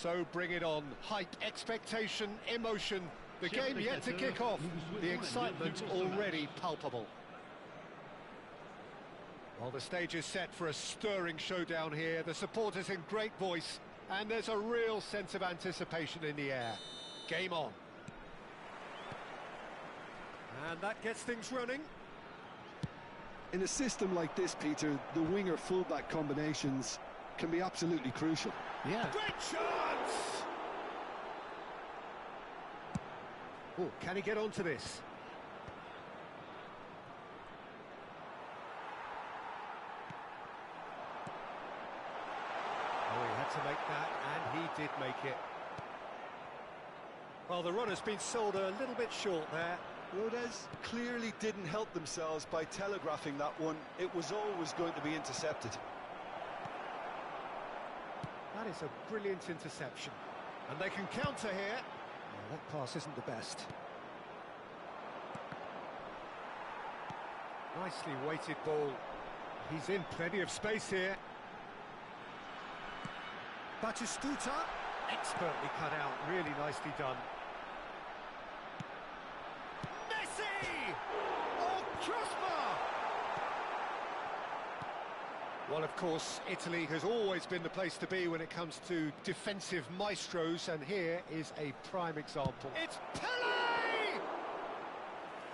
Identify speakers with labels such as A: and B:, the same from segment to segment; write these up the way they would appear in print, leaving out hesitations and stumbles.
A: So bring it on. Hype, expectation, emotion. The game yet to kick off. The excitement already palpable. Well, the stage is set for a stirring showdown here. The supporters in great voice, and there's a real sense of anticipation in the air. Game on. And that gets things running.
B: In a system like this, Peter, the winger-fullback combinations can be absolutely crucial.
A: Yeah. Great chance! Oh, can he get onto this? Oh, he had to make that, and he did make it. Well, the run has been sold a little bit short there.
B: Rodez clearly didn't help themselves by telegraphing that one. It was always going to be intercepted.
A: That is a brilliant interception. And they can counter here. Oh, that pass isn't the best. Nicely weighted ball. He's in plenty of space here. Batistuta, expertly cut out, really nicely done. Messi! Oh, crossbar! Well, of course, Italy has always been the place to be when it comes to defensive maestros, and here is a prime example. It's Pelé!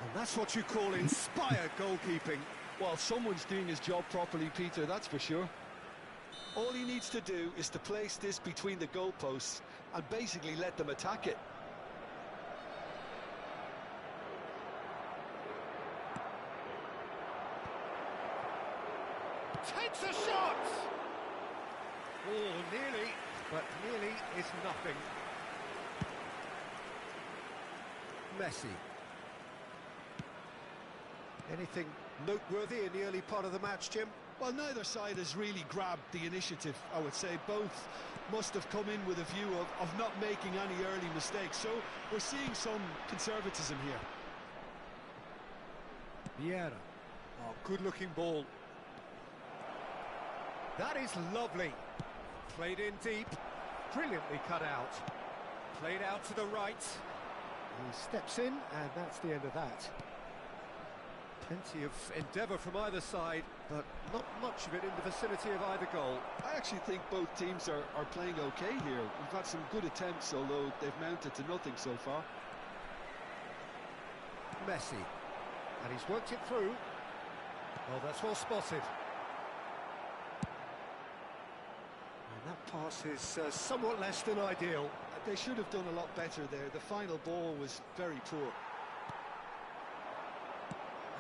A: And that's what you call inspired goalkeeping.
B: Well, someone's doing his job properly, Peter, that's for sure. All he needs to do is to place this between the goalposts and basically let them attack it.
A: Takes a shot! Oh, nearly, but nearly is nothing. Messi. Anything noteworthy in the early part of the match, Jim?
B: Well, neither side has really grabbed the initiative, I would say. Both must have come in with a view of not making any early mistakes. So we're seeing some conservatism here.
A: Vieira. Oh, good-looking ball. That is lovely. Played in deep. Brilliantly cut out. Played out to the right. He steps in, and that's the end of that. Plenty of endeavour from either side, but not much of it in the vicinity of either goal.
B: I actually think both teams are playing okay here. We've had some good attempts, although they've mounted to nothing so far.
A: Messi. And he's worked it through. Well, that's well spotted. And that pass is somewhat less than ideal.
B: They should have done a lot better there. The final ball was very poor.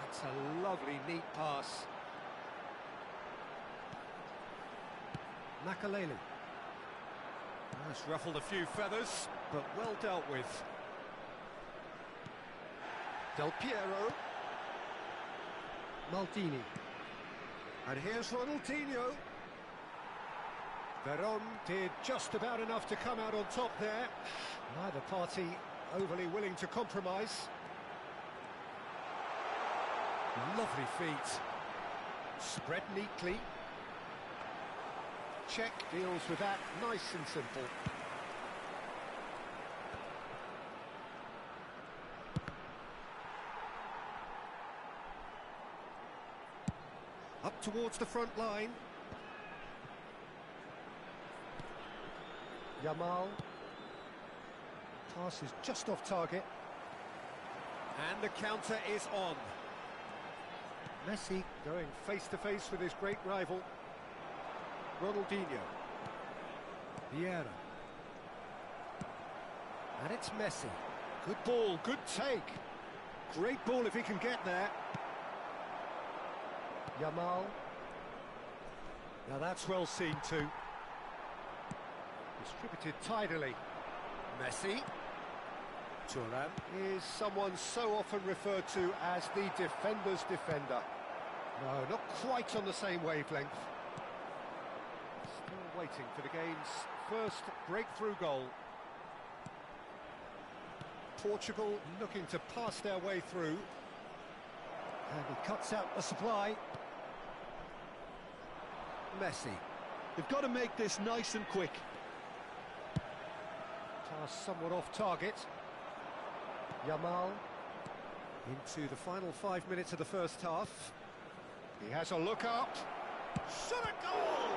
A: That's a lovely, neat pass. Makaleli. That's ruffled a few feathers, but well dealt with. Del Piero. Maldini. And here's Ronaldinho. Veron did just about enough to come out on top there. Neither party overly willing to compromise. Lovely feet. Spread neatly. Czech deals with that nice and simple. Up towards the front line. Yamal. Pass is just off target. And the counter is on. Messi going face-to-face with his great rival. Ronaldinho. Vieira. And it's Messi. Good ball, good take. Great ball if he can get there. Yamal. Now that's well seen too. Distributed tidily. Messi. Thuram is someone so often referred to as the defender's defender. No, not quite on the same wavelength. Still waiting for the game's first breakthrough goal. Portugal looking to pass their way through. And he cuts out the supply. Messi.
B: They've got to make this nice and quick.
A: Pass somewhat off target. Yamal into the final 5 minutes of the first half. He has a look up. Shot a goal!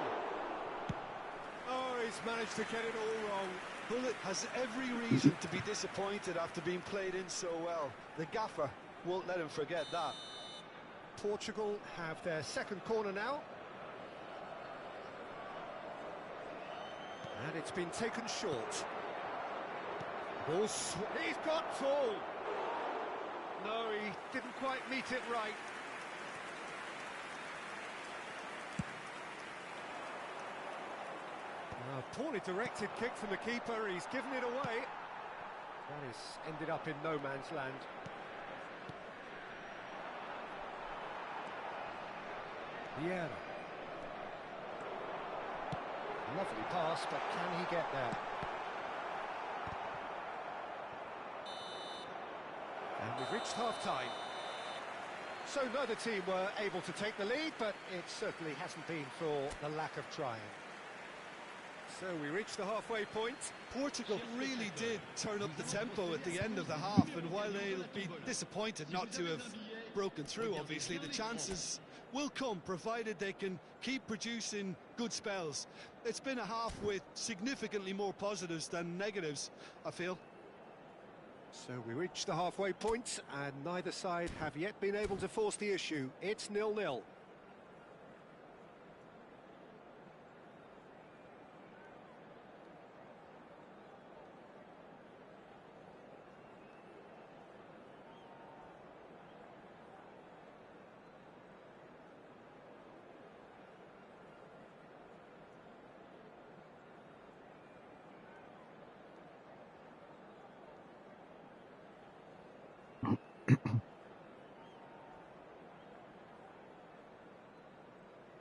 A: Oh, he's managed to get it all wrong.
B: Bullet has every reason to be disappointed after being played in so well. The gaffer won't let him forget that.
A: Portugal have their second corner now. And it's been taken short. He's got tall. No, he didn't quite meet it right. A poorly directed kick from the keeper. He's given it away. That has ended up in no man's land. Vieira. Lovely pass, but can he get there? And we've reached half-time. So neither team were able to take the lead, but it certainly hasn't been for the lack of trying. So we reached the halfway point.
B: Portugal really did turn up the tempo at the end of the half, and while they'll be disappointed not to have broken through, obviously, the chances will come, provided they can keep producing good spells. It's been a half with significantly more positives than negatives, I feel.
A: So we reached the halfway point, and neither side have yet been able to force the issue. It's 0-0.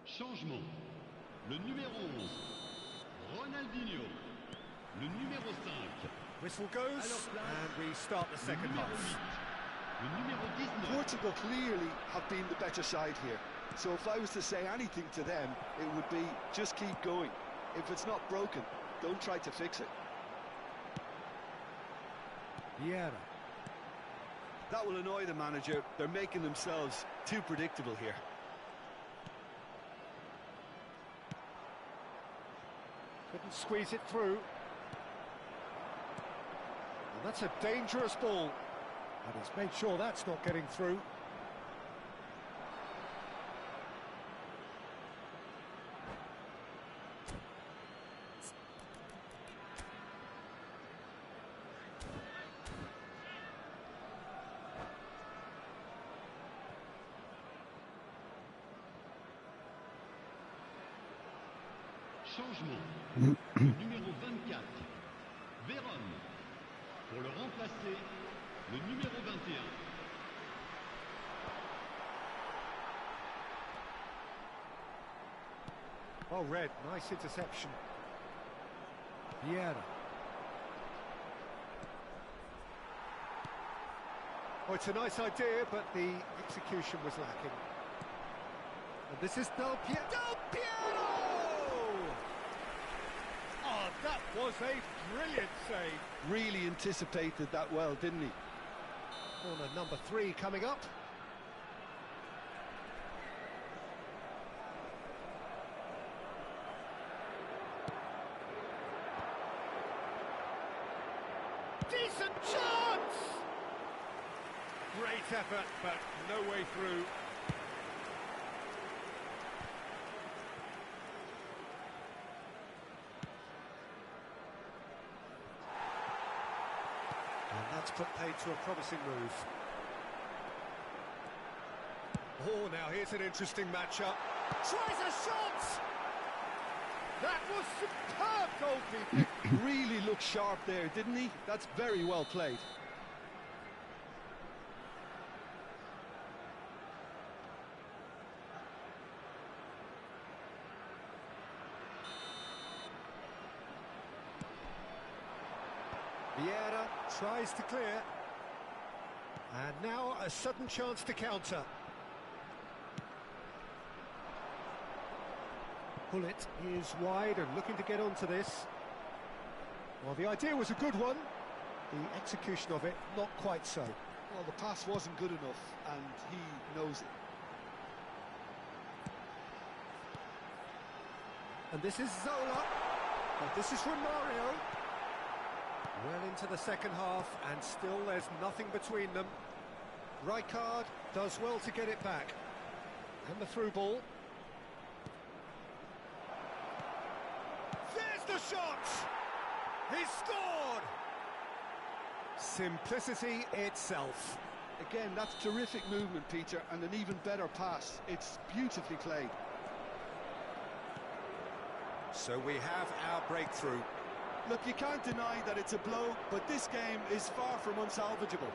C: Changement. Le numéro 11, Ronaldinho. Le numéro 5.
A: Whistle goes, and we start the second half.
C: Le numéro 19.
B: Portugal clearly have been the better side here. So if I was to say anything to them, it would be just keep going. If it's not broken, don't try to fix it.
A: Vieira.
B: That will annoy the manager. They're making themselves too predictable here.
A: Couldn't squeeze it through. And that's a dangerous ball. And he's made sure that's not getting through.
C: Changement. Le numéro 24, Vérone. Pour le remplacer, le numéro 21.
A: Oh, Red, nice interception. Vieira. Oh, it's a nice idea, but the execution was lacking. And this is Del Piero. Del Piero! Oh, that was a brilliant save.
B: Really anticipated that well, didn't he?
A: Corner number 3 coming up. Decent chance! Great effort, but no way through. And that's put paid to a promising move. Oh, now here's an interesting matchup. Tries a shot! That was superb goalkeeping.
B: Really looked sharp there, didn't he? That's very well played.
A: Vieira tries to clear. And now a sudden chance to counter. Pullet is wide and looking to get onto this. Well, the idea was a good one. The execution of it, not quite so.
B: Well, the pass wasn't good enough, and he knows it.
A: And this is Zola. And this is Romario. Well into the second half, and still there's nothing between them. Rijkaard does well to get it back. And the through ball. There's the shot! He scored! Simplicity itself.
B: Again, that's terrific movement, Peter, and an even better pass. It's beautifully played.
A: So we have our breakthrough.
B: Look, you can't deny that it's a blow, but this game is far from unsalvageable.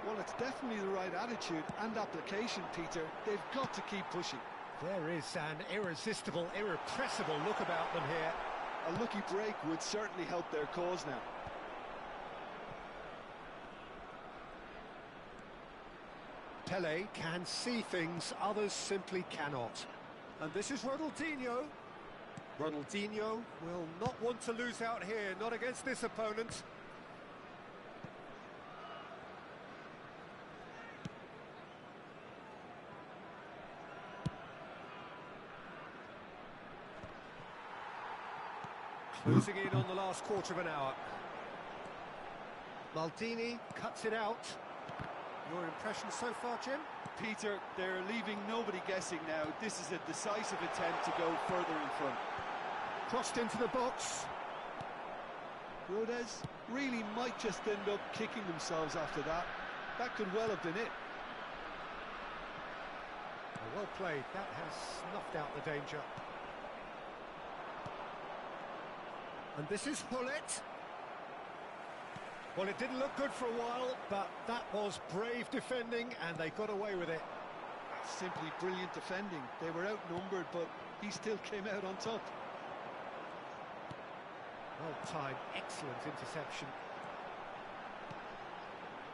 B: Well, it's definitely the right attitude and application, Peter. They've got to keep pushing.
A: There is an irresistible, irrepressible look about them here.
B: A lucky break would certainly help their cause now.
A: Pele can see things others simply cannot. And this is Ronaldinho. Ronaldinho will not want to lose out here, not against this opponent. Closing in on the last quarter of an hour. Maldini cuts it out. Your impression so far, Jim?
B: Peter, they're leaving nobody guessing now. This is a decisive attempt to go further in front.
A: Crossed into the box.
B: Rodez really might just end up kicking themselves after that. That could well have been it.
A: Well played. That has snuffed out the danger. And this is Hullet. Well, it didn't look good for a while, but that was brave defending, and they got away with it.
B: That's simply brilliant defending. They were outnumbered, but he still came out on top.
A: Well-timed, excellent interception.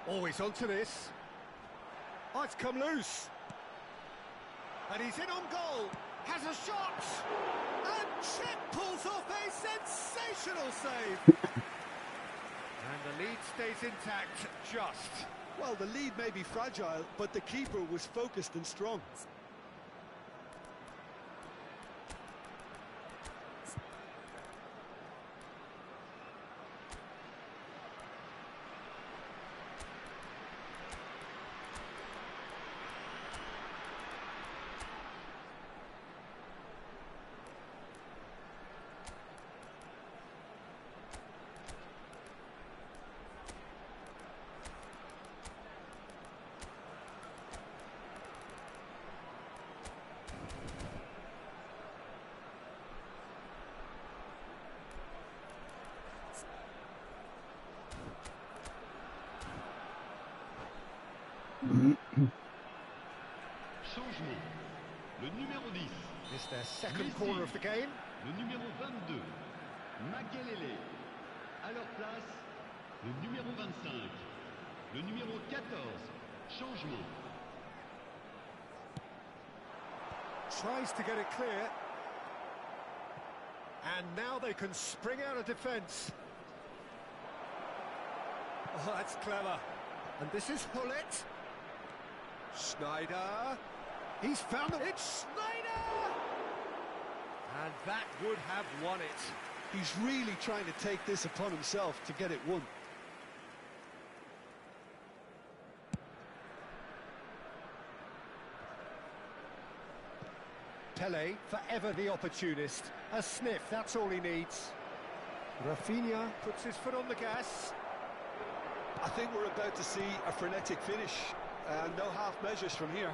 A: Always onto this. Oh, it's come loose. And he's in on goal. Has a shot. And Chet pulls off a sensational save. And the lead stays intact, just.
B: Well, the lead may be fragile, but the keeper was focused and strong.
C: Changement. Le numéro 10.
A: It's their second corner of the game.
C: Le numéro 22. Makelele. À leur place, le numéro 25. Le numéro 14. Changement.
A: Tries to get it clear. And now they can spring out of defence. Oh, that's clever. And this is Hullet. Schneider. He's found it. It's Schneider! And that would have won it.
B: He's really trying to take this upon himself to get it won.
A: Pele, forever the opportunist. A sniff, that's all he needs. Rafinha puts his foot on the gas.
B: I think we're about to see a frenetic finish. No half measures from here.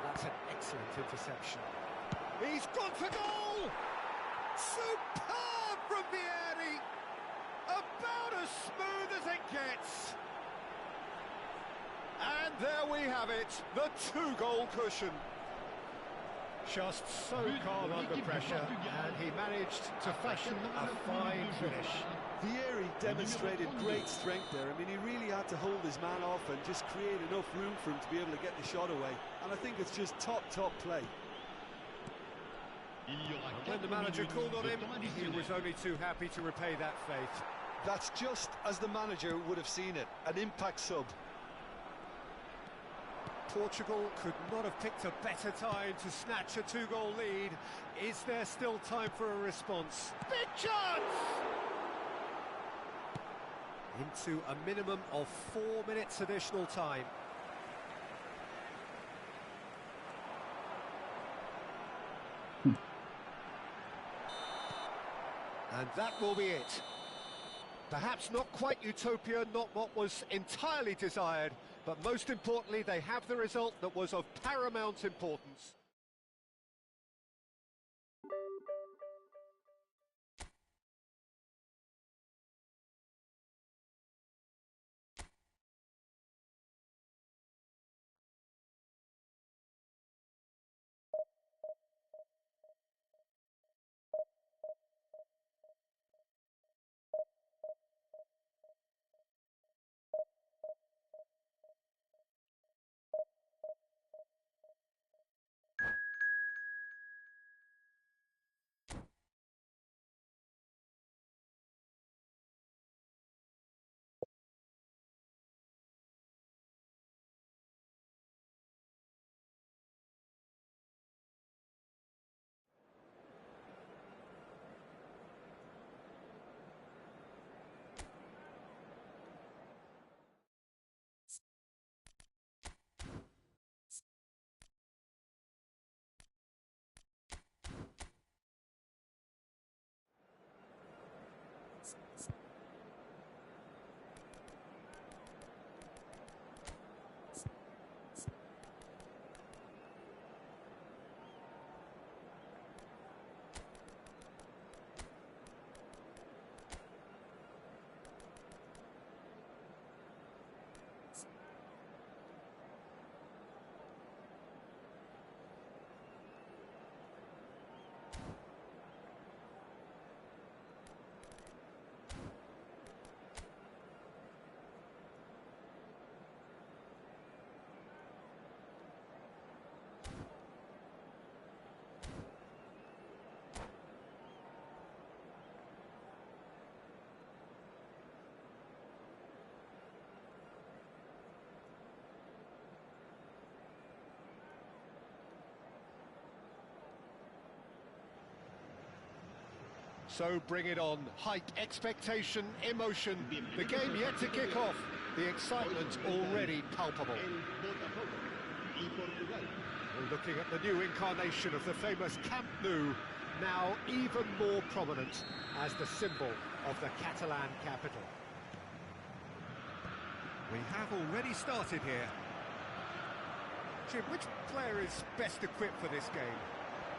A: That's an excellent interception. He's gone for goal! Superb from Vieri! About as smooth as it gets. And there we have it, the two-goal cushion. Just so calm under pressure, and he managed to fashion a fine finish.
B: Vieri demonstrated great strength there. I mean, he really had to hold his man off and just create enough room for him to be able to get the shot away. And I think it's just top play.
A: When the manager called on him, he was only too happy to repay that faith.
B: That's just as the manager would have seen it, an impact sub.
A: Portugal could not have picked a better time to snatch a two-goal lead. Is there still time for a response? Big chance! Into a minimum of 4 minutes additional time. And that will be it. Perhaps not quite utopia, not what was entirely desired, but most importantly, they have the result that was of paramount importance. So bring it on. Hype, expectation, emotion. The game yet to kick off. The excitement already palpable. We're looking at the new incarnation of the famous Camp Nou, now even more prominent as the symbol of the Catalan capital. We have already started here. Jim, which player is best equipped for this game?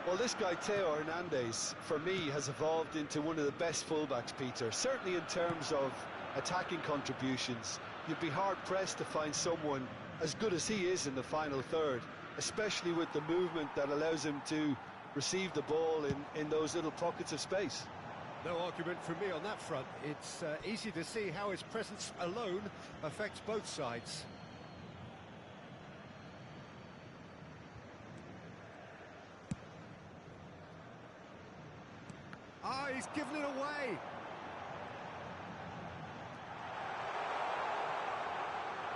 B: Well, this guy, Teo Hernandez, for me, has evolved into one of the best fullbacks, Peter. Certainly in terms of attacking contributions, you'd be hard-pressed to find someone as good as he is in the final third, especially with the movement that allows him to receive the ball in those little pockets of space.
A: No argument from me on that front. It's easy to see how his presence alone affects both sides. Ah, he's given it away.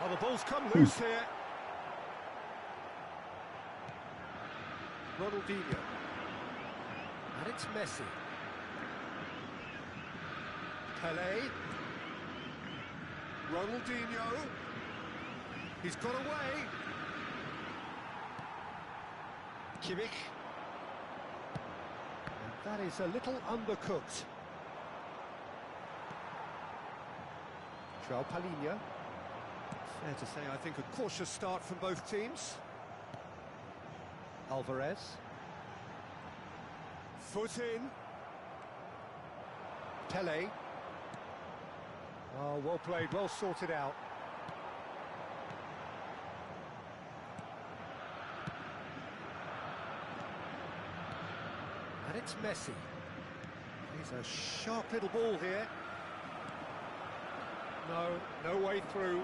A: Oh, the ball's come loose here. Ronaldinho. And it's Messi. Pelé. Ronaldinho. He's got away. Kimmich. And that is a little undercooked. João Palhinha. Fair to say, I think, a cautious start from both teams. Alvarez. Foot in. Pelé. Oh, well played, well sorted out. And it's Messi. He's a sharp little ball here. No way through.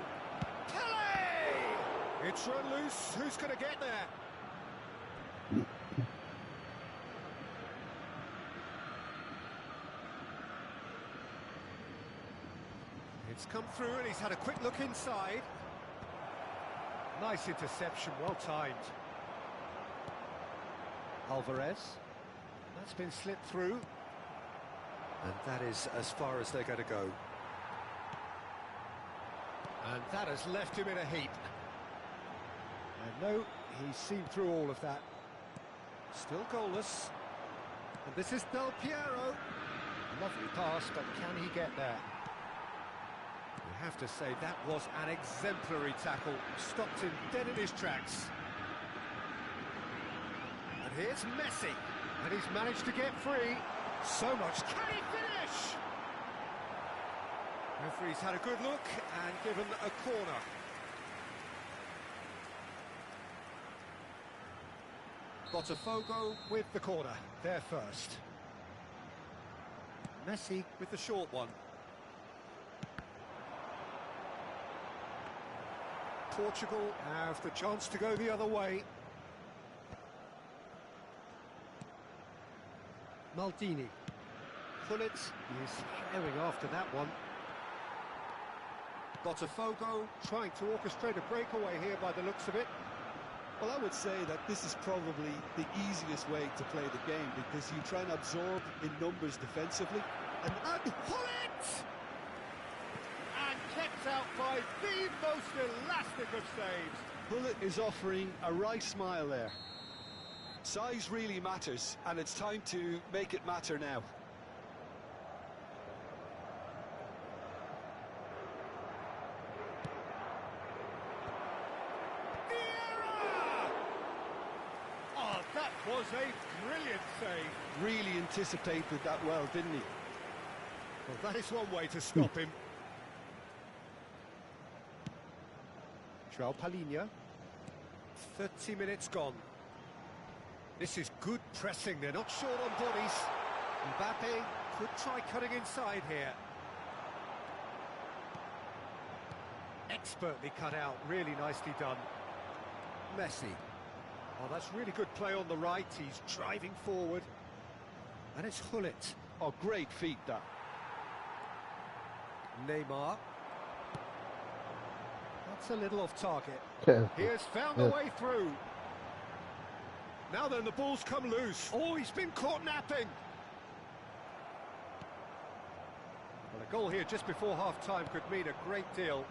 A: Pelé! It's run loose. Who's going to get there? It's come through and he's had a quick look inside. Nice interception, well timed. Alvarez. That's been slipped through. And that is as far as they're going to go. And that has left him in a heap. And no, he's seen through all of that. Still goalless. And this is Del Piero. Lovely pass, but can he get there? You have to say that was an exemplary tackle. Stopped him dead in his tracks. And here's Messi. And he's managed to get free. So much. Can he finish? Referee's had a good look and given a corner. Botafogo with the corner, there first. Messi with the short one. Portugal have the chance to go the other way. Maldini. Pullet is herring after that one. Botafogo trying to orchestrate a breakaway here by the looks of it.
B: Well, I would say that this is probably the easiest way to play the game because you try and absorb in numbers defensively.
A: And Pullet! And kept out by the most elastic of saves.
B: Pullet is offering a right smile there. Size really matters, and it's time to make it matter now.
A: Was a brilliant save.
B: Really anticipated that well, didn't he?
A: Well, that is one way to stop him. João Palhinha. 30 minutes gone. This is good pressing. They're not short on bodies. Mbappe could try cutting inside here. Expertly cut out. Really nicely done. Messi. Oh, that's really good play on the right. He's driving forward. And it's Hullet.
B: Oh, great feat, that.
A: Neymar. That's a little off target.
D: Okay.
A: He has found the way through. Now then, the ball's come loose. Oh, he's been caught napping. goal here just before half-time could mean a great deal.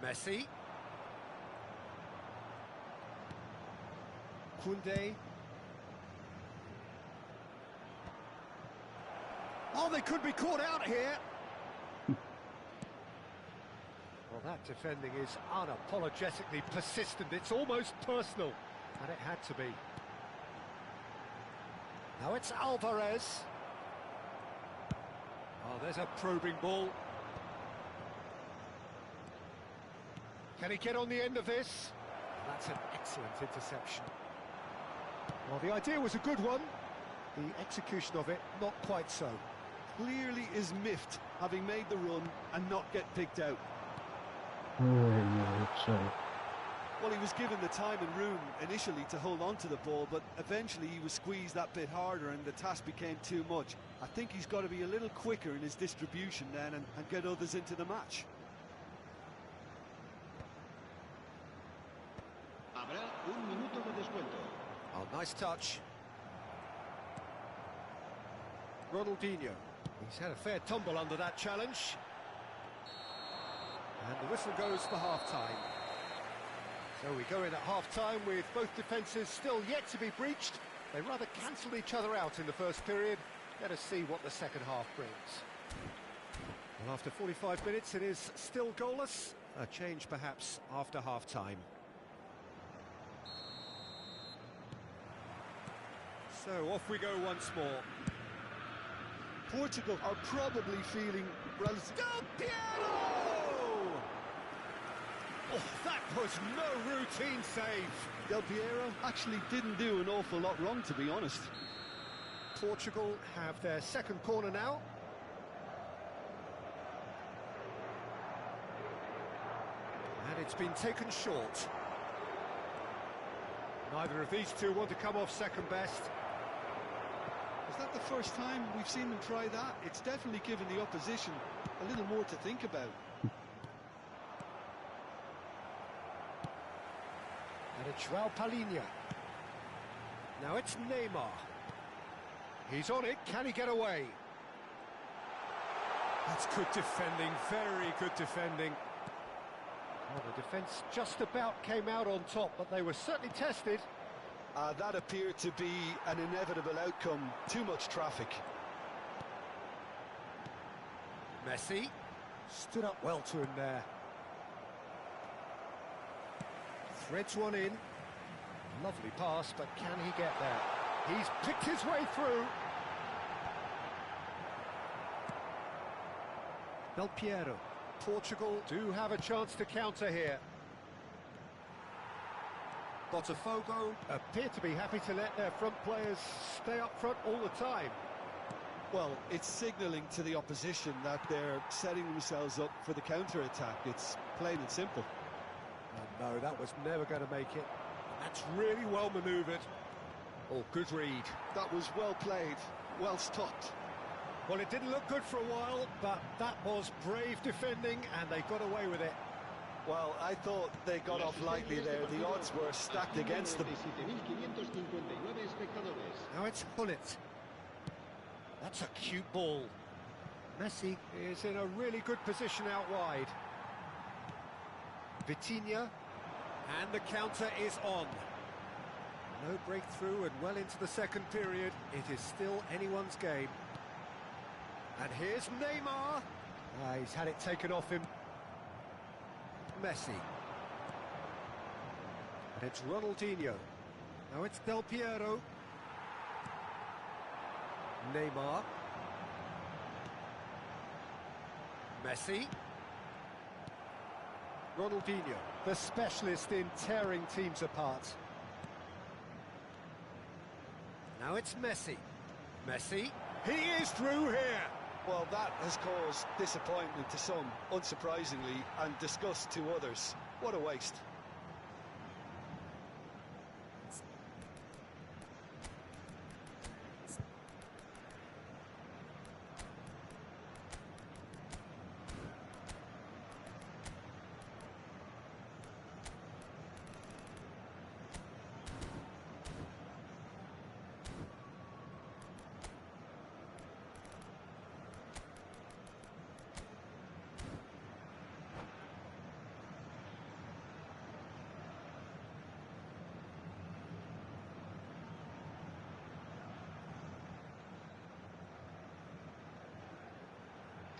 A: Messi. Koundé. Oh, they could be caught out here. Well, that defending is unapologetically persistent. It's almost personal, and it had to be. Now it's Alvarez. Oh, there's a probing ball. Can he get on the end of this? That's an excellent interception. Well, the idea was a good one. The execution of it, not quite so.
B: Clearly is miffed, having made the run and not get picked out. Well, he was given the time and room initially to hold on to the ball, but eventually he was squeezed that bit harder and the task became too much. I think he's got to be a little quicker in his distribution then and get others into the match.
C: Habrá un minuto de descuento.
A: Oh, nice touch. Ronaldinho. He's had a fair tumble under that challenge. And the whistle goes for half-time. So we go in at half-time with both defences still yet to be breached. They rather cancelled each other out in the first period. Let us see what the second half brings. Well, after 45 minutes, it is still goalless. A change, perhaps, after half-time. So off we go once more.
B: Portugal are probably feeling relatively...
A: Del Piero! Oh, that was no routine save.
B: Del Piero actually didn't do an awful lot wrong, to be honest.
A: Portugal have their second corner now. And it's been taken short. Neither of these two want to come off second best.
B: Is that the first time we've seen them try that? It's definitely given the opposition a little more to think about.
A: And it's João Palhinha. Now it's Neymar. He's on it, can he get away? That's good defending, very good defending. Well, the defence just about came out on top, but they were certainly tested.
B: That appeared to be an inevitable outcome. Too much traffic.
A: Messi stood up well to him there. Threads one in. Lovely pass, but can he get there? He's picked his way through. Del Piero. Portugal do have a chance to counter here. Botafogo appear to be happy to let their front players stay up front all the time.
B: Well, it's signalling to the opposition that they're setting themselves up for the counter-attack. It's plain and simple.
A: Oh, no, that was never going to make it. That's really well manoeuvred. Oh, good read.
B: That was well played, well stopped.
A: Well, it didn't look good for a while, but that was brave defending, and they got away with it.
B: Well, I thought they got off lightly there. The odds were stacked against them.
A: Now it's Hullet. That's a cute ball. Messi is in a really good position out wide. Vitinha, and the counter is on. No breakthrough and well into the second period. It is still anyone's game. And here's Neymar. He's had it taken off him. Messi. And it's Ronaldinho. Now it's Del Piero. Neymar. Messi. Ronaldinho, the specialist in tearing teams apart. Now it's Messi. Messi. He is through here.
B: Well, that has caused disappointment to some, unsurprisingly, and disgust to others. What a waste.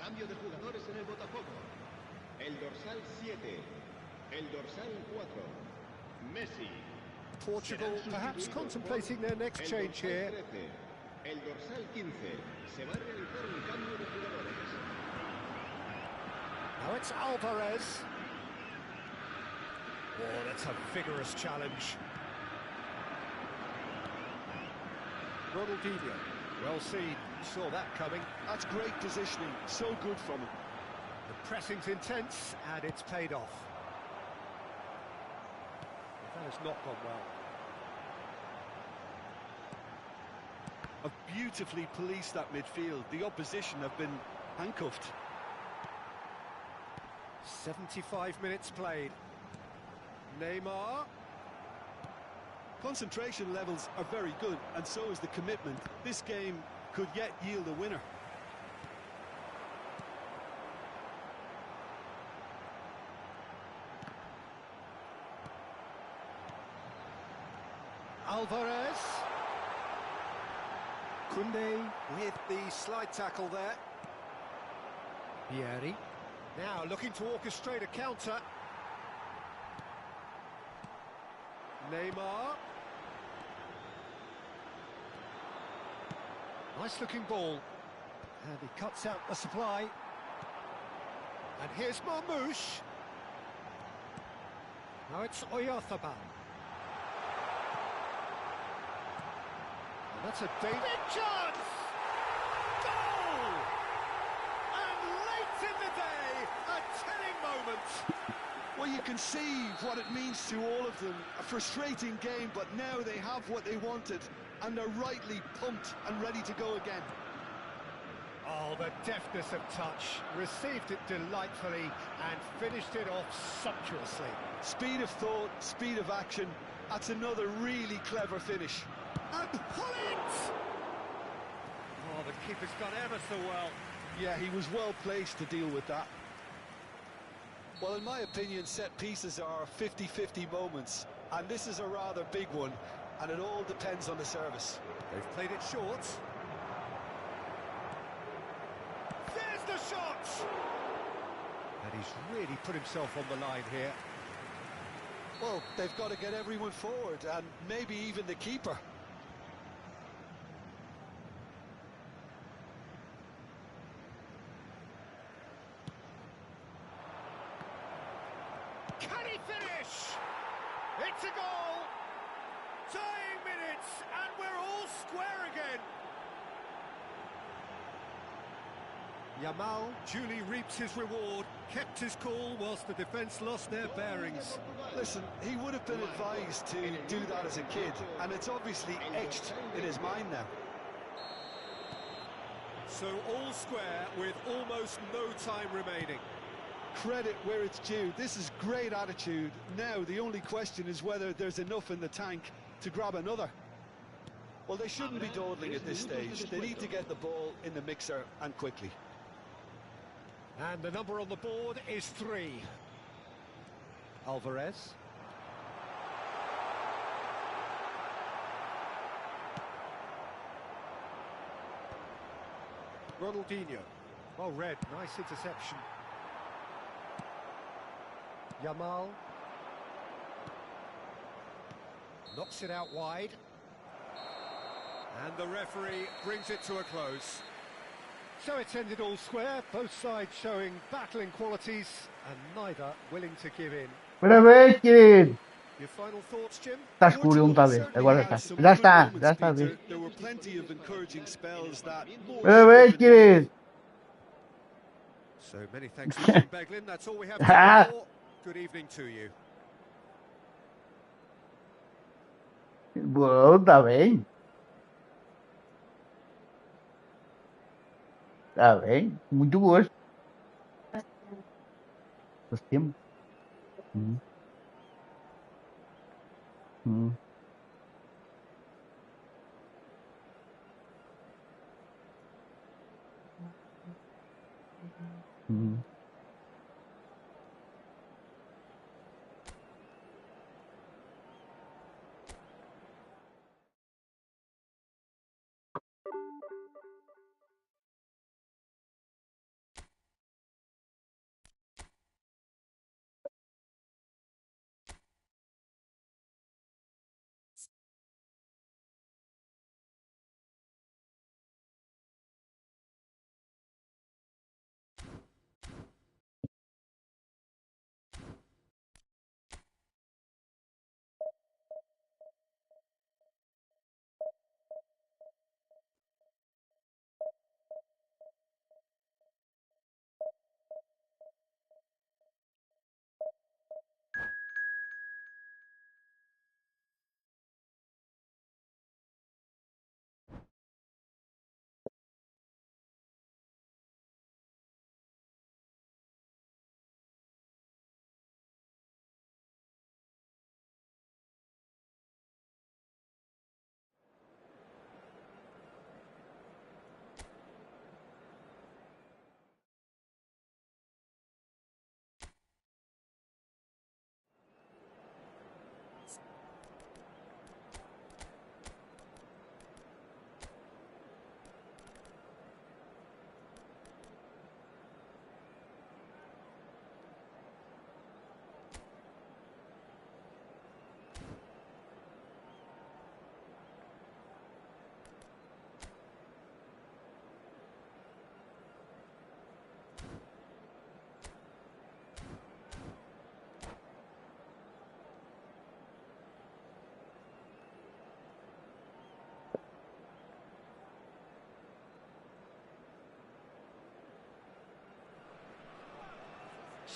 C: Cambio de jugadores en el Botafogo. El dorsal 7. El dorsal 4. Messi.
A: Portugal perhaps contemplating their next change here.
C: El dorsal 15. Se va a realizar un cambio de jugadores.
A: Now it's Alvarez. Oh, that's a vigorous challenge. Ronaldinho. Well seen. Saw that coming.
B: That's great positioning. So good from him.
A: The pressing's intense, and it's paid off. That has not gone well.
B: Have beautifully policed that midfield. The opposition have been handcuffed.
A: 75 minutes played. Neymar.
B: Concentration levels are very good, and so is the commitment. This game could yet yield a winner.
A: Alvarez. Koundé with the slide tackle there. Vieri. Now looking to orchestrate a counter. Neymar. Nice looking ball. And he cuts out the supply. And here's Marmoush. Now it's Oyarzabal. That's a big chance! Goal! And late in the day, a telling moment.
B: Well, you can see what it means to all of them. A frustrating game, but now they have what they wanted, and they're rightly pumped and ready to go again.
A: Oh, the deftness of touch. Received it delightfully and finished it off sumptuously.
B: Speed of thought, speed of action. That's another really clever finish.
A: And pull it! Oh, the keeper's done ever so well.
B: Yeah, he was well placed to deal with that. Well, in my opinion, set pieces are 50-50 moments, and this is a rather big one, and it all depends on the service.
A: They've played it short. There's the shot! And he's really put himself on the line here.
B: Well, they've got to get everyone forward, and maybe even the keeper.
A: Can he finish? It's a goal! Tying minutes, and we're all square again. Yamal duly reaps his reward, kept his cool whilst the defence lost their bearings.
B: Listen, he would have been advised to do that as a kid, and it's obviously etched in his mind now.
A: So all square with almost no time remaining.
B: Credit where it's due. This is great attitude. Now the only question is whether there's enough in the tank to grab another. Well, they shouldn't be dawdling at this stage. They need to get the ball in the mixer, and quickly.
A: And the number on the board is 3. Alvarez. Ronaldinho. Well read, nice interception. Yamal. Knocks it out wide. And the referee brings it to a close. So it's ended all square, both sides showing battling qualities and neither willing to give in.
D: Parabéns, querido.
A: Your final thoughts, Jim?
D: Está escuro, está bem. Agora está. Já está, já está bem.
B: There were plenty of encouraging spells that.
D: Parabéns, querido.
A: So many thanks to Jim Beglin. That's all we have time for. Good evening to you.
D: Bom, está bem. Está bem. Muito gosto. Gostemos.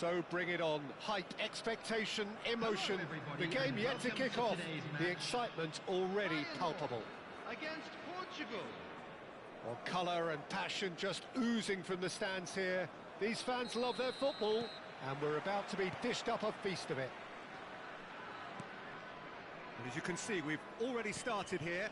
A: So bring it on. Hype, expectation, emotion. The game yet to kick off. The excitement already palpable.
C: Against Portugal.
A: Well, colour and passion just oozing from the stands here. These fans love their football, and we're about to be dished up a feast of it. And as you can see, we've already started here.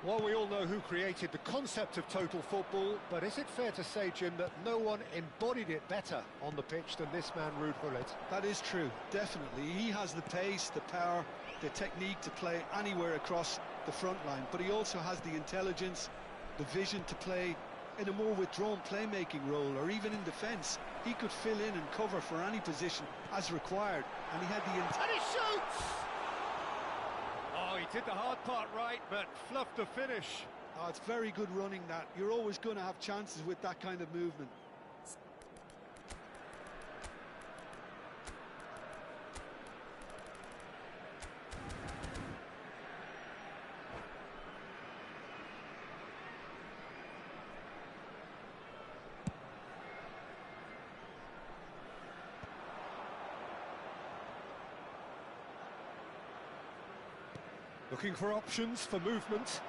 A: Well, we all know who created the concept of total football, but is it fair to say, Jim, that no one embodied it better on the pitch than this man, Ruud Gullit?
B: That is true, definitely. He has the pace, the power, the technique to play anywhere across the front line, but he also has the intelligence, the vision to play in a more withdrawn playmaking role, or even in defence. He could fill in and cover for any position as required, and he had the...
A: And he shoots! Oh, he did the hard part right, but fluffed the finish.
B: Oh, it's very good running, that. You're always going to have chances with that kind of movement.
A: Looking for options for movement.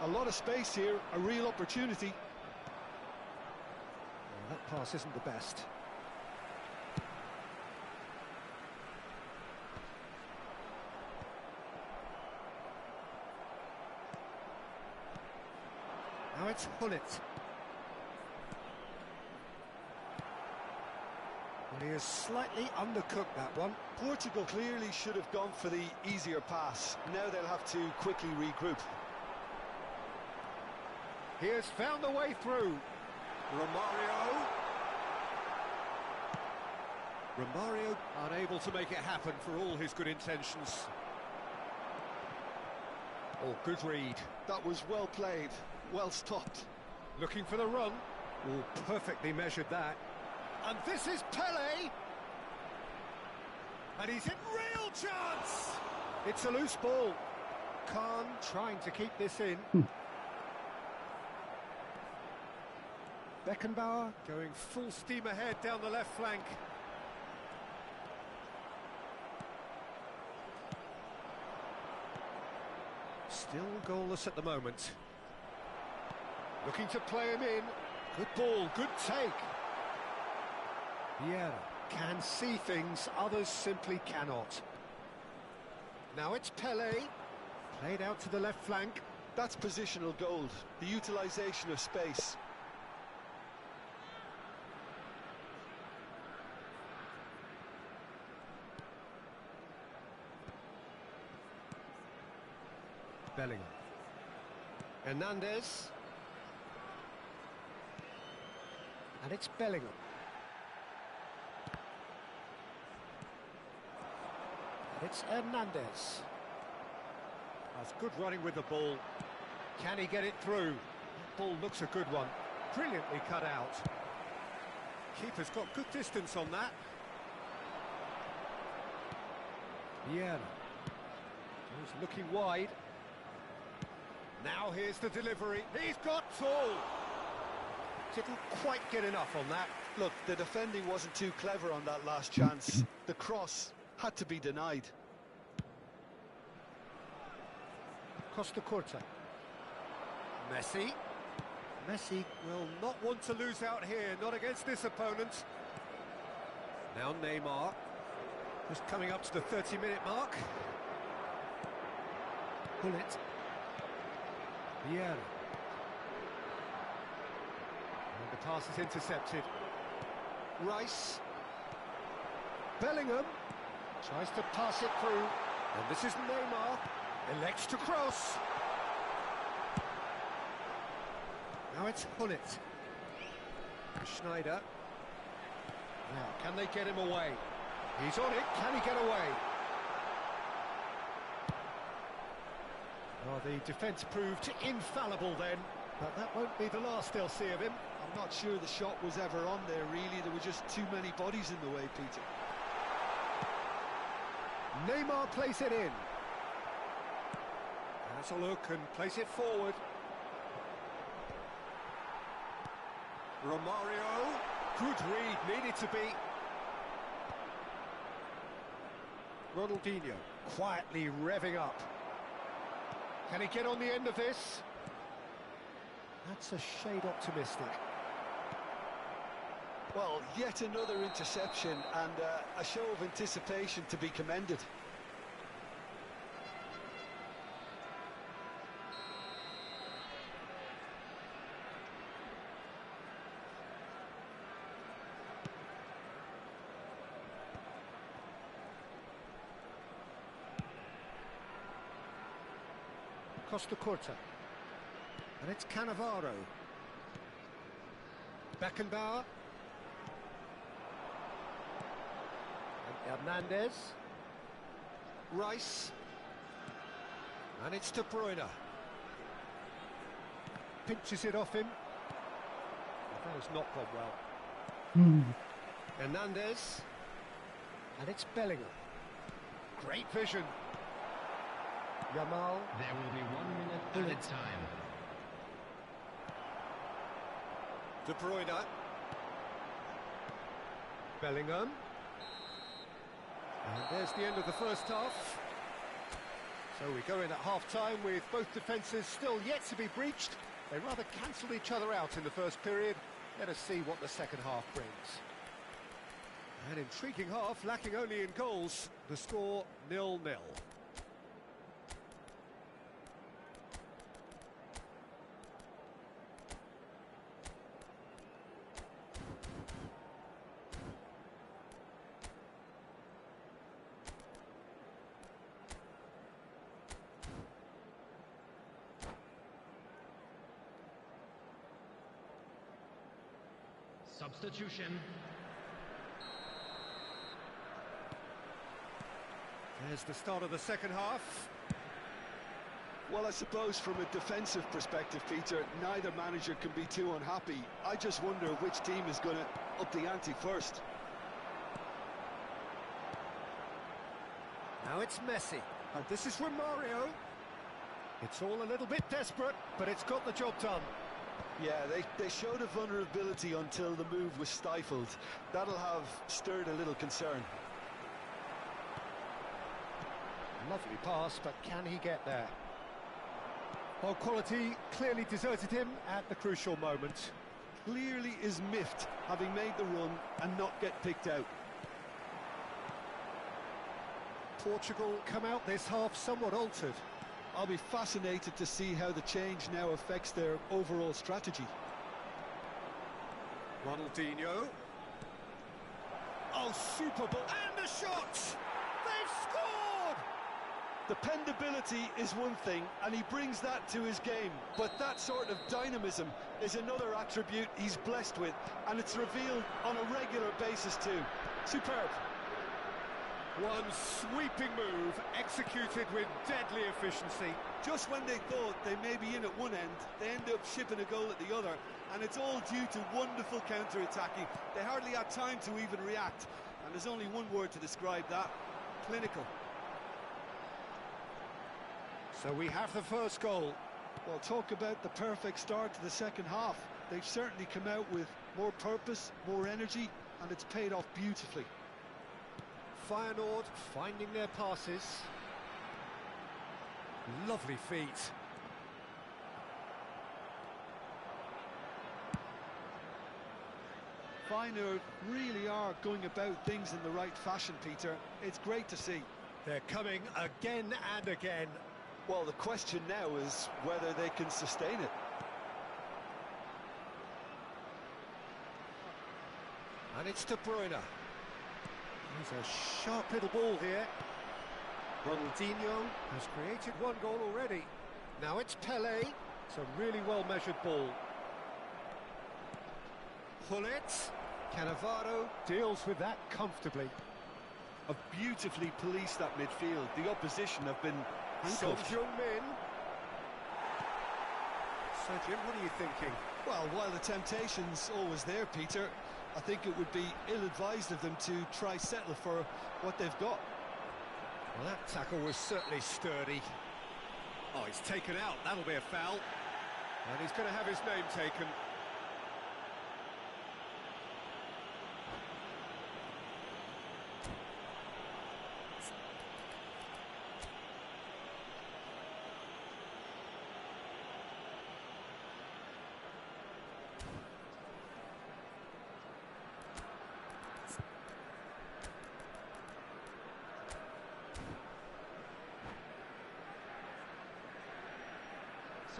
B: A lot of space here, a real opportunity.
A: Well, that pass isn't the best. Now it's Gullit. Well, he has slightly undercooked that one.
B: Portugal clearly should have gone for the easier pass. Now they'll have to quickly regroup.
A: He has found the way through. Romario unable to make it happen for all his good intentions. Oh, good read.
B: That was well played, well stopped.
A: Looking for the run. Oh, perfectly measured that. And this is Pele. And he's in real chance. It's a loose ball. Khan trying to keep this in. Beckenbauer going full steam ahead down the left flank. Still goalless at the moment. Looking to play him in. Good ball, good take. Yeah, can see things others simply cannot. Now it's Pele, played out to the left flank.
B: That's positional gold, the utilisation of space.
A: Bellingham. Hernandez. And it's Bellingham. It's Hernandez. That's good running with the ball. Can he get it through? That ball looks a good one. Brilliantly cut out. Keeper's got good distance on that. Yeah. He's looking wide. Now here's the delivery. He's got tall. Didn't quite get enough on that.
B: Look, the defending wasn't too clever on that last chance. The cross had to be denied.
A: Costa Curta. Messi. Messi will not want to lose out here, not against this opponent. Now Neymar. Just coming up to the 30-minute mark. Gullit. Vieira. And the pass is intercepted. Rice. Bellingham tries to pass it through. And this is Neymar. Elects to cross. Now it's Gullit. Schneider. Now, can they get him away? He's on it. Can he get away? Oh, the defence proved infallible then, but that won't be the last they'll see of him.
B: I'm not sure the shot was ever on there, really. There were just too many bodies in the way, Peter.
A: Neymar plays it in. Has a look and plays it forward. Romario Good read, needed to be. Ronaldinho, quietly revving up. Can he get on the end of this? That's a shade optimistic.
B: Well, yet another interception and a show of anticipation to be commended.
A: Costa Curta. And it's Cannavaro. Beckenbauer. And Hernandez. Rice. And it's De Bruyne. Pinches it off him. That has not gone well. Hernandez. And it's Bellingham. Great vision. Yamal.
C: There will be 1 minute added time.
A: De Bruyne. Bellingham. And there's the end of the first half. So we go in at half-time with both defences still yet to be breached. They rather cancelled each other out in the first period. Let us see what the second half brings. An intriguing half, lacking only in goals. The score 0-0.
C: Substitution.
A: There's the start of the second half.
B: Well, I suppose from a defensive perspective, Peter, neither manager can be too unhappy. I just wonder which team is going to up the ante first.
A: Now it's Messi, and this is Romario. It's all a little bit desperate, but it's got the job done.
B: Yeah, they showed a vulnerability until the move was stifled. That'll have stirred a little concern.
A: Lovely pass, but can he get there? Well, quality clearly deserted him at the crucial moment.
B: Clearly is miffed, having made the run and not get picked out.
A: Portugal come out this half somewhat altered.
B: I'll be fascinated to see how the change now affects their overall strategy.
A: Ronaldinho. Oh, super ball. And a shot! They've scored!
B: Dependability is one thing, and he brings that to his game. But that sort of dynamism is another attribute he's blessed with, and it's revealed on a regular basis too. Superb.
A: One sweeping move, executed with deadly efficiency.
B: Just when they thought they may be in at one end, they end up shipping a goal at the other, and it's all due to wonderful counter-attacking. They hardly had time to even react, and there's only one word to describe that: clinical.
A: So we have the first goal.
B: Well, talk about the perfect start to the second half. They've certainly come out with more purpose, more energy, and it's paid off beautifully.
A: Feyenoord finding their passes. Lovely feet.
B: Feyenoord really are going about things in the right fashion, Peter. It's great to see.
A: They're coming again and again.
B: Well, the question now is whether they can sustain it.
A: And it's De Bruyne. There's a sharp little ball here. Ronaldinho has created one goal already. Now it's Pelé. It's a really well-measured ball. Hullet. Cannavaro deals with that comfortably.
B: Have beautifully policed that midfield. The opposition have been handcuffed.
A: Son Heung-min. So, Jim, what are you thinking?
B: Well, while the temptation's always there, Peter, I think it would be ill-advised of them to try settle for what they've got.
A: Well, that tackle was certainly sturdy. Oh, he's taken out. That'll be a foul. And he's going to have his name taken.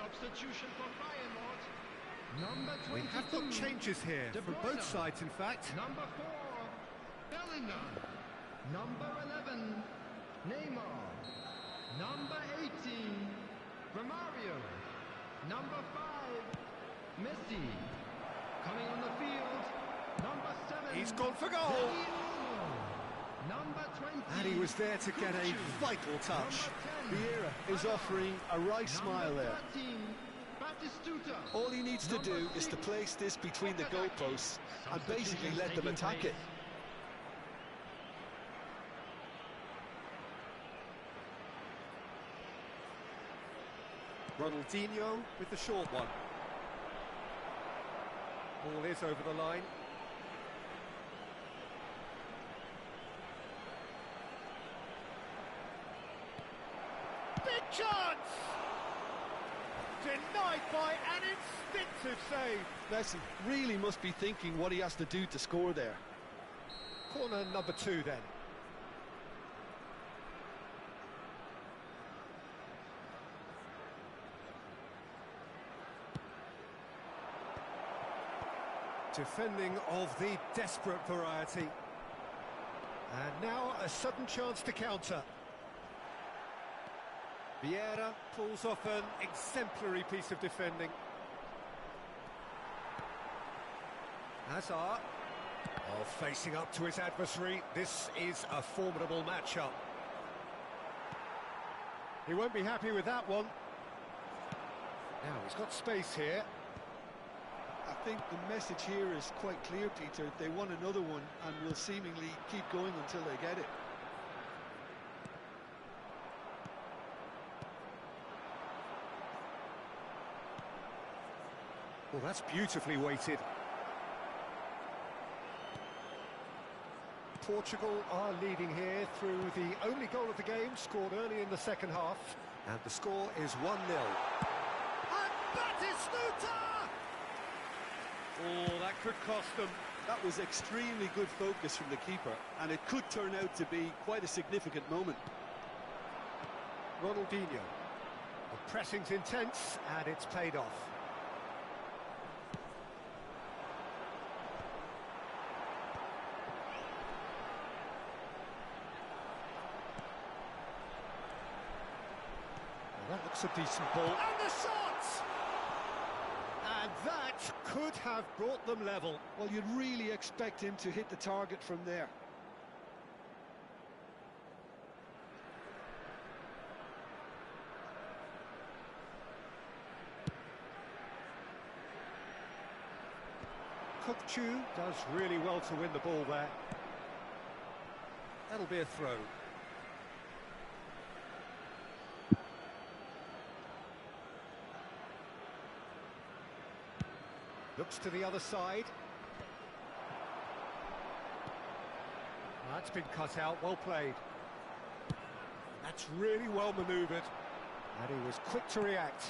C: Substitution for Feyenoord. Number 22.
A: We have got changes here from both sides, in fact.
C: Number 4, Bellingham. Number 11, Neymar. Number 18, Romario. Number 5, Messi. Coming on the field, number 7.
A: He's gone for goal.
C: Number 20.
A: And he was there to get a vital touch.
B: Vieira is offering a right smile there.
C: 13, Batistuta.
B: All he needs to do is to place this between the goalposts and basically let them attack it.
A: Ronaldinho with the short one. Ball is over the line. Big chance! Denied by an instinctive save.
B: Messi really must be thinking what he has to do to score there.
A: Corner number 2 then. Defending of the desperate variety. And now a sudden chance to counter. Vieira pulls off an exemplary piece of defending. Hazard. Oh, facing up to his adversary. This is a formidable matchup. He won't be happy with that one. Now he's got space here.
B: I think the message here is quite clear, Peter. They want another one and will seemingly keep going until they get it.
A: Well, that's beautifully weighted. Portugal are leading here through the only goal of the game, scored early in the second half. And the score is 1-0. And Batistuta! Oh, that could cost them.
B: That was extremely good focus from the keeper, and it could turn out to be quite a significant moment.
A: Ronaldinho. The pressing's intense, and it's paid off. Well, that looks a decent ball. And the shot! And that could have brought them level.
B: Well, you'd really expect him to hit the target from there.
A: Chu does really well to win the ball there. That'll be a throw. Looks to the other side. That's been cut out, well played. That's really well manoeuvred. And he was quick to react.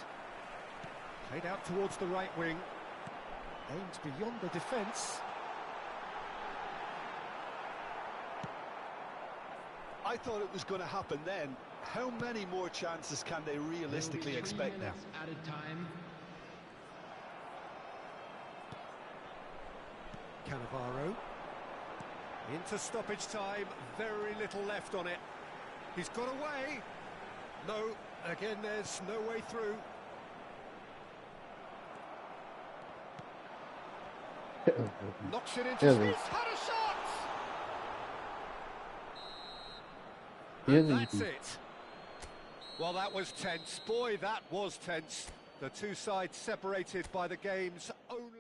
A: Played out towards the right wing. Aimed beyond the defence.
B: I thought it was going to happen then. How many more chances can they realistically expect now?
C: Added time.
A: Cannavaro. Into stoppage time, very little left on it. He's got away. No, again there's no way through. Knocks it into space. Had a shot! And that's it. Well, that was tense. Boy, that was tense. The two sides separated by the game's only...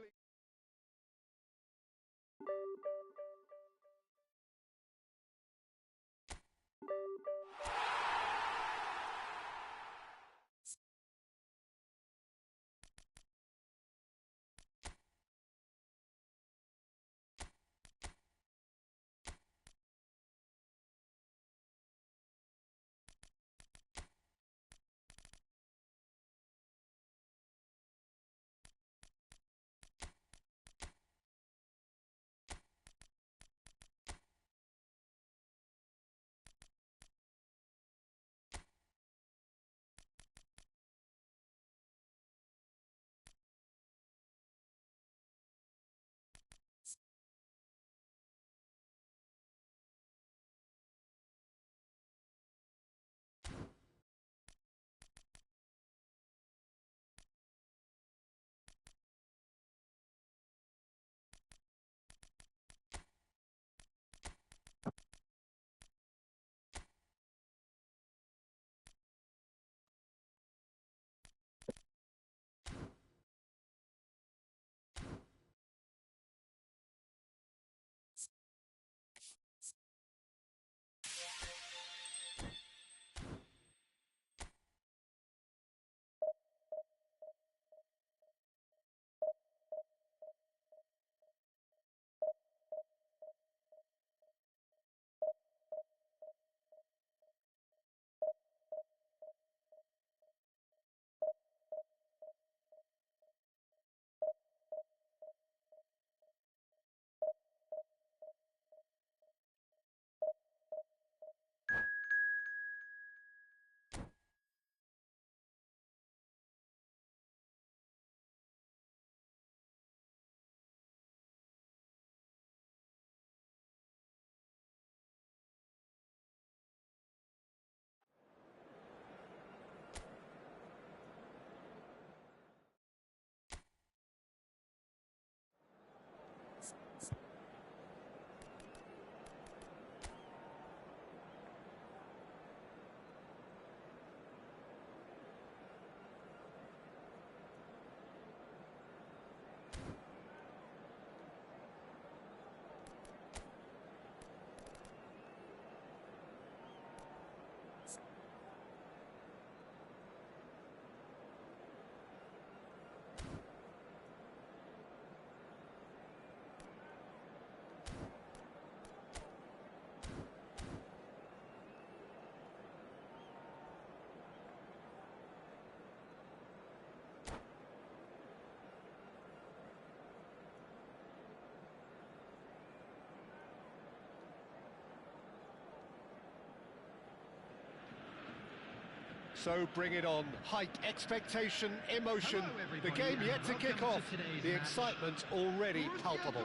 A: So bring it on. Hype, expectation, emotion. The game yet to kick off. The excitement already palpable.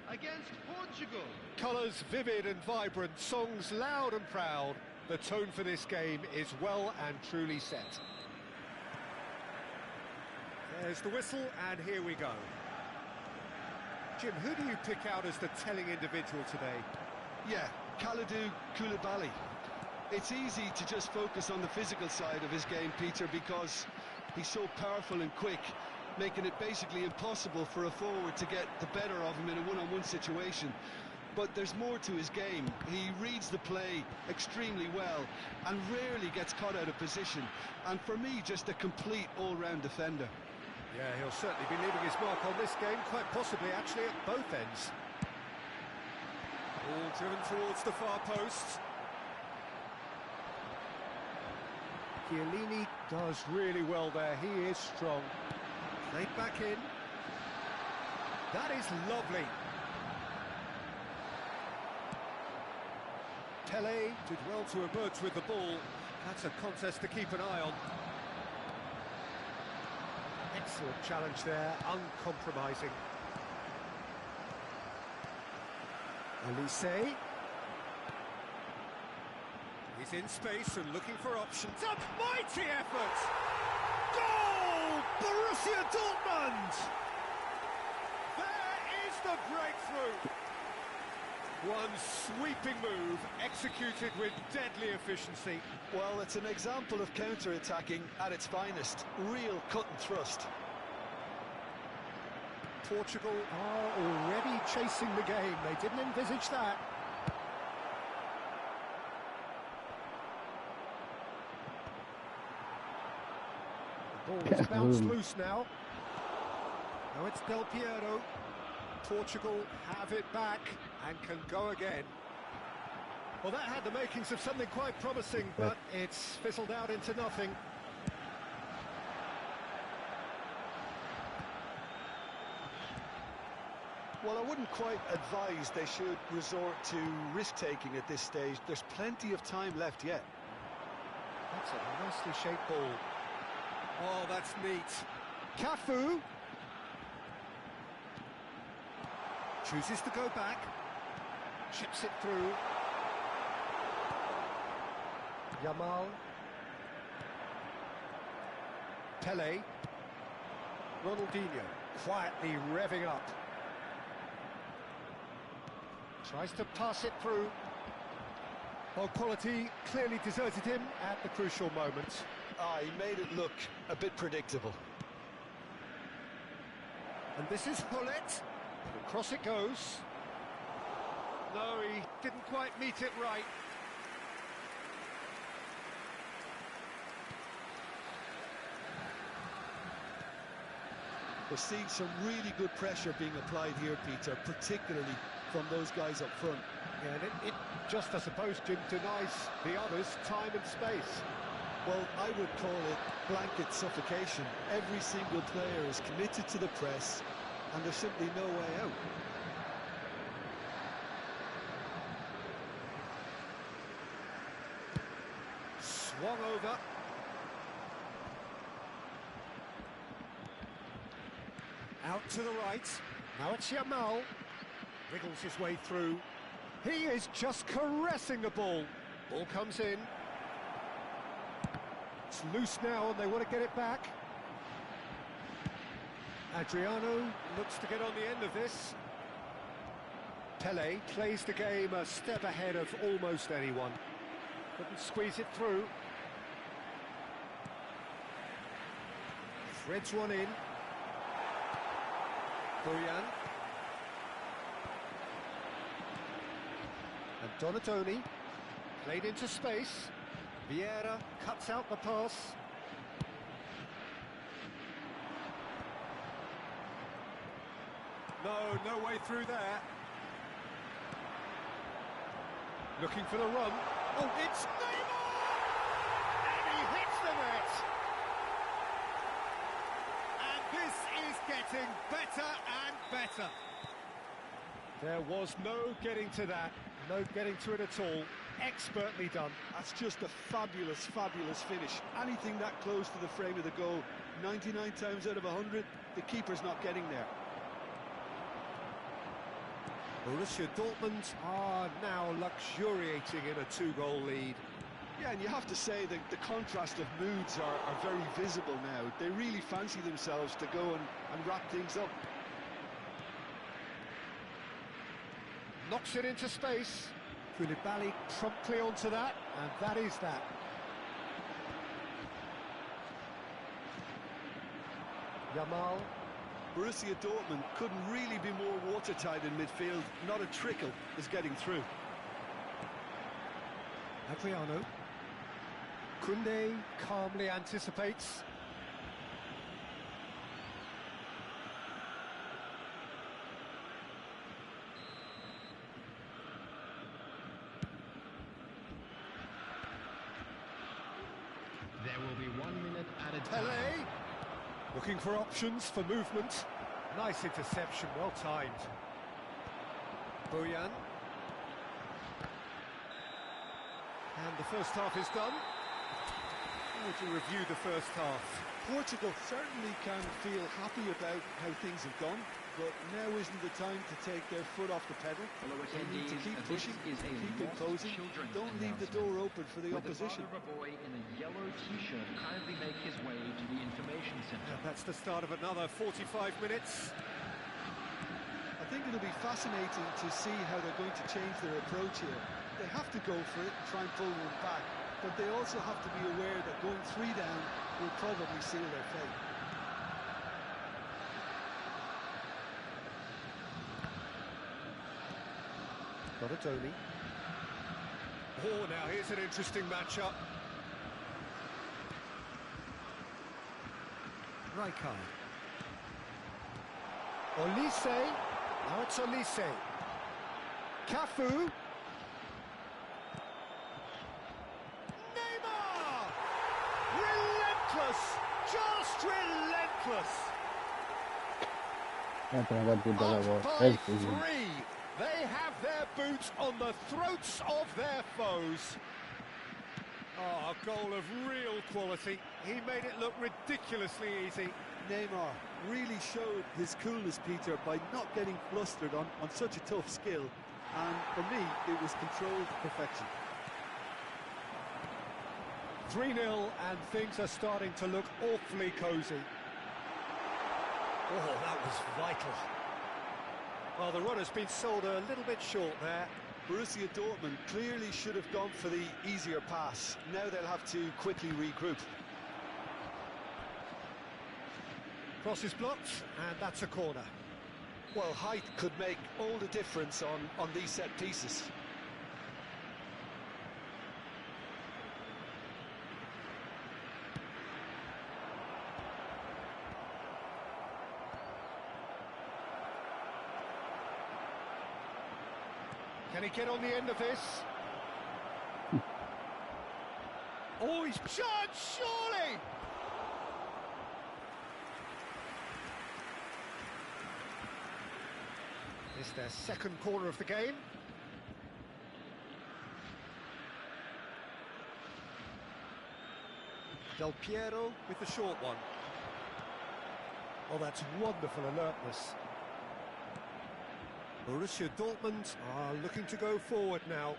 C: Against Portugal.
A: Colours vivid and vibrant, songs loud and proud. The tone for this game is well and truly set. There's the whistle, and here we go. Jim, who do you pick out as the telling individual today?
B: Yeah, Kalidou Koulibaly. It's easy to just focus on the physical side of his game, Peter, because he's so powerful and quick, making it basically impossible for a forward to get the better of him in a one-on-one situation. But there's more to his game. He reads the play extremely well and rarely gets caught out of position. And for me, just a complete all-round defender.
A: Yeah, he'll certainly be leaving his mark on this game, quite possibly actually at both ends. Ball driven towards the far post. Chiellini does really well there, he is strong. Played back in. That is lovely. Pele did well to emerge with the ball. That's a contest to keep an eye on. Excellent challenge there, uncompromising. Elise. He's in space and looking for options. A mighty effort! Goal! Borussia Dortmund! There is the breakthrough! One sweeping move, executed with deadly efficiency.
B: Well, it's an example of counter-attacking at its finest. Real cut and thrust.
A: Portugal are already chasing the game. They didn't envisage that. The ball is bounced loose now. Now it's Del Piero. Portugal have it back and can go again. Well, that had the makings of something quite promising, but it's fizzled out into nothing.
B: Well, I wouldn't quite advise they should resort to risk-taking at this stage. There's plenty of time left yet.
A: That's a nicely shaped ball. Oh, that's neat. Cafu chooses to go back, chips it through. Yamal. Pele. Ronaldinho, quietly revving up. Tries to pass it through. Well, quality clearly deserted him at the crucial moment.
B: He made it look a bit predictable.
A: And this is Hullet. Across it goes. No, he didn't quite meet it right.
B: We're seeing some really good pressure being applied here, Peter, particularly from those guys up front.
A: Yeah, and it just, I suppose, Jim, denies the others time and space.
B: Well, I would call it blanket suffocation. Every single player is committed to the press, and there's simply no way out.
A: Swung over. Out to the right. Now it's Yamal. Wriggles his way through. He is just caressing the ball. Ball comes in. It's loose now and they want to get it back. Adriano looks to get on the end of this. Pele plays the game a step ahead of almost anyone. Couldn't squeeze it through. Threads one in. Bojan. And Donatoni played into space. Vieira cuts out the pass. No way through there. Looking for the run. Oh, it's Neymar! And he hits the net! And this is getting better and better. There was no getting to that, no getting to it at all. expertly done.
B: That's just a fabulous, fabulous finish. Anything that close to the frame of the goal, 99 times out of 100, the keeper's not getting there.
A: Borussia Dortmund are now luxuriating in a 2-goal lead.
B: Yeah, and you have to say that the contrast of moods are very visible now. They really fancy themselves to go and wrap things up.
A: Knocks it into space. Koulibaly promptly onto that, and that is that. Yamal.
B: Borussia Dortmund couldn't really be more watertight in midfield. Not a trickle is getting through.
A: Adriano. Koundé calmly anticipates.
C: There will be 1 minute at a time.
A: Pelé, looking for options for movement. Nice interception, well timed. Boyan. And the first half is done. How would you review the first half?
B: Portugal certainly can feel happy about how things have gone, but now isn't the time to take their foot off the pedal. They need to keep pushing, keep imposing, don't leave the door open for the opposition.
E: The father of a boy in a yellow t-shirt kindly make his way to the information centre.
A: And that's the start of another 45 minutes.
B: I think it'll be fascinating to see how they're going to change their approach here. They have to go for it and try and pull one back, but they also have to be aware that going 3 down will probably seal their fate.
A: Donatoni. Oh, now here's an interesting matchup. Rijkaard. Olise. Now it's Olise. Cafu. Neymar! Relentless! Just relentless! Up by 3. They have their boots on the throats of their foes. Oh, a goal of real quality. He made it look ridiculously easy.
B: Neymar really showed his coolness, Peter, by not getting flustered on such a tough skill. And for me, it was controlled perfection.
A: 3-0, and things are starting to look awfully cosy. Oh, that was vital. Well, the run has been sold a little bit short there.
B: Borussia Dortmund clearly should have gone for the easier pass. Now they'll have to quickly regroup.
A: Cross is blocked, and that's a corner.
B: Well, height could make all the difference on these set pieces.
A: Can he get on the end of this? Oh, he's charged, surely! It's their second corner of the game. Del Piero with the short one. Oh, that's wonderful alertness. Borussia Dortmund are looking to go forward now.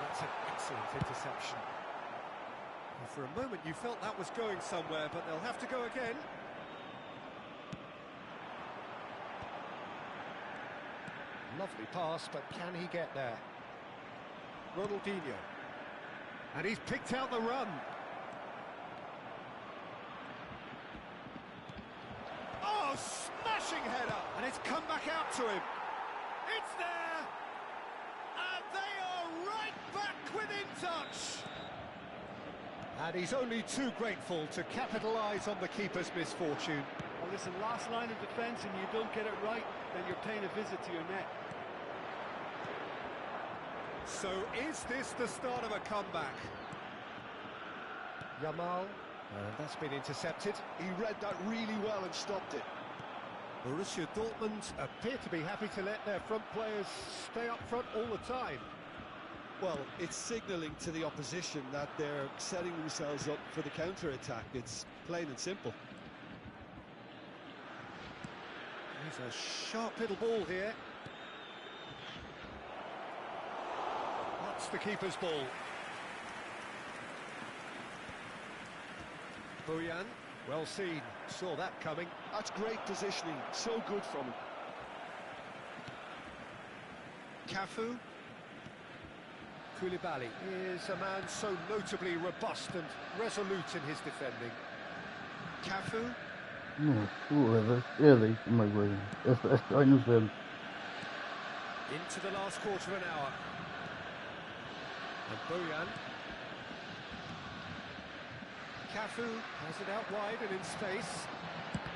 A: That's an excellent interception. And for a moment you felt that was going somewhere, but they'll have to go again. Lovely pass, but can he get there? Ronaldinho. And he's picked out the run. Oh, smashing header! And it's come back out to him. It's there! And they are right back within touch! And he's only too grateful to capitalise on the keeper's misfortune.
B: Well, listen, last line of defence and you don't get it right, then you're paying a visit to your net.
A: So is this the start of a comeback? Yamal, that's been intercepted.
B: He read that really well and stopped it.
A: Borussia Dortmund appear to be happy to let their front players stay up front all the time.
B: Well, it's signalling to the opposition that they're setting themselves up for the counter-attack. It's plain and simple.
A: There's a sharp little ball here. That's the keeper's ball. Bojan, well seen, saw that coming.
B: That's great positioning, so good from him.
A: Cafu. Koulibaly is a man so notably robust and resolute in his defending. Cafu.
D: No, ele uma coisa. Estou nos vendo.
A: Into the last quarter of an hour. And Bojan. Cafu has it out wide and in space.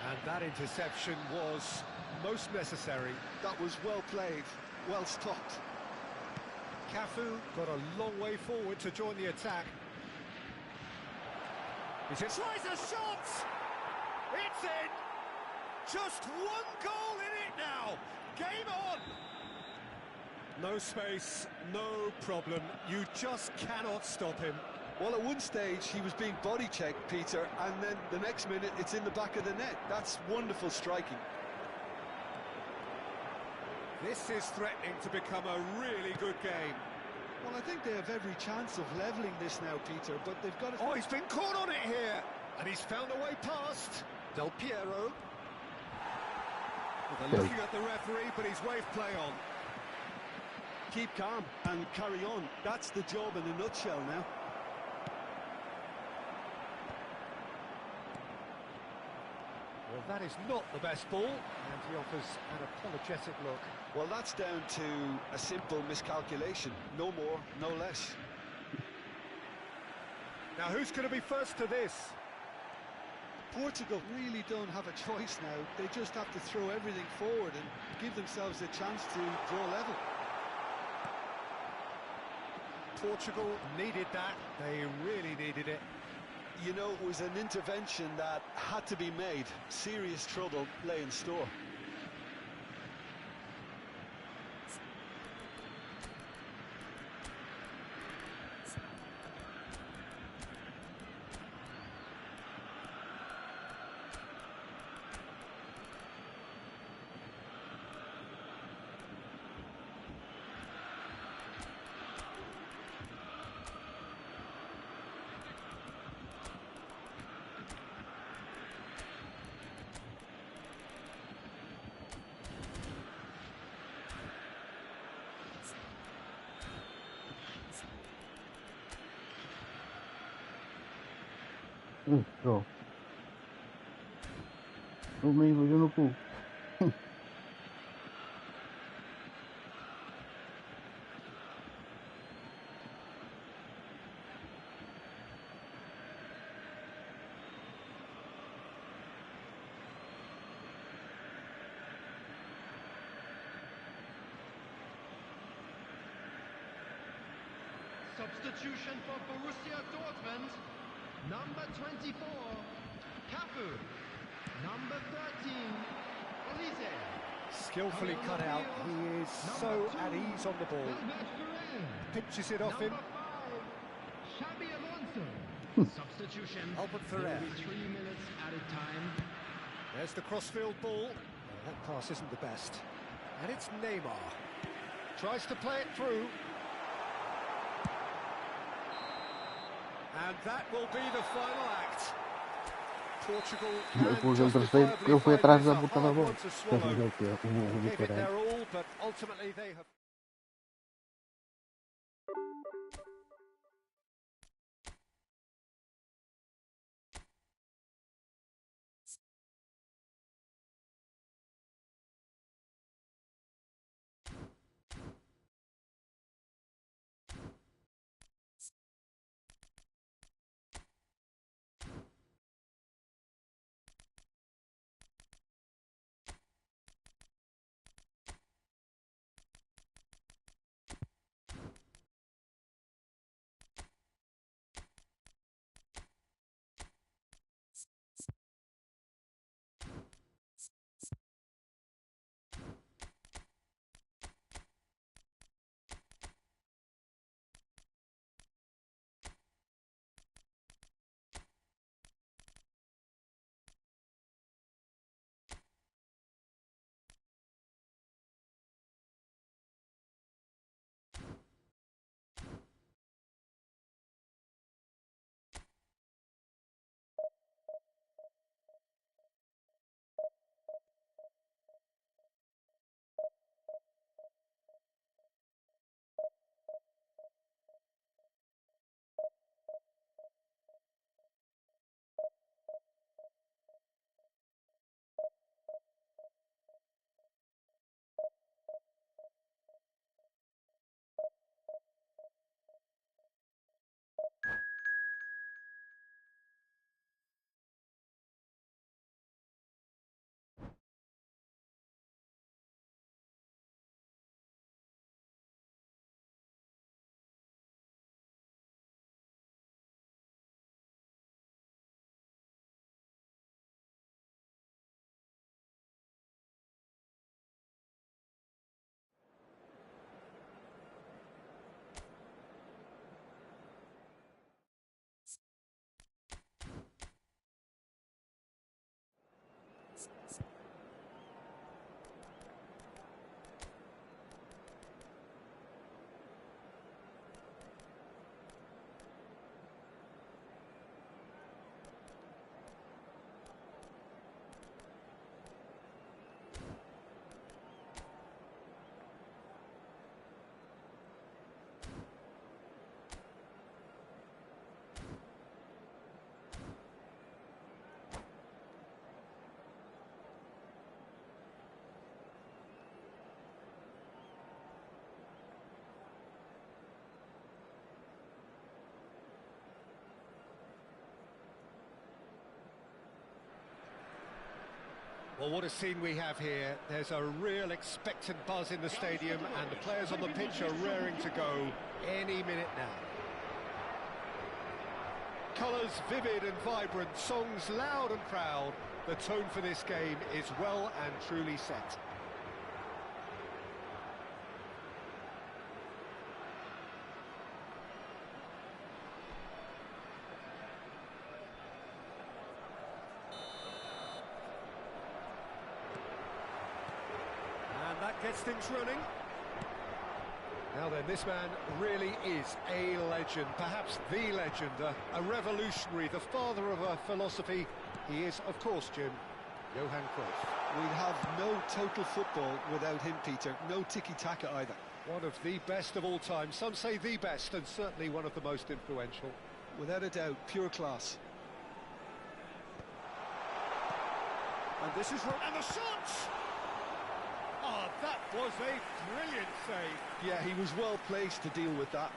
A: And that interception was most necessary.
B: That was well played, well stopped.
A: Cafu got a long way forward to join the attack. He tries a shot! It's in! Just one goal in it now! Game on! No space, no problem. You just cannot stop him.
B: Well, at one stage he was being body checked, Peter, and then the next minute it's in the back of the net. That's wonderful striking.
A: This is threatening to become a really good game.
B: Well, I think they have every chance of levelling this now, Peter, but they've got to...
A: Oh, he's been caught on it here! And he's found a way past. Del Piero. Well, they're looking at the referee, but he's waved play on.
B: Keep calm and carry on. That's the job in a nutshell now.
A: Well, that is not the best ball, and he offers an apologetic look.
B: Well, that's down to a simple miscalculation. No more, no less.
A: Now, who's going to be first to this?
B: Portugal really don't have a choice now. They just have to throw everything forward and give themselves a chance to draw level.
A: Portugal needed that. They really needed it.
B: You know, it was an intervention that had to be made. Serious trouble lay in store.
D: Pronto. O meio eu não pulo.
C: Substitution for Borussia Dortmund. Number 24, Cafu. Number 13, Olise.
A: Skillfully cut out. He is so at ease on the ball. Pinches it off him.
C: Number 5, Xabi Alonso. Substitution.
A: Albert
C: There will
A: Ferrer.
C: be 3 minutes added time.
A: There's the crossfield ball. That pass isn't the best. And it's Neymar. Tries to play it through. And that will be the final act. Portugal
D: Eu fui atrás da boca da bola.
A: Gave it their all, but ultimately they have Well, what a scene we have here. There's a real expectant buzz in the stadium, and the players on the pitch are raring to go any minute now. Colours vivid and vibrant, songs loud and proud. The tone for this game is well and truly set. And that gets things running. Now then, this man really is a legend, perhaps the legend, a revolutionary, the father of a philosophy. He is, of course, Jim, Johan Cruyff.
B: We'd have no total football without him, Peter. No tiki-taka either.
A: One of the best of all time. Some say the best, and certainly one of the most influential.
B: Without a doubt, pure class.
A: And this is... And the shot! Oh, that was a brilliant save.
B: Yeah, he was well placed to deal with that.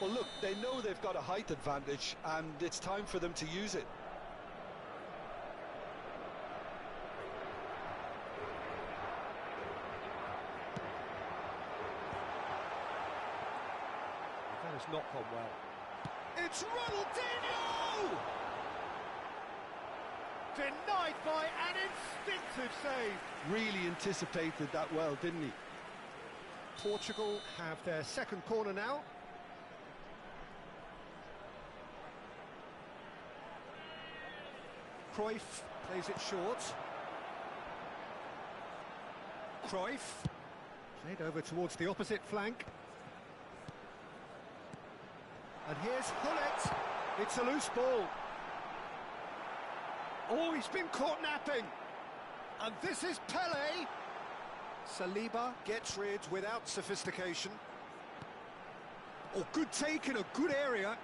B: Well, look, they know they've got a height advantage, and it's time for them to use it.
A: That has not gone well. It's Ronaldinho! Denied by an instinctive save.
B: Really anticipated that well, didn't he?
A: Portugal have their second corner now. Cruyff plays it short. Cruyff played over towards the opposite flank. And here's Hullet. It's a loose ball. Oh, he's been caught napping. And this is Pele. Saliba gets rid without sophistication. Oh, good take in a good area.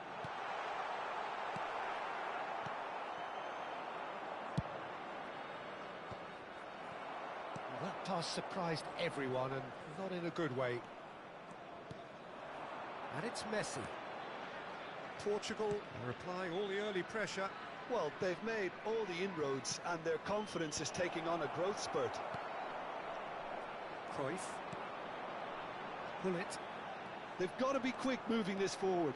A: Well, that pass surprised everyone, and not in a good way. And it's Messi. Portugal are applying all the early pressure.
B: Well, they've made all the inroads and their confidence is taking on a growth spurt.
A: Cruyff. Hullet.
B: They've got to be quick moving this forward.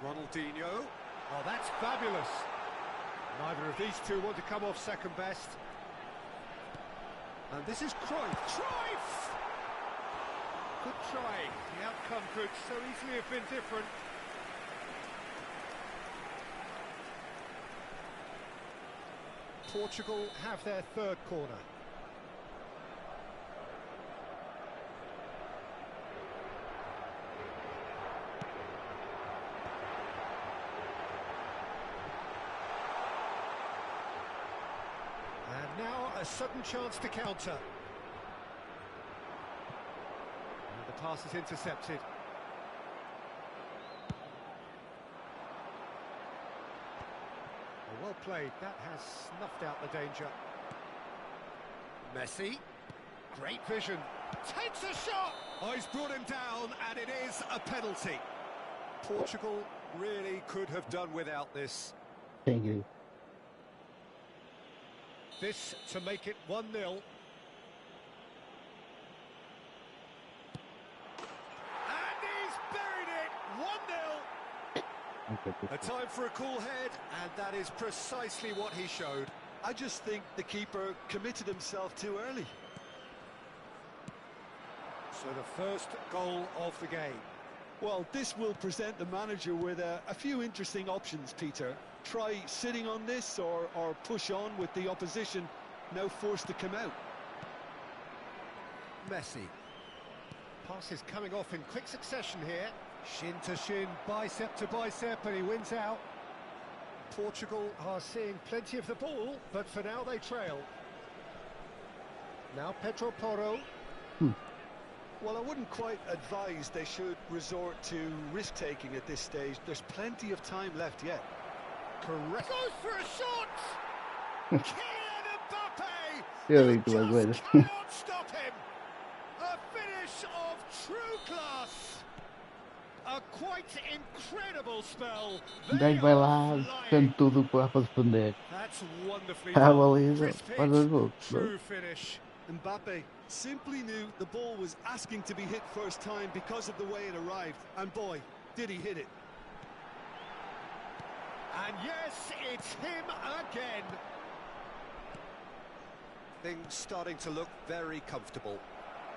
A: Ronaldinho. Oh, that's fabulous. Neither of these two want to come off second best. And this is Cruyff. Cruyff! Good try. The outcome could so easily have been different. Portugal have their third corner. And now a sudden chance to counter. And the pass is intercepted. Well played, that has snuffed out the danger. Messi, great vision, takes a shot! Oh, he's brought him down, and it is a penalty. Portugal really could have done without this.
D: Thank you.
A: This to make it 1-0. And he's buried it, 1-0. A time for a cool head, and that is precisely what he showed.
B: I just think the keeper committed himself too early.
A: So the first goal of the game.
B: Well, this will present the manager with a few interesting options, Peter. Try sitting on this or push on with the opposition now forced to come out.
A: Messi. Pass is coming off in quick succession here. Shin to shin, bicep to bicep, and he wins out. Portugal are seeing plenty of the ball, but for now they trail. Now Pedro Porro.
B: Well, I wouldn't quite advise they should resort to risk-taking at this stage. There's plenty of time left yet.
A: Correct. Goes for a shot! Kylian Mbappe!
D: Really
A: You
D: do I
A: just cannot stop him! A finish of true class! A quite incredible spell.
D: O
A: They
D: gajo vai
A: are
D: lá,
A: flying.
D: defende tudo para defender.
A: That's wonderfully
D: A
A: done.
D: baliza,
A: Crisp
D: faz
A: hit.
D: dois gols.
A: True finish.
B: Mbappe simply knew the ball was asking to be hit first time because of the way it arrived. And boy, did he hit it.
A: And yes, it's him again. Things starting to look very comfortable.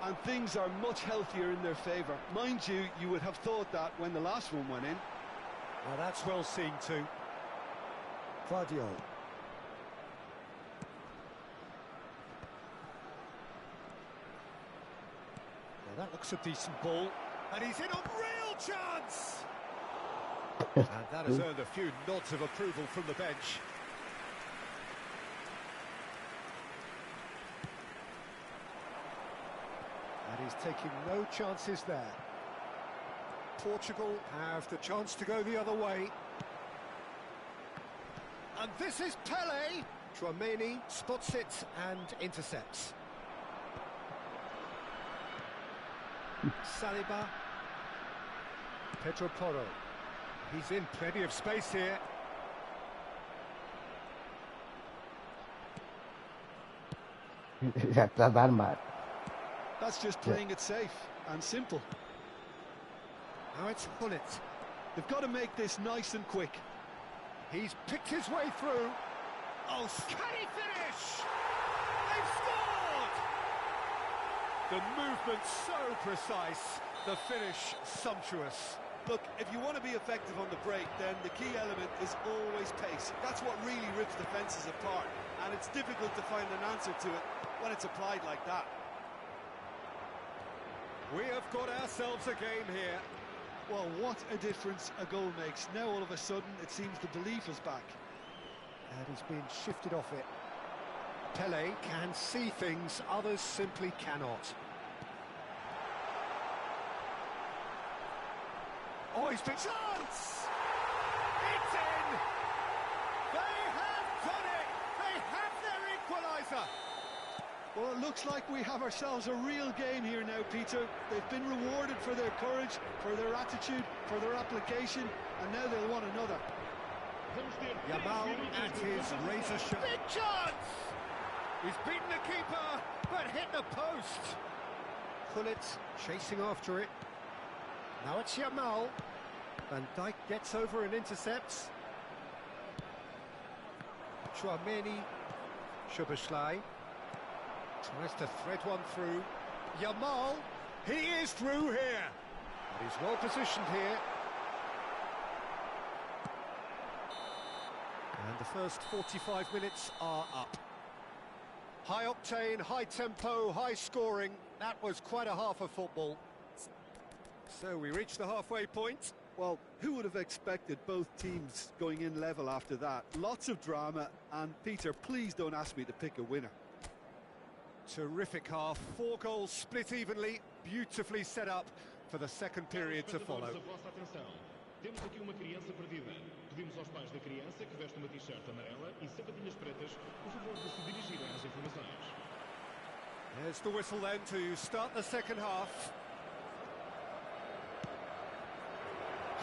B: And things are much healthier in their favour. Mind you, you would have thought that when the last one went in.
A: Now that's well seen too. Vardio. Now that looks a decent ball. And he's in on real chance! And that has earned a few nods of approval from the bench. And he's taking no chances there. Portugal have the chance to go the other way. And this is Pele. Tchouaméni spots it and intercepts. Saliba. Pedro Porro. He's in plenty of space here.
D: Já está a dar mar.
B: That's just playing it safe and simple.
A: Now it's Hullet.
B: They've got to make this nice and quick.
A: He's picked his way through. Oh, can he finish? They've scored! The movement so precise, the finish sumptuous.
B: Look, if you want to be effective on the break, then the key element is always pace. That's what really rips defences apart, and it's difficult to find an answer to it when it's applied like that.
A: We have got ourselves a game here.
B: Well, what a difference a goal makes. Now all of a sudden it seems the belief is back.
A: And he's been shifted off it. Pele can see things others simply cannot. Oh, he's been chance! It's in! They have done it! They have their equaliser!
B: Well, it looks like we have ourselves a real game here now, Peter. They've been rewarded for their courage, for their attitude, for their application, and now they'll want another.
A: Yamal at his razor sharp. Big chance! He's beaten the keeper, but hit the post. Hullet chasing after it. Now it's Yamal. Van Dijk gets over and intercepts. Tchouaméni. Szoboszlai tries to thread one through. Yamal, he is through here. But he's well positioned here. And the first 45 minutes are up. High octane, high tempo, high scoring. That was quite a half of football. So we reach the halfway point.
B: Well, who would have expected both teams going in level after that? Lots of drama, and Peter, please don't ask me to pick a winner.
A: Terrific half, 4 goals split evenly, beautifully set up for the second period to follow.
C: Temos aqui uma criança perdida. Pedimos aos pais da criança que veste uma t-shirt amarela e sapatilhas pretas o favor de se dirigirem às informações.
A: There's the whistle then to start the second half.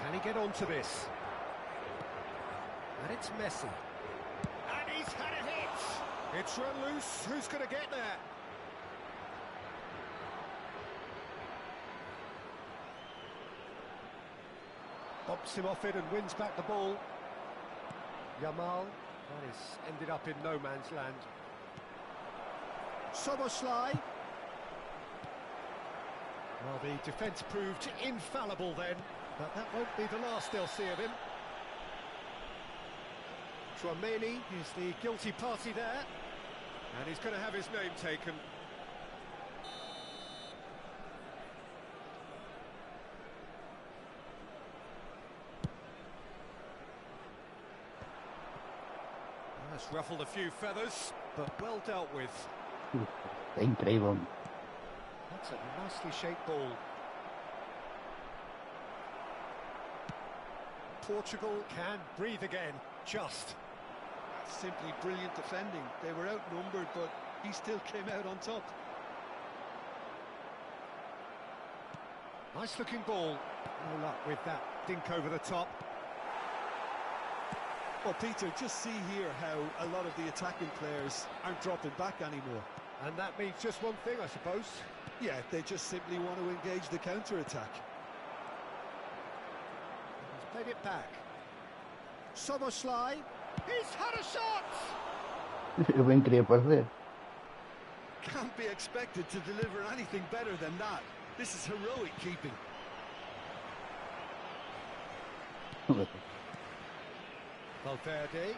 A: Can he get onto this? And it's Messi. And he's had a hit! It's run loose, who's going to get there? Bumps him off it and wins back the ball. Yamal, that is ended up in no man's land. Szoboszlai. Well, the defence proved infallible then, but that won't be the last they'll see of him. Tchouaméni is the guilty party there, and he's going to have his name taken. That's ruffled a few feathers, but well dealt with.
D: Incrível.
A: That's a nicely shaped ball. Portugal can breathe again, just.
B: That's simply brilliant defending. They were outnumbered, but he still came out on top.
A: Nice looking ball. No luck with that Dink over the top.
B: Well, Peter, just see here how a lot of the attacking players aren't dropping back anymore.
A: And that means just one thing, I suppose.
B: Yeah, they just simply want to engage the counter-attack.
A: He's played it back. Soboslai. He's had a shot!
D: Eu bem queria perder.
B: Can't be expected to deliver anything better than that. This is heroic keeping.
A: Valverde.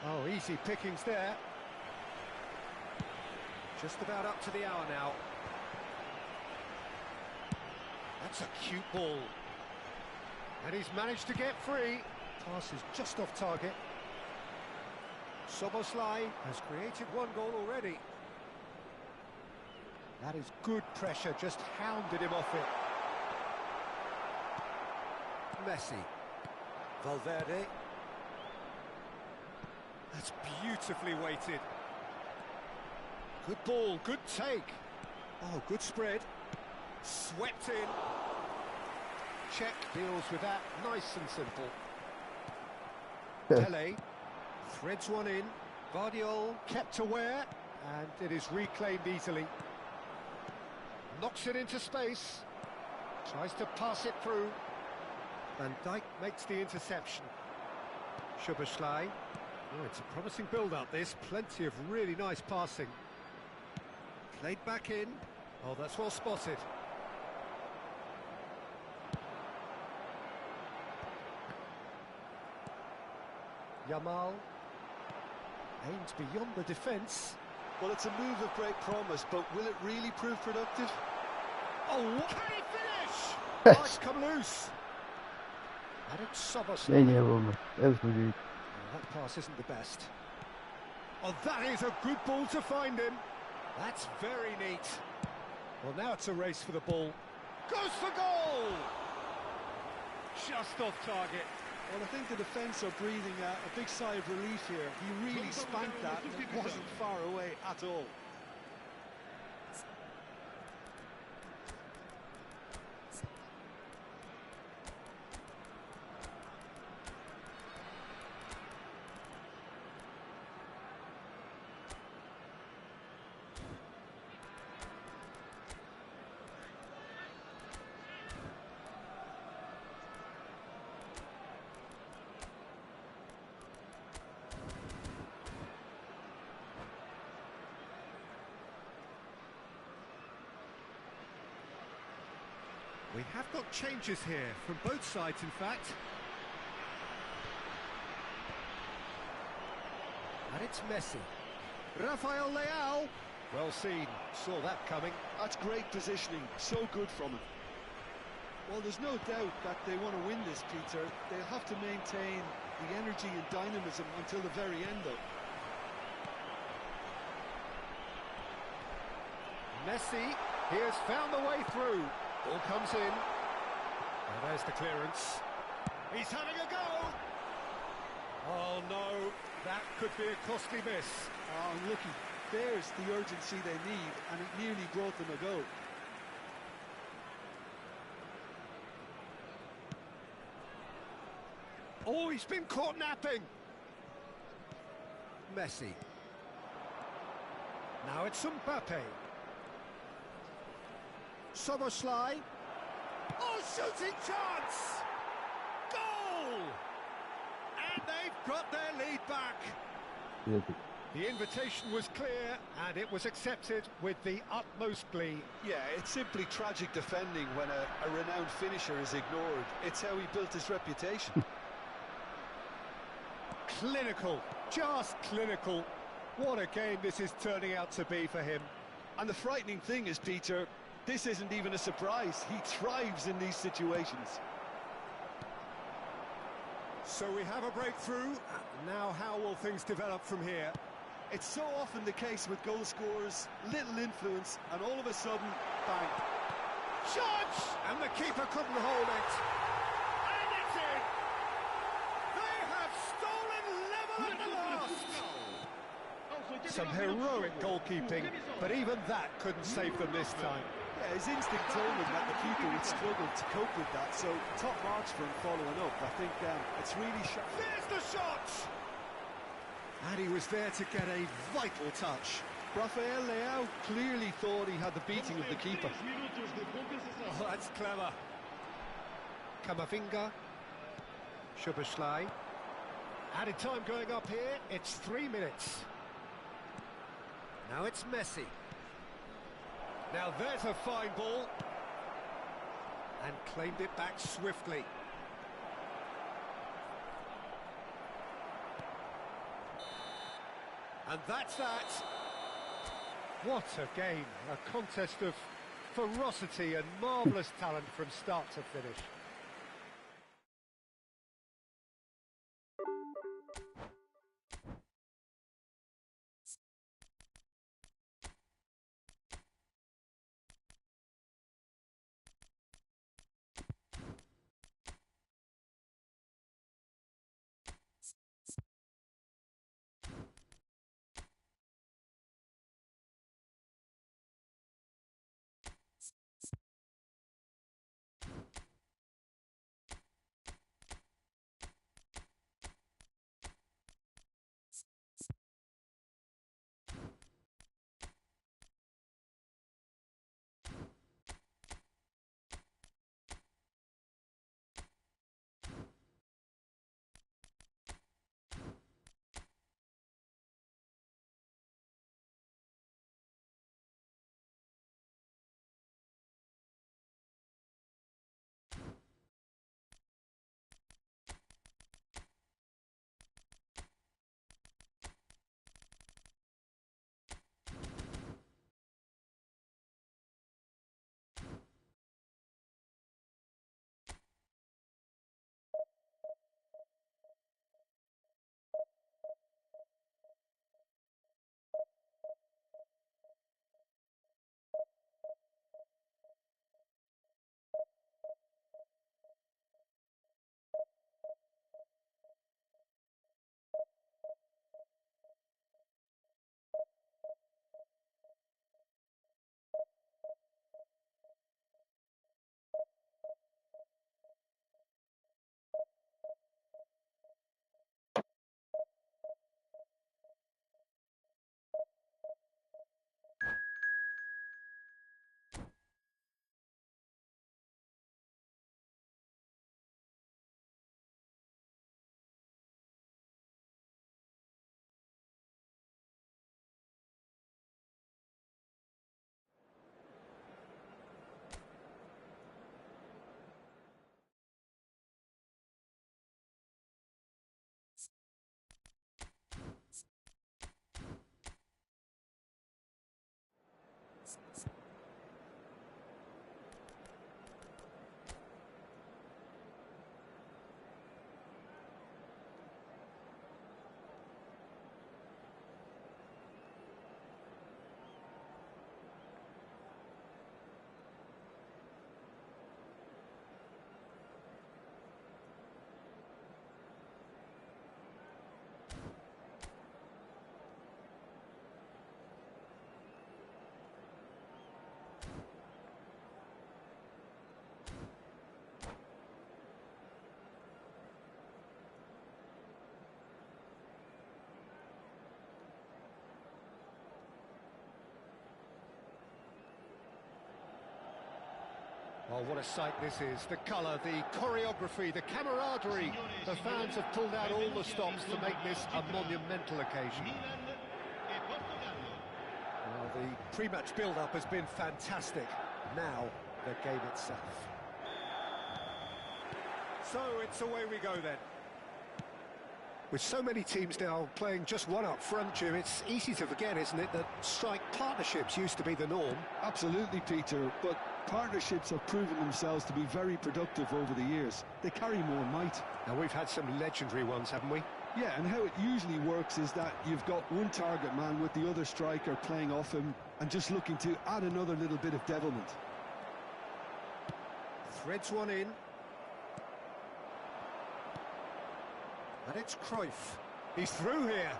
A: Oh, easy pickings there. Just about up to the hour now. That's a cute ball. And he's managed to get free. Pass is just off target. Soboslai has created one goal already. That is good pressure, just hounded him off it. Messi. Valverde. That's beautifully weighted. Good ball, good take. Oh, good spread. Swept in. Czech deals with that, nice and simple. Pele threads one in. Guardiola kept aware, and it is reclaimed easily. Knocks it into space. Tries to pass it through. Van Dijk makes the interception. Szoboszlai. Oh, it's a promising build-up, this. Plenty of really nice passing. Played back in. Oh, that's well spotted. Yamal aims beyond the defence.
B: Well, it's a move of great promise, but will it really prove productive?
A: Oh, can he finish? Oh, it's come loose. And it's Soboslai.
D: Nem é bom, é fugir.
A: That pass isn't the best. Oh, that is a good ball to find him. That's very neat. Well, now it's a race for the ball. Goes for goal! Just off target.
B: Well, I think the defence are breathing a big sigh of relief here. He really spanked that, and it wasn't far away at all.
A: We have got changes here, from both sides in fact. And it's Messi. Rafael Leao. Well seen, saw that coming.
B: That's great positioning, so good from him. Well, there's no doubt that they want to win this, Peter. They'll have to maintain the energy and dynamism until the very end, though.
A: Messi, he has found the way through. Ball comes in. And there's the clearance. He's having a go. Oh no, that could be a costly miss.
B: Oh, looky, there's the urgency they need, and it nearly brought them a goal.
A: Oh, he's been caught napping. Messi. Now it's Mbappe. Soboslai. Oh, shooting chance! Goal! And they've got their lead back. The invitation was clear, and it was accepted with the utmost glee.
B: Yeah, it's simply tragic defending when a renowned finisher is ignored. It's how he built his reputation.
A: Clinical, just clinical. What a game this is turning out to be for him.
B: And the frightening thing is, Peter, this isn't even a surprise. He thrives in these situations.
A: So we have a breakthrough. Now how will things develop from here?
B: It's so often the case with goal scorers, little influence, and all of a sudden, bang.
A: Shot! And the keeper couldn't hold it. And it's in! They have stolen level at the last! Some heroic goalkeeping, but even that couldn't save them this time.
B: Yeah, his instinct told him that the keeper would struggle to cope with that, so top marks for him following up. I think it's really sharp.
A: There's the shot! And he was there to get a vital touch.
B: Rafael Leao clearly thought he had the beating of the keeper.
A: Oh, that's clever. Kamavinga. Szoboszlai. Added time going up here, it's 3 minutes. Now it's Messi. Now there's a fine ball. And claimed it back swiftly. And that's that. What a game. A contest of ferocity and marvellous talent from start to finish. Oh, what a sight this is. The colour, the choreography, the camaraderie. The fans have pulled out all the stops to make this a monumental occasion. Well, the pre-match build-up has been fantastic. Now, the game itself. So, it's away we go then. With so many teams now playing just one up front, Jim, it's easy to forget, isn't it, that strike partnerships used to be the norm.
B: Absolutely, Peter, but partnerships have proven themselves to be very productive over the years. They carry more might.
A: Now, we've had some legendary ones, haven't we?
B: Yeah, and how it usually works is that you've got one target man with the other striker playing off him and just looking to add another little bit of devilment.
A: Threads one in. And it's Cruyff. He's through here.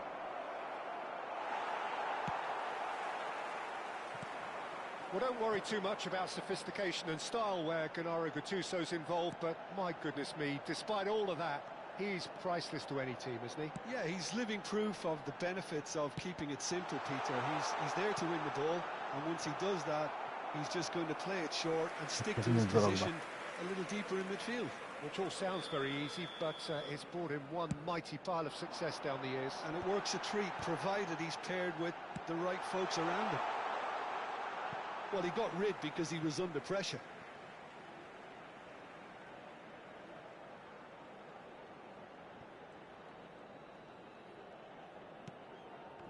A: Well, don't worry too much about sophistication and style where Gennaro Gattuso's involved, but my goodness me, despite all of that, he's priceless to any team, isn't he?
B: Yeah, he's living proof of the benefits of keeping it simple, Peter. He's there to win the ball, and once he does that, he's just going to play it short and stick to his position a little deeper in midfield.
A: Which all sounds very easy, but it's brought him one mighty pile of success down the years.
B: And it works a treat, provided he's paired with the right folks around him. Well, he got rid because he was under pressure.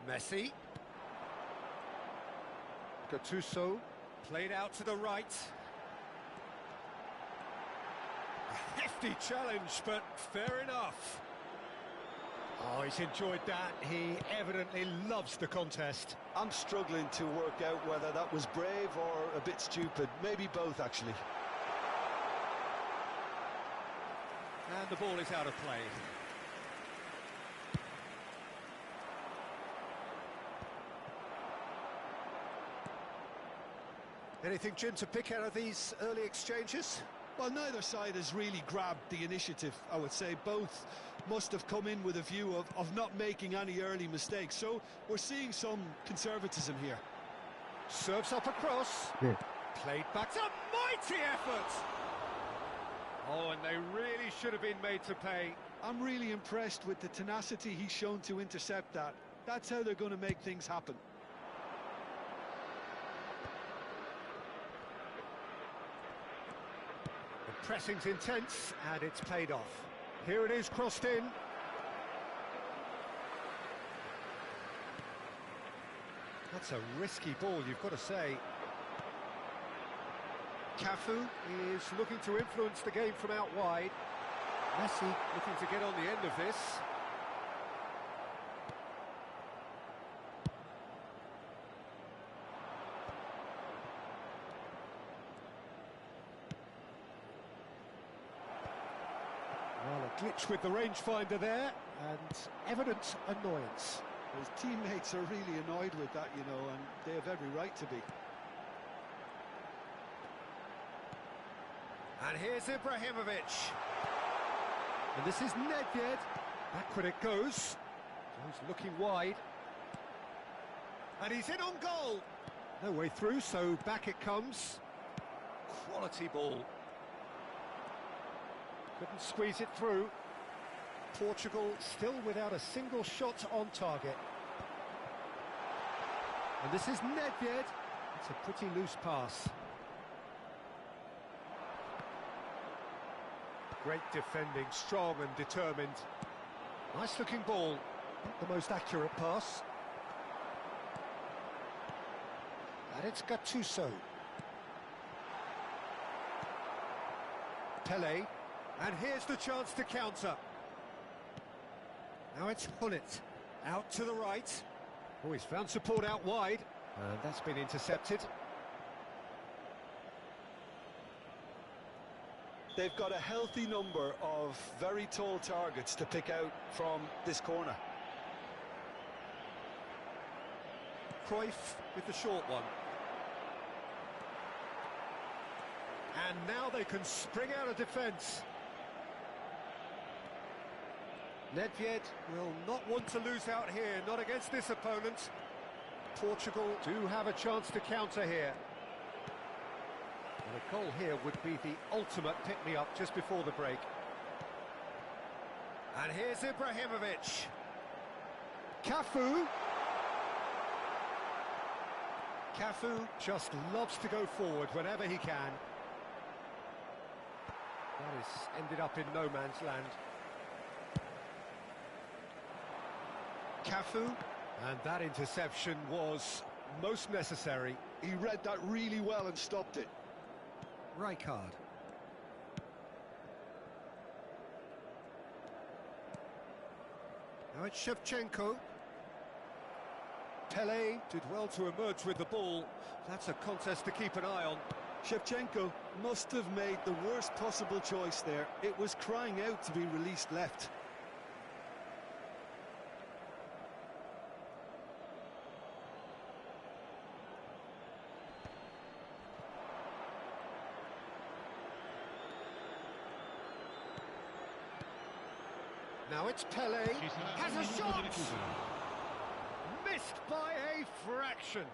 A: Messi. Gattuso. Played out to the right. A hefty challenge, but fair enough. Oh, he's enjoyed that. He evidently loves the contest.
B: I'm struggling to work out whether that was brave or a bit stupid. Maybe both, actually.
A: And the ball is out of play. Anything, Jim, to pick out of these early exchanges?
B: Well, neither side has really grabbed the initiative, I would say. Both must have come in with a view of not making any early mistakes. So we're seeing some conservatism here.
A: Serves up across.
D: Yeah.
A: Played back. A mighty effort! Oh, and they really should have been made to pay.
B: I'm really impressed with the tenacity he's shown to intercept that. That's how they're going to make things happen.
A: The pressing's intense, and it's paid off. Here it is, crossed in. That's a risky ball, you've got to say. Cafu is looking to influence the game from out wide. Messi looking to get on the end of this. Well, a glitch with the rangefinder there, and evident annoyance.
B: His teammates are really annoyed with that, you know, and they have every right to be.
A: And here's Ibrahimovic. And this is Nedved. Backward it goes. He's looking wide. And he's in on goal. No way through, so back it comes. Quality ball. Couldn't squeeze it through. Portugal still without a single shot on target. And this is Nedved. It's a pretty loose pass. Great defending, strong and determined. Nice looking ball. Not the most accurate pass. And it's Gattuso. Pele. And here's the chance to counter. Now it's Hullet. Out to the right. Oh, he's found support out wide. And that's been intercepted.
B: They've got a healthy number of very tall targets to pick out from this corner.
A: Cruyff with the short one. And now they can spring out of defence. Nedved will not want to lose out here, not against this opponent. Portugal do have a chance to counter here. And a goal here would be the ultimate pick-me-up just before the break. And here's Ibrahimovic. Cafu. Cafu just loves to go forward whenever he can. That has ended up in no man's land. Cafu, and that interception was most necessary.
B: He read that really well and stopped it.
A: Rijkaard. Now it's Shevchenko. Pele did well to emerge with the ball. That's a contest to keep an eye on.
B: Shevchenko must have made the worst possible choice there. It was crying out to be released left.
A: Now it's Pele. Has a shot! Missed by a fraction.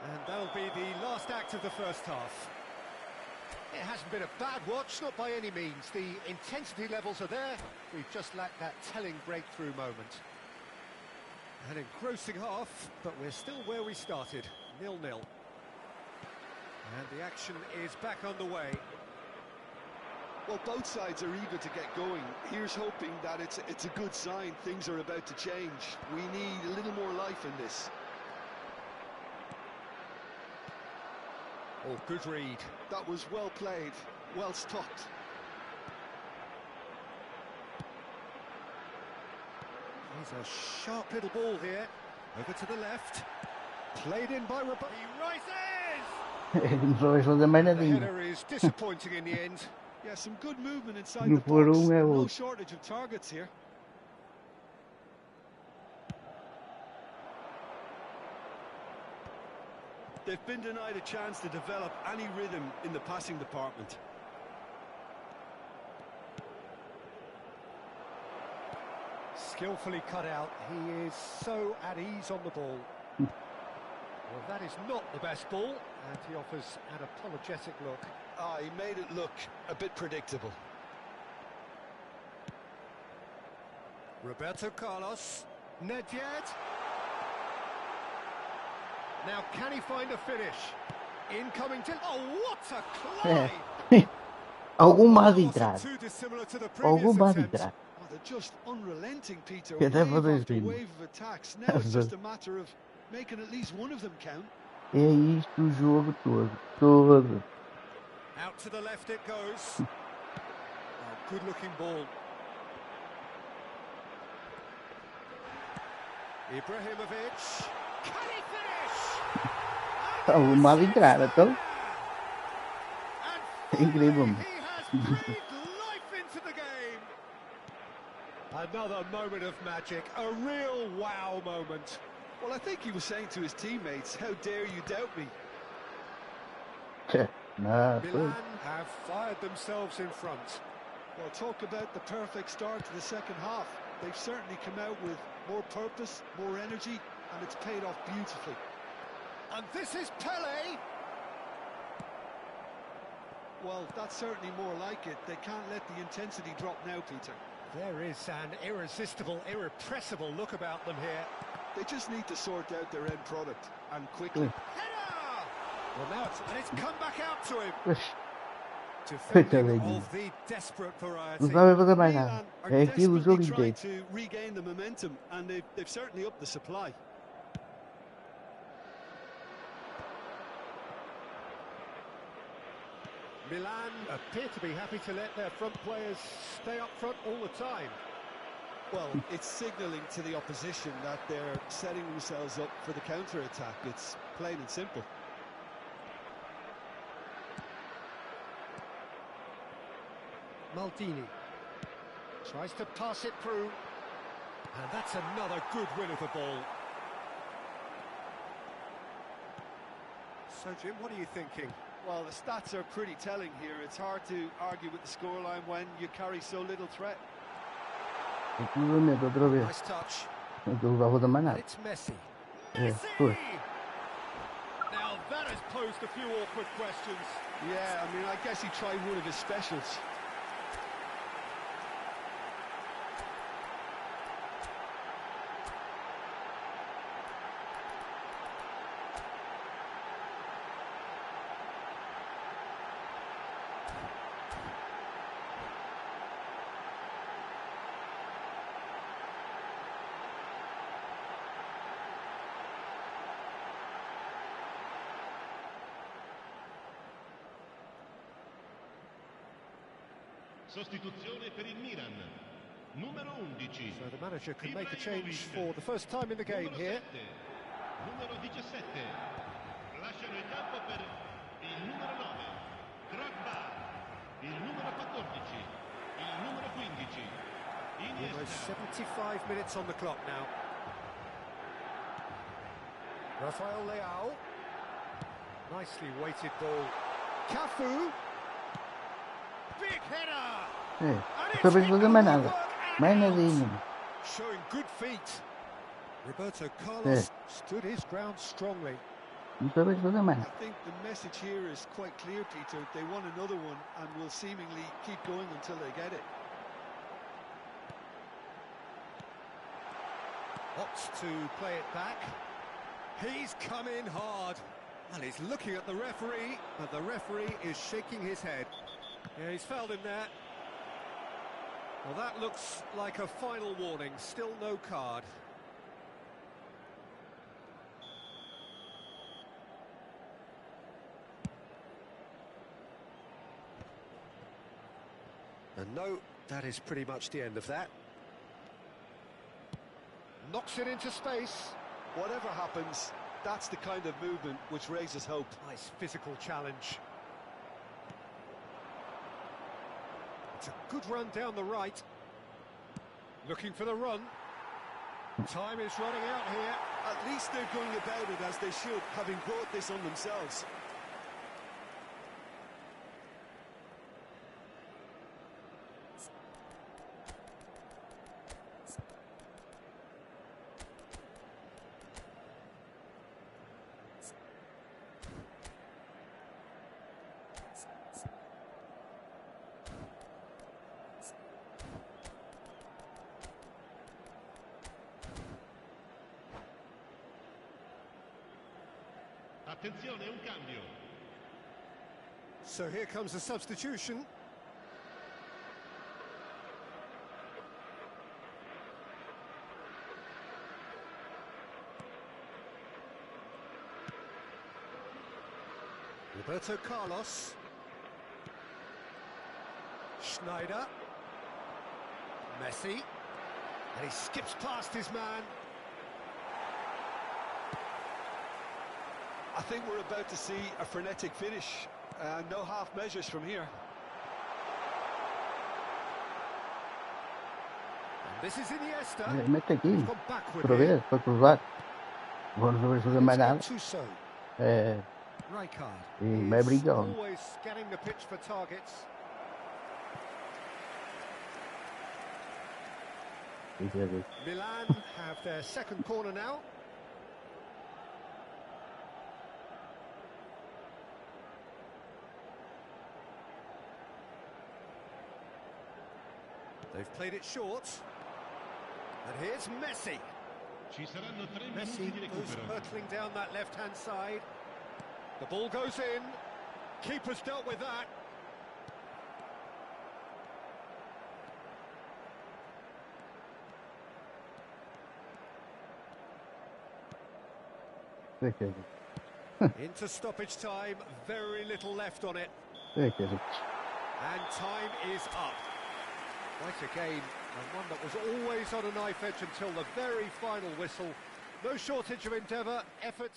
A: And that'll be the last act of the first half. It hasn't been a bad watch, not by any means. The intensity levels are there. We've just lacked that telling breakthrough moment. An engrossing half, but we're still where we started, 0-0. And the action is back underway.
B: Well, both sides are eager to get going. Here's hoping that it's a good sign. Things are about to change. We need a little more life in this.
A: Oh, good read.
B: That was well played, well stopped.
A: Here's a sharp little ball here. Over to the left. Played in by Rumo. He rises! The header is disappointing in the end.
B: Yeah, some good movement inside the box. No shortage of targets here. They've been denied a chance to develop any rhythm in the passing department.
A: Skillfully cut out. He is so at ease on the ball. Well, that is not the best ball, and he offers an apologetic look.
B: Ah, he made it look a bit predictable.
A: Roberto Carlos. Nedved. Now, can he find a finish? Incoming to... Oh, what a climb!
D: Alguma há de entrar.
A: Too dissimilar to the
D: Alguma há de
A: previous attempt.
D: entrar.
B: Oh, they're just unrelenting, Peter.
D: Que deve
B: Wave
D: fazer
B: after
D: isso.
B: wave of attacks. Now it's just a matter of making at least one of them count.
D: É isto o jogo todo. Todo.
A: Out to the left it goes. Oh, good-looking ball. Ibrahimovic. Can he finish?
D: Alguma há de entrar, então.
A: And
D: Incrível.
A: he has breathed life into the game. Another moment of magic, a real wow moment.
B: Well, I think he was saying to his teammates, how dare you doubt me?
D: Não,
A: Milan have fired themselves in front.
B: Well, talk about the perfect start to the second half. They've certainly come out with more purpose, more energy, and it's paid off beautifully.
A: And this is Pele.
B: Well, that's certainly more like it. They can't let the intensity drop now, Peter.
A: There is an irresistible, irrepressible look about them here.
B: They just need to sort out their end product, and quickly.
A: Header! Well, now it's come back out to him.
D: pois,
A: Defending of the desperate variety.
D: não sabe fazer mais
B: Milan
D: nada.
B: are
D: É aquilo o jogo
B: desperately trying
D: inteiro.
B: to regain the momentum, and they've certainly upped the supply.
A: Milan appear to be happy to let their front players stay up front all the time.
B: Well, it's signalling to the opposition that they're setting themselves up for the counter-attack. It's plain and simple.
A: Maldini tries to pass it through, and that's another good win of the ball. So, Jim, what are you thinking?
B: Well, the stats are pretty telling here. It's hard to argue with the scoreline when you carry so little threat.
D: Inclusivamente, outra vez.
A: Nice touch.
D: Não estou a levar outra mais
A: And
D: nada.
A: it's Messi.
D: É, pois.
A: Now that has posed a few awkward questions.
B: Yeah, I mean, I guess he tried one of his specials.
C: Sostituzione per il Milan. Numero 11.
A: So the manager can make a change for the first time in the game here.
C: Numero 17. Lasciano il campo per il numero 9, Drogba. Il numero 14, il numero 15,
A: Almost
C: Iniesta.
A: 75 minutes on the clock now. Rafael Leao. Nicely weighted ball. Cafu. Big header.
D: É,
A: And
D: esta
A: it's
D: vez
A: hit
D: não
A: the
D: deu mais nada.
A: woodwork
D: Mais
A: and out.
D: nadinha.
A: Showing good feet. Roberto Carlos stood his ground strongly.
D: Desta vez não deu mais
B: I
D: nada.
B: think the message here is quite clear, Peter. They want another one and will seemingly keep going until they get it.
A: Opts to play it back. He's come in hard. And he's looking at the referee, but the referee is shaking his head. Yeah, he's fouled him there. Well, that looks like a final warning. Still no card. And no, that is pretty much the end of that. Knocks it into space.
B: Whatever happens, that's the kind of movement which raises hope.
A: Nice physical challenge. It's a good run down the right. Looking for the run. Time is running out here.
B: At least they're going about it as they should, having brought this on themselves.
C: Attenzione, un cambio.
A: So here comes the substitution. Roberto Carlos. Schneider. Messi. And he skips past his man.
B: I think we're about to see a frenetic finish. No half measures from here.
A: And this is Iniesta.
D: Mete aqui.
A: He's gone backward
D: Outra
A: here.
D: vez, para cruzar. Agora não vai fazer mais nada.
A: Gattuso.
D: É,
A: Rijkaard
D: E vai
A: is
D: brigando.
A: always scanning the pitch for targets. Milan have their second corner now. They've played it short. And here's Messi.
C: Ci saranno 3 minuti
A: Messi
C: di
A: goes
C: recupero.
A: hurtling down that left-hand side. The ball goes in. Keeper's dealt with that. Into stoppage time, very little left on it. And time is up. Quite a game, and one that was always on a knife edge until the very final whistle. No shortage of endeavour, effort...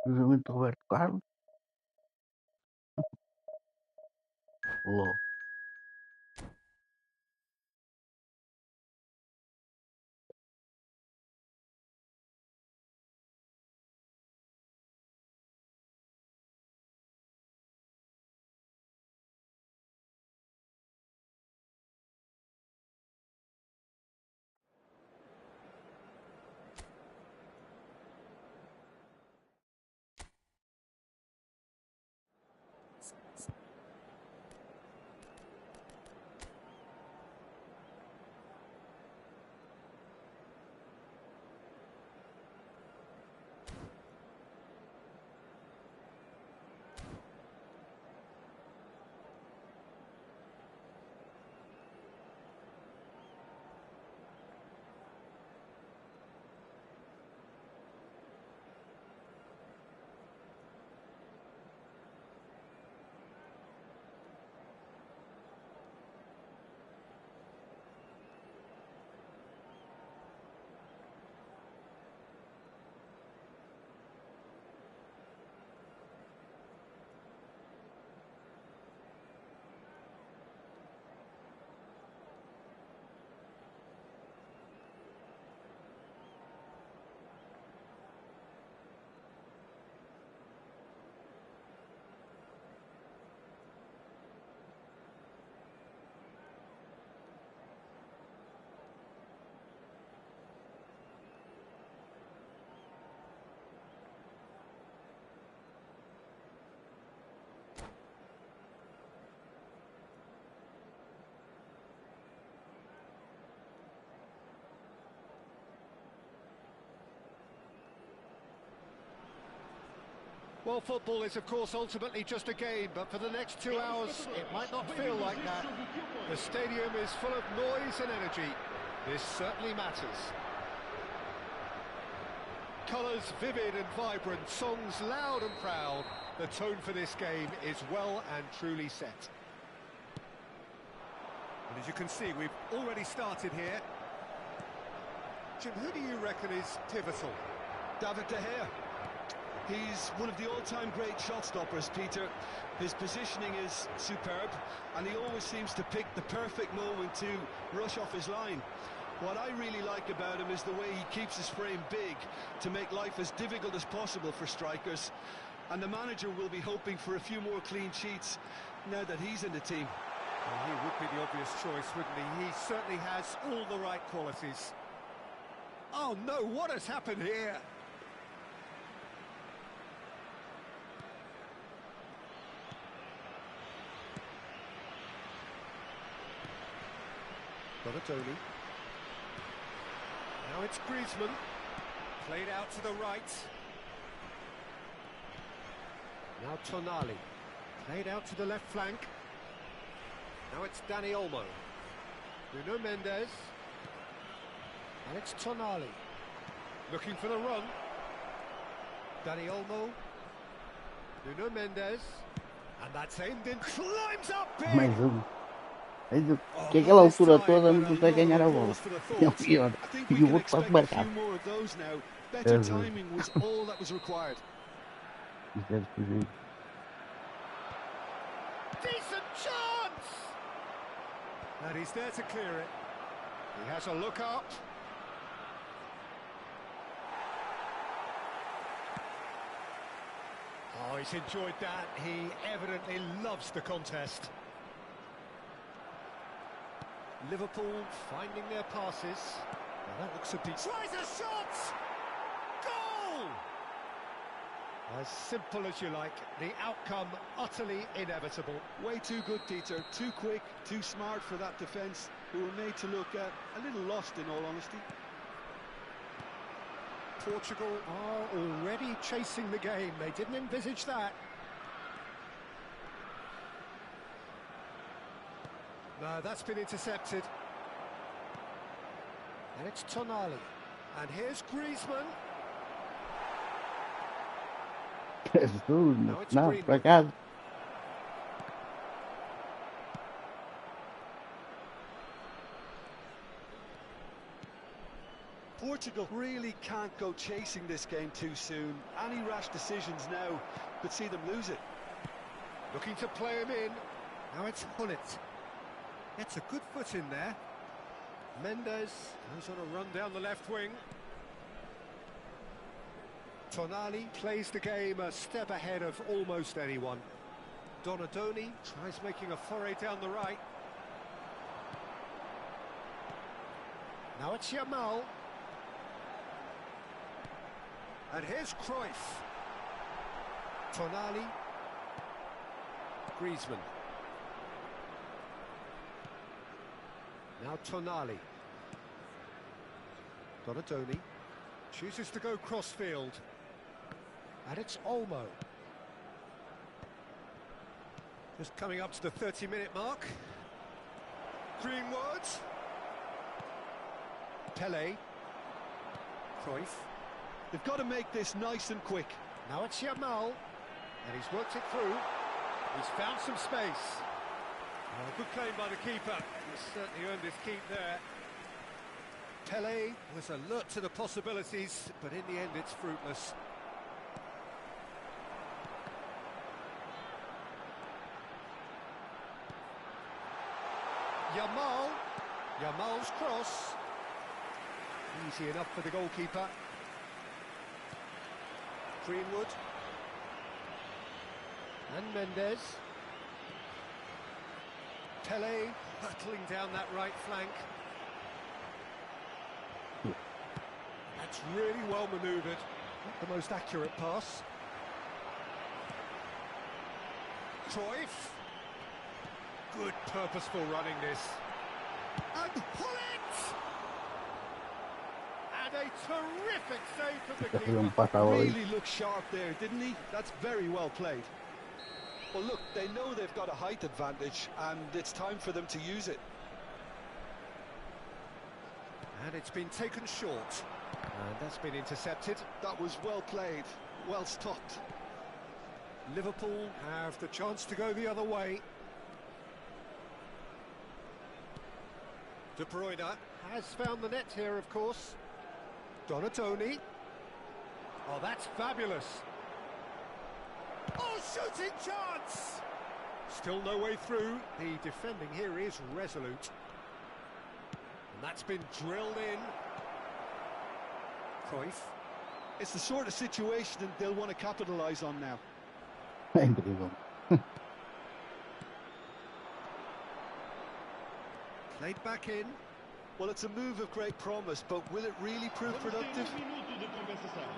D: Cruzamento de Roberto Carlos. Low.
A: Well, football is, of course, ultimately just a game, but for the next 2 hours, it might not feel like that. The stadium is full of noise and energy. This certainly matters. Colours vivid and vibrant, songs loud and proud. The tone for this game is well and truly set. And as you can see, we've already started here. Jim, who do you reckon is pivotal?
B: David De Gea. He's one of the all-time great shot stoppers, Peter. His positioning is superb, and he always seems to pick the perfect moment to rush off his line. What I really like about him is the way he keeps his frame big to make life as difficult as possible for strikers. And the manager will be hoping for a few more clean sheets now that he's in the team.
A: Well, he would be the obvious choice, wouldn't he? He certainly has all the right qualities. Oh no, what has happened here? Donatoni. Now it's Griezmann. Played out to the right. Now Tonali. Played out to the left flank. Now it's Dani Olmo. Nuno Mendes. And it's Tonali. Looking for the run. Dani Olmo. Nuno Mendes. And that's aimed in. Climbs up big!
D: Mais um. Que aquela altura toda não consegue ganhar a bola. É o pior. E o outro faz marcar.
B: Better timing was all that was required.
D: Isto é de fugir.
A: Decent chance! And he's there to clear it. He has a look up. Oh, he's enjoyed that. He evidently loves the contest. Liverpool finding their passes. Well, that looks a deep... Tries a shot! Goal! As simple as you like, the outcome utterly inevitable.
B: Way too good, Peter. Too quick, too smart for that defence, who were made to look a little lost, in all honesty.
A: Portugal are already chasing the game. They didn't envisage that. No, that's been intercepted. And it's Tonali. And here's Griezmann.
D: Não, por acaso.
B: Portugal really can't go chasing this game too soon. Any rash decisions now could see them lose it.
A: Looking to play him in. Now it's Hullet. Gets a good foot in there. Mendes goes on a run down the left wing. Tonali plays the game a step ahead of almost anyone. Donatoni tries making a foray down the right. Now it's Yamal. And here's Cruyff. Tonali. Griezmann. Now Tonali. Donatoni chooses to go crossfield. And it's Olmo. Just coming up to the 30-minute mark. Greenwood. Pele. Cruyff.
B: They've got to make this nice and quick.
A: Now it's Yamal. And he's worked it through. He's found some space. Oh, good claim by the keeper. He's certainly earned his keep there. Pele was alert to the possibilities, but in the end it's fruitless. Yamal. Yamal's cross. Easy enough for the goalkeeper. Greenwood. And Mendes. Pele battling down that right flank. That's really well manoeuvred. Not the most accurate pass. Cruyff. Good purposeful running this. And Hullet! And And a terrific save from the
D: Este ha sido un
A: keeper.
D: pasado hoy.
B: Really looked sharp there, didn't he? That's very well played. Well, look, they know they've got a height advantage, and it's time for them to use it.
A: And it's been taken short. And that's been intercepted.
B: That was well played, well stopped.
A: Liverpool have the chance to go the other way. De Bruyne has found the net here, of course. Donatoni. Oh, that's fabulous. Oh, shooting chance! Still no way through. The defending here is resolute. And that's been drilled in. Cruyff.
B: It's the sort of situation that they'll want to capitalise on now.
D: Increíble.
A: Played back in.
B: Well, it's a move of great promise, but will it really prove productive?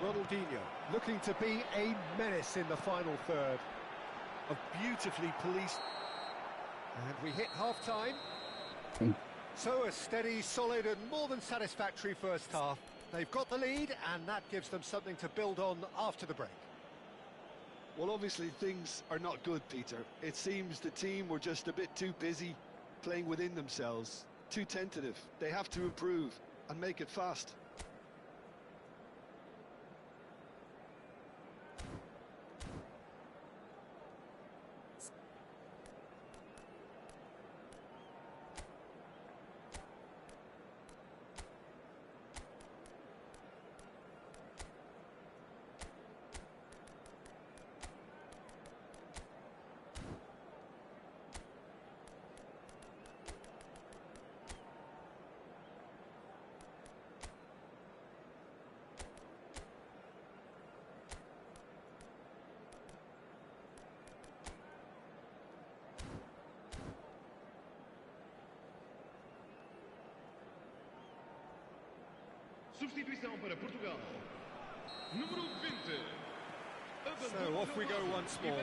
A: Ronaldinho looking to be a menace in the final third.
B: A beautifully policed...
A: And we hit half-time. So a steady, solid and more than satisfactory first half. They've got the lead and that gives them something to build on after the break.
B: Well, obviously things are not good, Peter. It seems the team were just a bit too busy playing within themselves, too tentative. They have to improve and make it fast.
C: Substituição para Portugal. Número 20.
A: So off we go once more.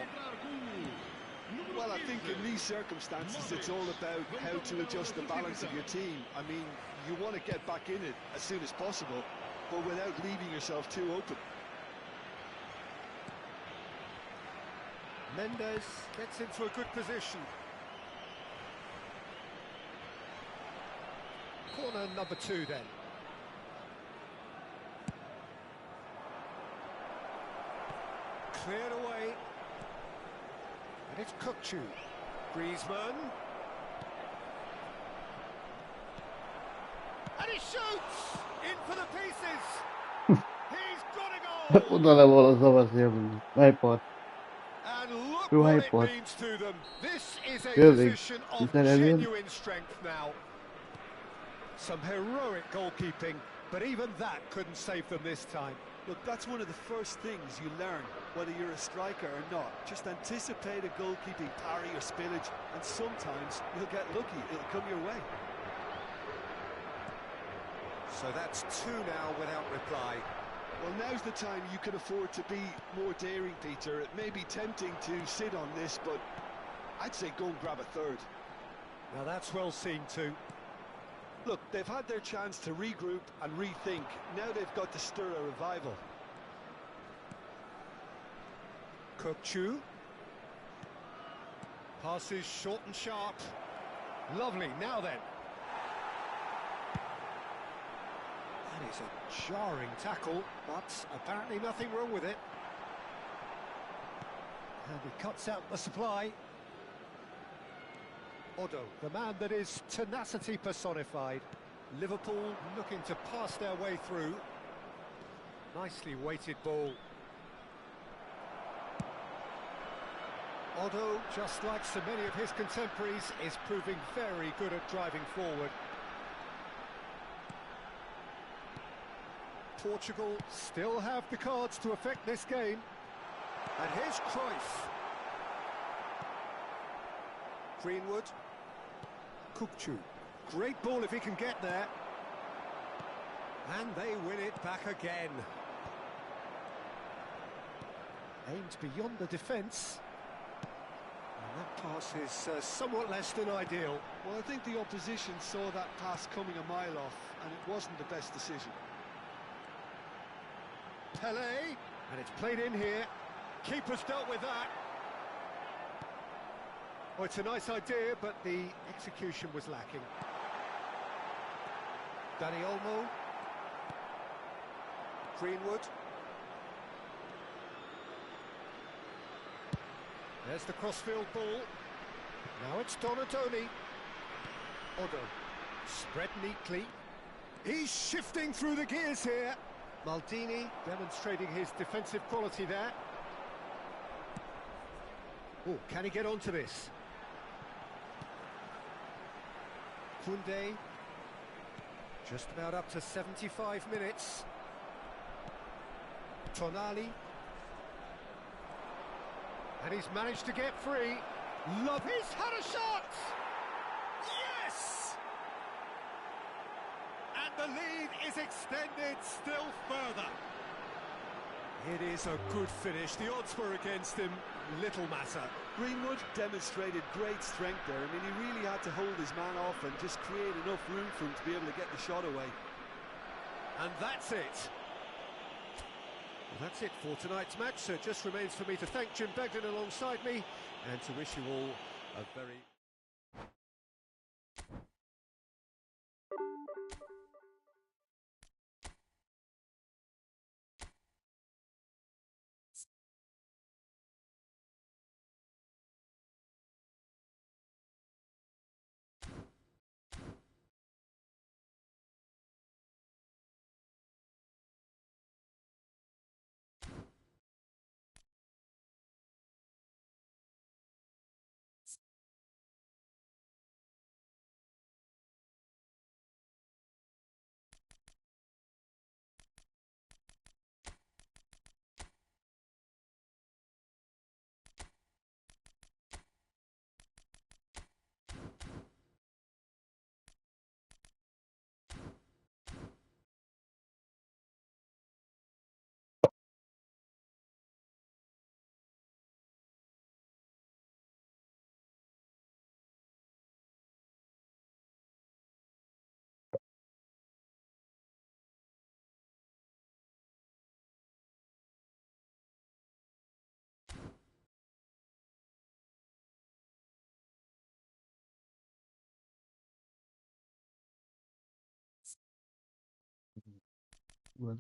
B: Well, I think in these circumstances it's all about how to adjust the balance of your team. I mean, you want to get back in it as soon as possible, but without leaving yourself too open.
A: Mendes gets into a good position. Corner number 2 then. Cleared away. And it's Kukçu. Griezmann. And he shoots! In for the pieces! He's got a goal!
D: Puta la bola só vai ser. Não importa.
A: And look
D: Who
A: what
D: I
A: it
D: put?
A: means to them. This is a
D: Really?
A: position of
D: Is that Alien?
A: genuine strength now. Some heroic goalkeeping, but even that couldn't save them this time.
B: Look, that's one of the first things you learn, whether you're a striker or not. Just anticipate a goalkeeping parry or spillage, and sometimes you'll get lucky. It'll come your way.
A: So that's 2 now without reply.
B: Well, now's the time you can afford to be more daring, Peter. It may be tempting to sit on this, but I'd say go and grab a third.
A: Now that's well seen too.
B: Look, they've had their chance to regroup and rethink. Now they've got to stir a revival.
A: Kukçu. Passes short and sharp. Lovely, now then. That is a jarring tackle, but apparently nothing wrong with it. And he cuts out the supply. Odo, the man that is tenacity personified. Liverpool looking to pass their way through. Nicely weighted ball. Odo, just like so many of his contemporaries, is proving very good at driving forward. Portugal still have the cards to affect this game. And here's Cruyff. Greenwood. Kukçu. Great ball if he can get there. And they win it back again. Aimed beyond the defence. And that pass is somewhat less than ideal.
B: Well, I think the opposition saw that pass coming a mile off, and it wasn't the best decision.
A: Pele, and it's played in here. Keeper's dealt with that. Well, it's a nice idea, but the execution was lacking. Danny Olmo. Greenwood. There's the crossfield ball. Now it's Donatoni. Odo. Spread neatly. He's shifting through the gears here. Maldini demonstrating his defensive quality there. Oh, can he get onto this? Koundé. Just about up to 75 minutes. Tonali. And he's managed to get free. Love, he's had a shot! Yes! And the lead is extended still further. It is a good finish. The odds were against him. Little matter.
B: Greenwood demonstrated great strength there. I mean, he really had to hold his man off and just create enough room for him to be able to get the shot away.
A: And that's it. Well, that's it for tonight's match. So it just remains for me to thank Jim Begden alongside me and to wish you all a very...
D: Well,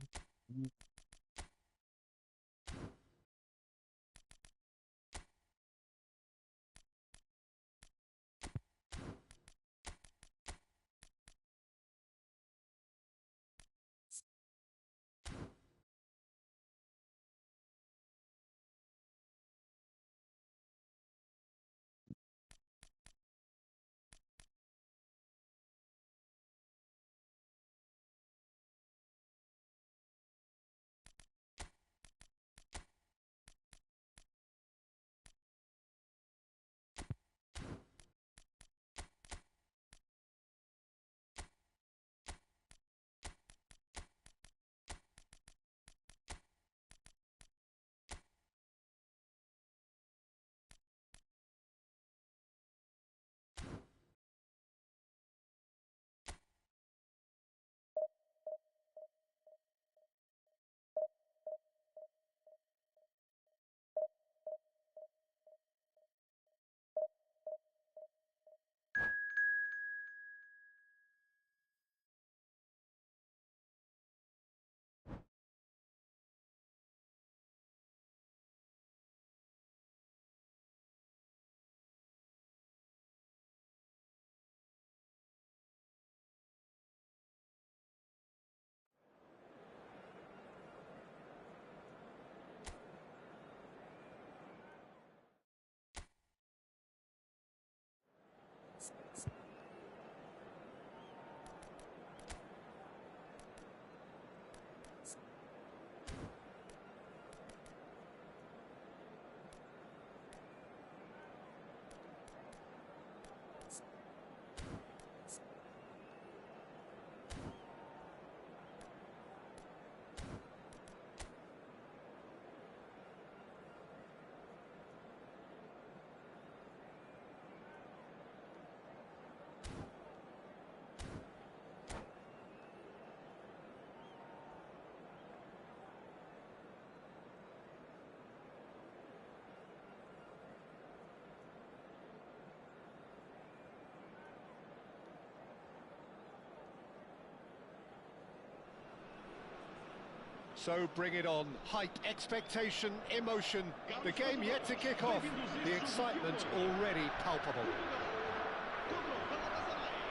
A: So bring it on. Hype, expectation, emotion. The game yet to kick off. The excitement already palpable.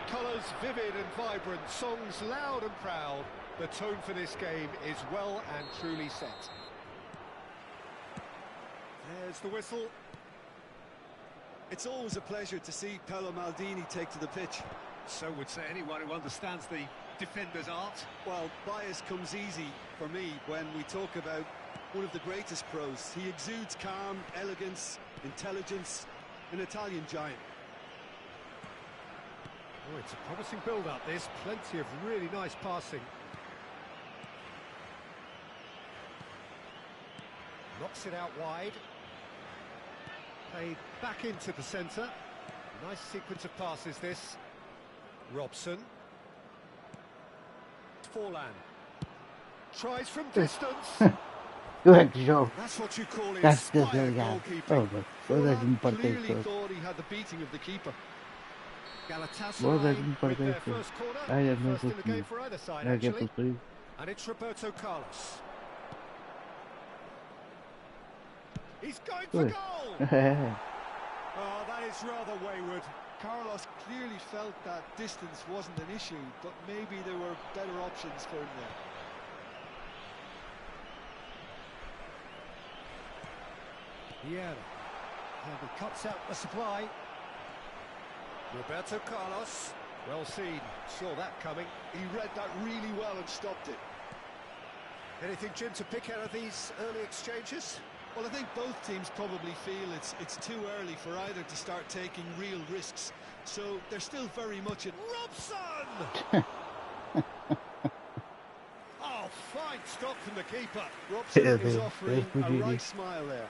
A: Colours vivid and vibrant, songs loud and proud. The tone for this game is well and truly set. There's the whistle.
B: It's always a pleasure to see Paolo Maldini take to the pitch.
A: So would say anyone who understands the defender's art.
B: Well, bias comes easy for me when we talk about one of the greatest pros. He exudes calm, elegance, intelligence, an Italian giant.
A: Oh, it's a promising build-up, this. Plenty of really nice passing. Knocks it out wide. Played back into the centre. Nice sequence of passes, this. Robson. Forlan. Tries from distance.
D: Good job.
A: That's what you call
D: That's the
A: inspired
D: guy.
A: goalkeeping.
D: Oh, that's
B: Forlan clearly
D: important.
B: thought he had the beating of the keeper.
A: Galatasaray with their first corner.
D: I have no
A: First in the
D: clue.
A: game for either side,
D: I get
A: actually.
D: the three.
A: And it's Roberto Carlos. He's going for
D: Good.
A: goal! Oh, that is rather wayward.
B: Carlos clearly felt that distance wasn't an issue, but maybe there were better options for him there.
A: Vieira. And he cuts out the supply. Roberto Carlos. Well seen. Saw that coming.
B: He read that really well and stopped it.
A: Anything, Jim, to pick out of these early exchanges?
B: Well, I think both teams probably feel it's too early for either to start taking real risks. So they're still very much in.
A: Robson! Oh, fine stop from the keeper.
B: Robson
D: Yeah,
B: is
D: they-
B: offering
D: they
B: a
D: really-
B: right smile there.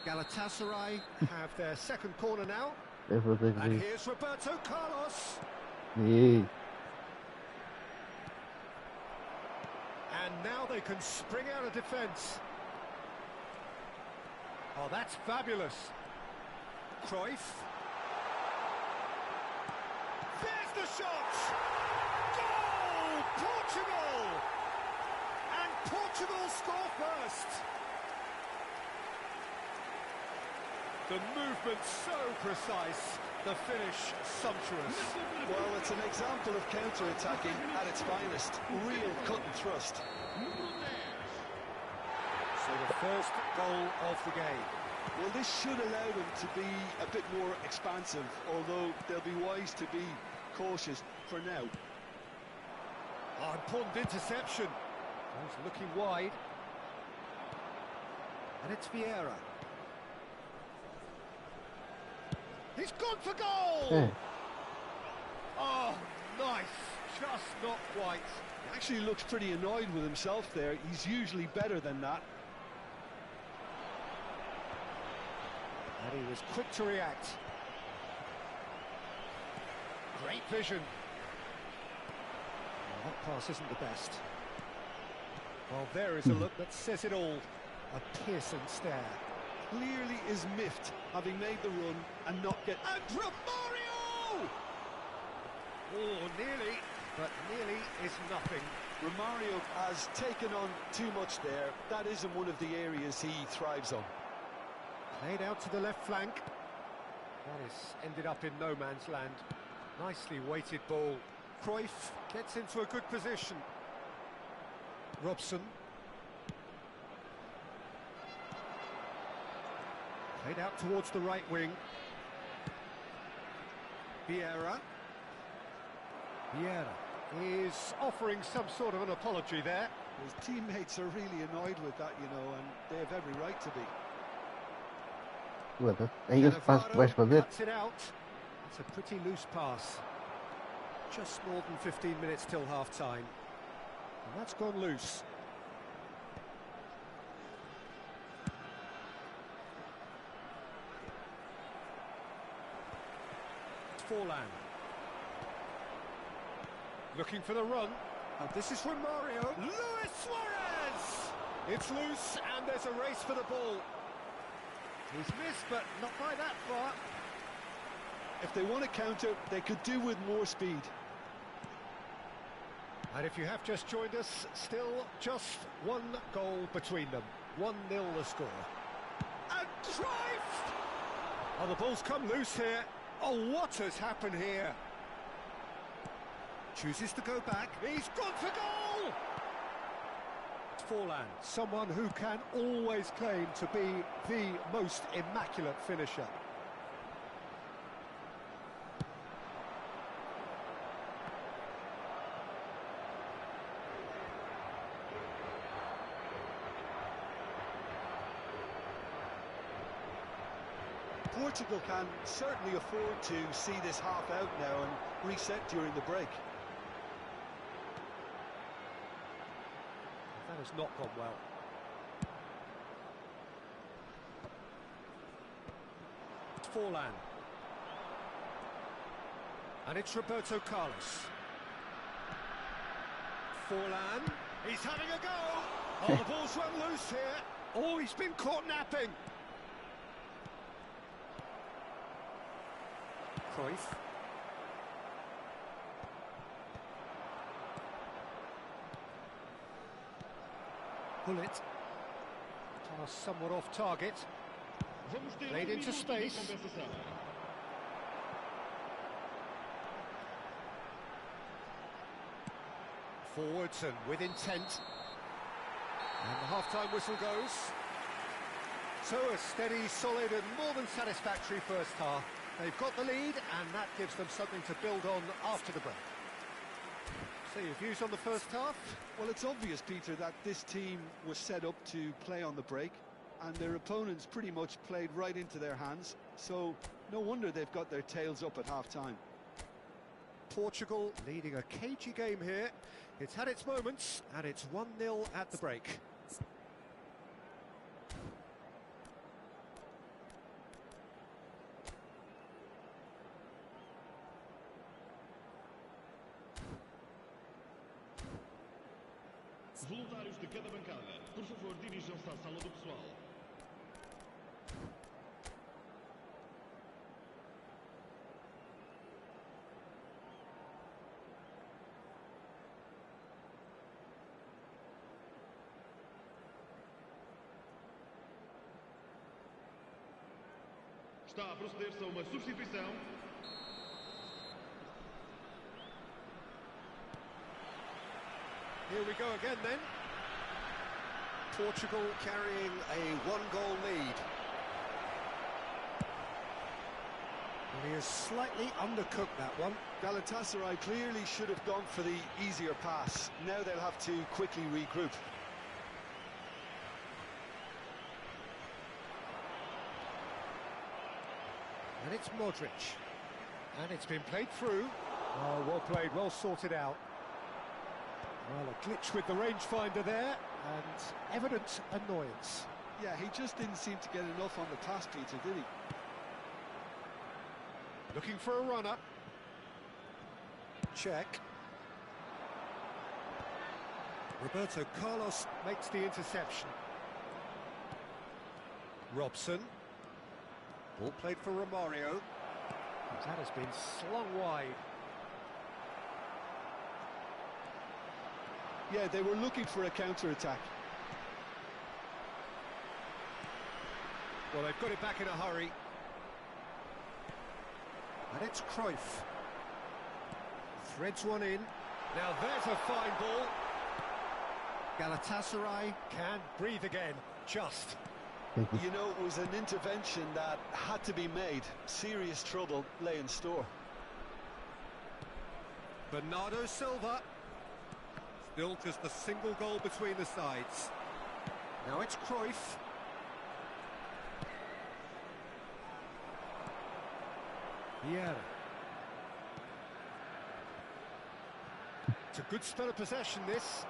A: Galatasaray have their second corner now.
D: That's what they
A: And
D: do.
A: here's Roberto Carlos.
D: Yeah.
A: And now they can spring out of defence. Oh, that's fabulous. Cruyff. There's the shot! Goal! Portugal! And Portugal score first. The movement so precise, the finish sumptuous.
B: Well, it's an example of counter-attacking at its finest. Real cut and thrust.
A: So the first goal of the game.
B: Well, this should allow them to be a bit more expansive, although they'll be wise to be cautious for now.
A: Oh, important interception. He's looking wide. And it's Vieira. He's gone for goal!
D: Yeah.
A: Oh, nice. Just not quite.
B: He actually looks pretty annoyed with himself there. He's usually better than that.
A: And he was quick to react. Great vision. Well, that pass isn't the best. Well, there is a look that says it all. A piercing stare.
B: Clearly is miffed, having made the run and not get...
A: And Romario! Oh, nearly, but nearly is nothing.
B: Romario has taken on too much there. That isn't one of the areas he thrives on.
A: Played out to the left flank. That has ended up in no man's land. Nicely weighted ball. Cruyff gets into a good position. Robson. Played out towards the right wing. Vieira. Vieira is offering some sort of an apology there.
B: His teammates are really annoyed with that, you know, and they have every right to be.
D: Bueno, ellos vais a ver.
A: Cuts it out. It's a pretty loose pass. Just more than 15 minutes till half-time. And that's gone loose. Forlan. Looking for the run. And this is Romario. Luis Suarez! It's loose and there's a race for the ball. He's missed, but not by that far.
B: If they want to counter, they could do with more speed.
A: And if you have just joined us, still just one goal between them. 1-0 the score. And Cruyff! Oh, the ball's come loose here. Oh, what has happened here? Chooses to go back. He's gone for goal! Forlan, someone who can always claim to be the most immaculate finisher.
B: Portugal can certainly afford to see this half out now and reset during the break.
A: That has not gone well. It's Forlan. And it's Roberto Carlos. Forlan. He's having a go. Oh, the ball's run loose here. Oh, he's been caught napping. Cruyff. Bullet. Pass somewhat off target. Played into space. Forwards and with intent. And the half-time whistle goes. So a steady, solid and more than satisfactory first half. They've got the lead and that gives them something to build on after the break. So your views on the first half?
B: Well, it's obvious, Peter, that this team was set up to play on the break and their opponents pretty much played right into their hands, so no wonder they've got their tails up at half-time.
A: Portugal leading a cagey game here. It's had its moments and it's 1-0 at the break.
C: Voluntários de cada bancada, por favor, dirijam-se à sala do pessoal. Está a proceder-se a uma substituição.
A: Here we go again then. Portugal carrying a one-goal lead. And he has slightly undercooked that one.
B: Galatasaray clearly should have gone for the easier pass. Now they'll have to quickly regroup.
A: And it's Modric. And it's been played through. Oh, well played, well sorted out. Well, a glitch with the rangefinder there, and evident annoyance.
B: Yeah, he just didn't seem to get enough on the pass, Peter, did he?
A: Looking for a runner. Check. Roberto Carlos makes the interception. Robson. Ball played for Romario. That has been slung wide.
B: Yeah, they were looking for a counter-attack.
A: Well, they've got it back in a hurry. And it's Cruyff. Threads one in. Now there's a fine ball. Galatasaray can breathe again, just.
B: You know, it was an intervention that had to be made. Serious trouble lay in store.
A: Bernardo Silva. Still just a single goal between the sides. Now it's Cruyff. Vieira. It's a good spell of possession, this.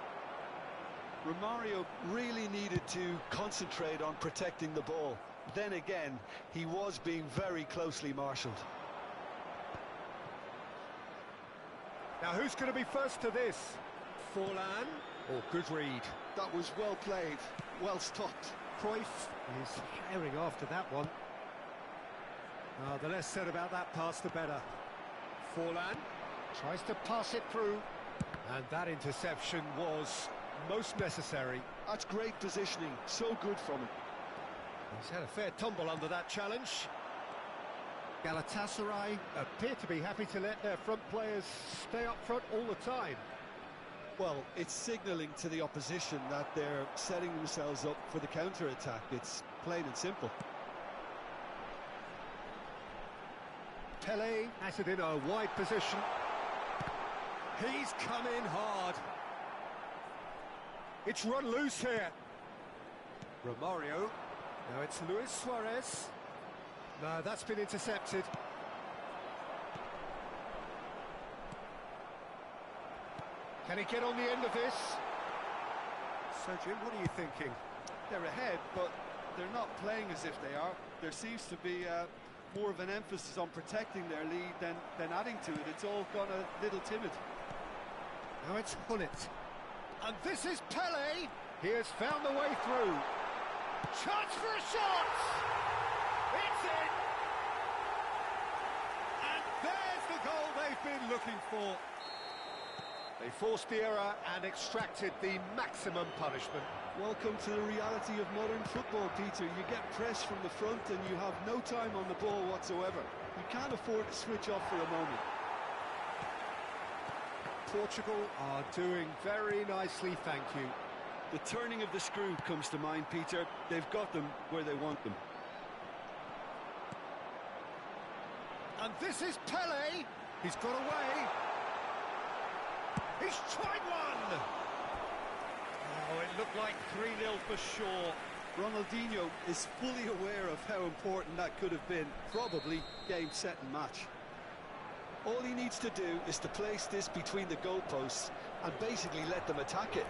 B: Romario really needed to concentrate on protecting the ball. Then again, he was being very closely marshalled.
A: Now who's going to be first to this? Forlan. Oh, good read.
B: That was well played, well stopped.
A: Cruyff is herring after that one. The less said about that pass, the better. Forlan tries to pass it through. And that interception was most necessary.
B: That's great positioning, so good from him.
A: He's had a fair tumble under that challenge. Galatasaray appear to be happy to let their front players stay up front all the time.
B: Well, it's signalling to the opposition that they're setting themselves up for the counter-attack. It's plain and simple.
A: Pele has it in a wide position. He's come in hard. It's run loose here. Romario. Now it's Luis Suarez. No, that's been intercepted. Can he get on the end of this? So, Jim, what are you thinking?
B: They're ahead, but they're not playing as if they are. There seems to be more of an emphasis on protecting their lead than adding to it. It's all gone a little timid.
A: Now it's Hullet. And this is Pele. He has found the way through. Chance for a shot! It's in! And there's the goal they've been looking for. They forced the error and extracted the maximum punishment.
B: Welcome to the reality of modern football, Peter. You get pressed from the front and you have no time on the ball whatsoever. You can't afford to switch off for a moment.
A: Portugal are doing very nicely, thank you.
B: The turning of the screw comes to mind, Peter. They've got them where they want them.
A: And this is Pele. He's got away. He's tried one! Oh, it looked like 3-0 for sure.
B: Ronaldinho is fully aware of how important that could have been. Probably game, set and match. All he needs to do is to place this between the goalposts and basically let them attack it.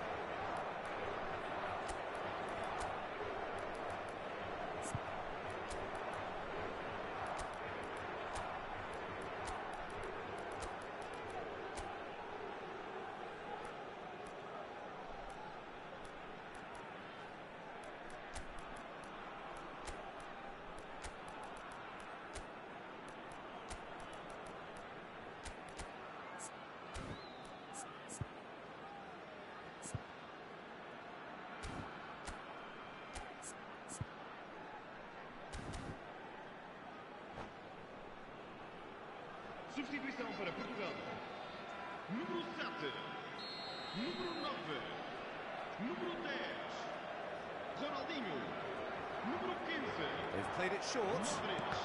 C: Substituição para Portugal. Número 7. Número 9. Número 10. Ronaldinho. Número 15.
A: They've played it short.
C: Modric.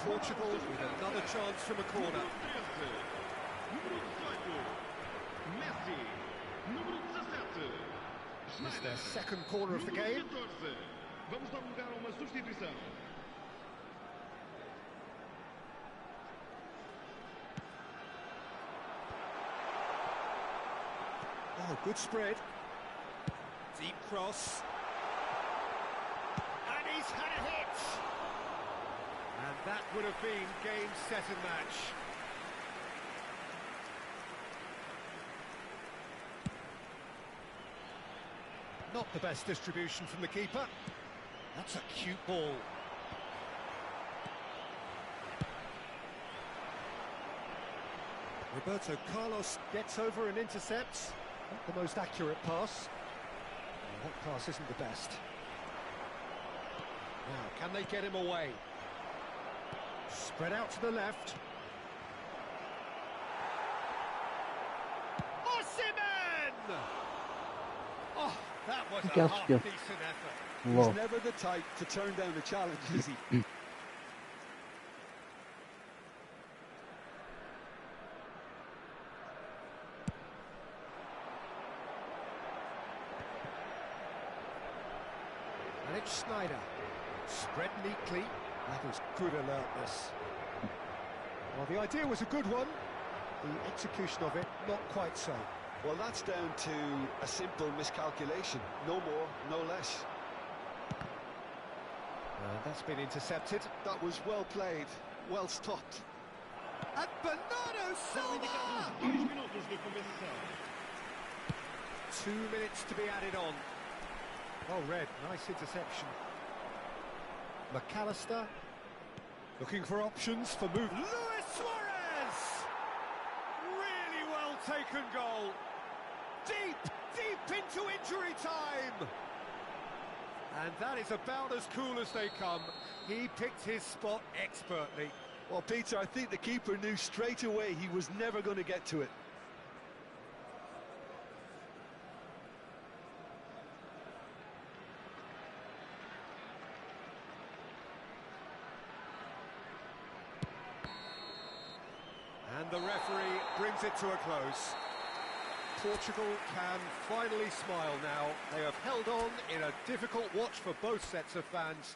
A: Portugal with another chance from a corner.
C: Número 13. Número 18. Messi. Número 17.
A: It's their second corner of the game.
C: Número 14. Vamos dar lugar a uma substituição.
A: Oh, good spread. Deep cross. And he's had a hit. And that would have been game, set and match. Not the best distribution from the keeper. That's a cute ball. Roberto Carlos gets over and intercepts. Not the most accurate pass. Well, that pass isn't the best. Now, can they get him away? Spread out to the left. Osimhen! Oh, that was a half-decent effort.
B: He's never the type to turn down a challenge, is he?
A: And it's Schneider. Spread neatly. That is good alertness. Well, the idea was a good one. The execution of it, not quite so.
B: Well, that's down to a simple miscalculation. No more, no less.
A: That's been intercepted.
B: That was well played, well stopped.
A: And Bernardo Silva!
C: 2 minutos de compensação.
A: 2 minutes to be added on. Well read, nice interception. McAllister looking for options for move. Luis Suarez! Really well taken goal. Deep into injury time. And that is about as cool as they come. He picked his spot expertly.
B: Well, Peter, I think the keeper knew straight away he was never going to get to it.
A: And the referee brings it to a close. Portugal can finally smile now. They have held on in a difficult watch for both sets of fans.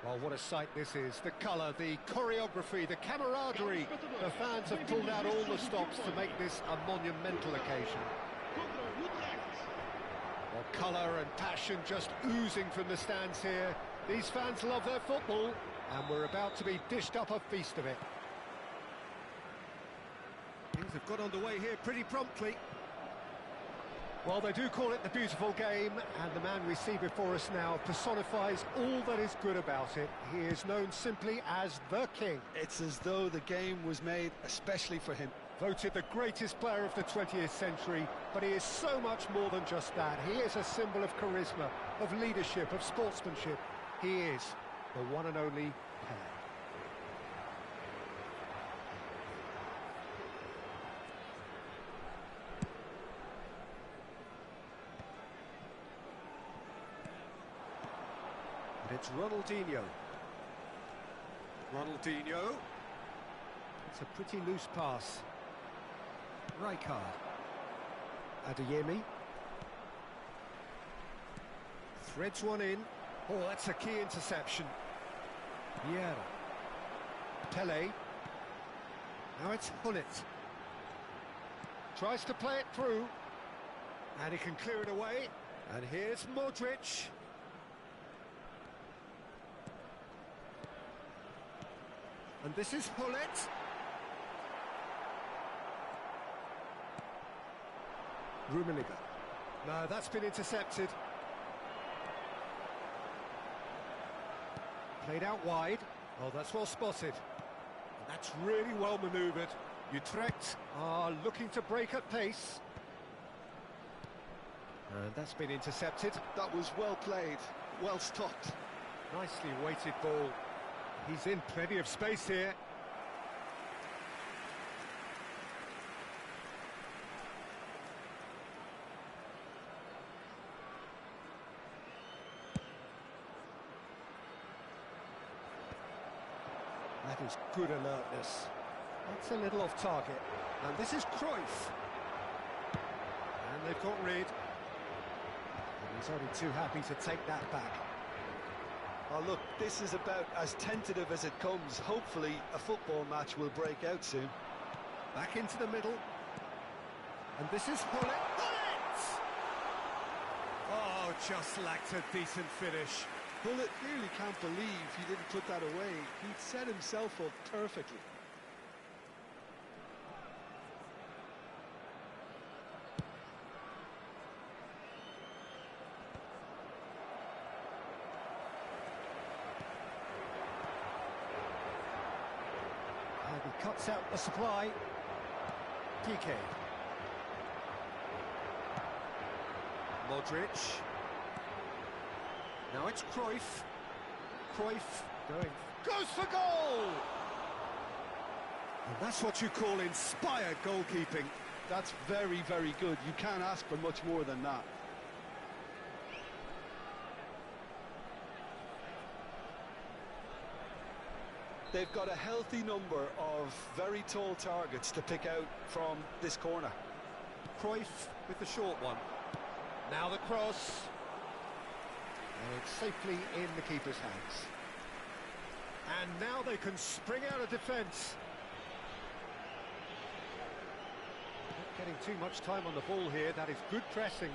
A: Well, what a sight this is. The colour, the choreography, the camaraderie. The fans have pulled out all the stops to make this a monumental occasion. Well, colour and passion just oozing from the stands here. These fans love their football, and we're about to be dished up a feast of it. Things have got underway here pretty promptly. Well, they do call it the beautiful game, and the man we see before us now personifies all that is good about it. He is known simply as the King.
B: It's as though the game was made especially for him.
A: Voted the greatest player of the 20th century, but he is so much more than just that. He is a symbol of charisma, of leadership, of sportsmanship. He is the one and only Pelé. It's Ronaldinho. Ronaldinho. It's a pretty loose pass. Rijkaard. Adeyemi. Threads one in. Oh, that's a key interception. Vieira. Pele. Now it's Hullet. Tries to play it through. And he can clear it away. And here's Modric. And this is Hullet. Rumo. No, that's been intercepted. Played out wide. Oh, that's well spotted. And that's really well manoeuvred. Utrecht are looking to break at pace. And that's been intercepted.
B: That was well played, well stopped.
A: Nicely weighted ball. He's in plenty of space here. That is good alertness. That's a little off target. And this is Cruyff. And they've got rid. And he's only too happy to take that back.
B: Oh, look, this is about as tentative as it comes. Hopefully, a football match will break out soon.
A: Back into the middle. And this is Hullet. Hullet! Oh, just lacked a decent finish.
B: Hullet clearly can't believe he didn't put that away. He'd set himself up perfectly.
A: And he cuts out the supply. PK. Modric. Now it's Cruyff. Cruyff goes for goal! And that's what you call inspired goalkeeping.
B: That's very, very good. You can't ask for much more than that. They've got a healthy number of very tall targets to pick out from this corner.
A: Cruyff with the short one. Now the cross. And it's safely in the keeper's hands. And now they can spring out of defence. Not getting too much time on the ball here. That is good pressing.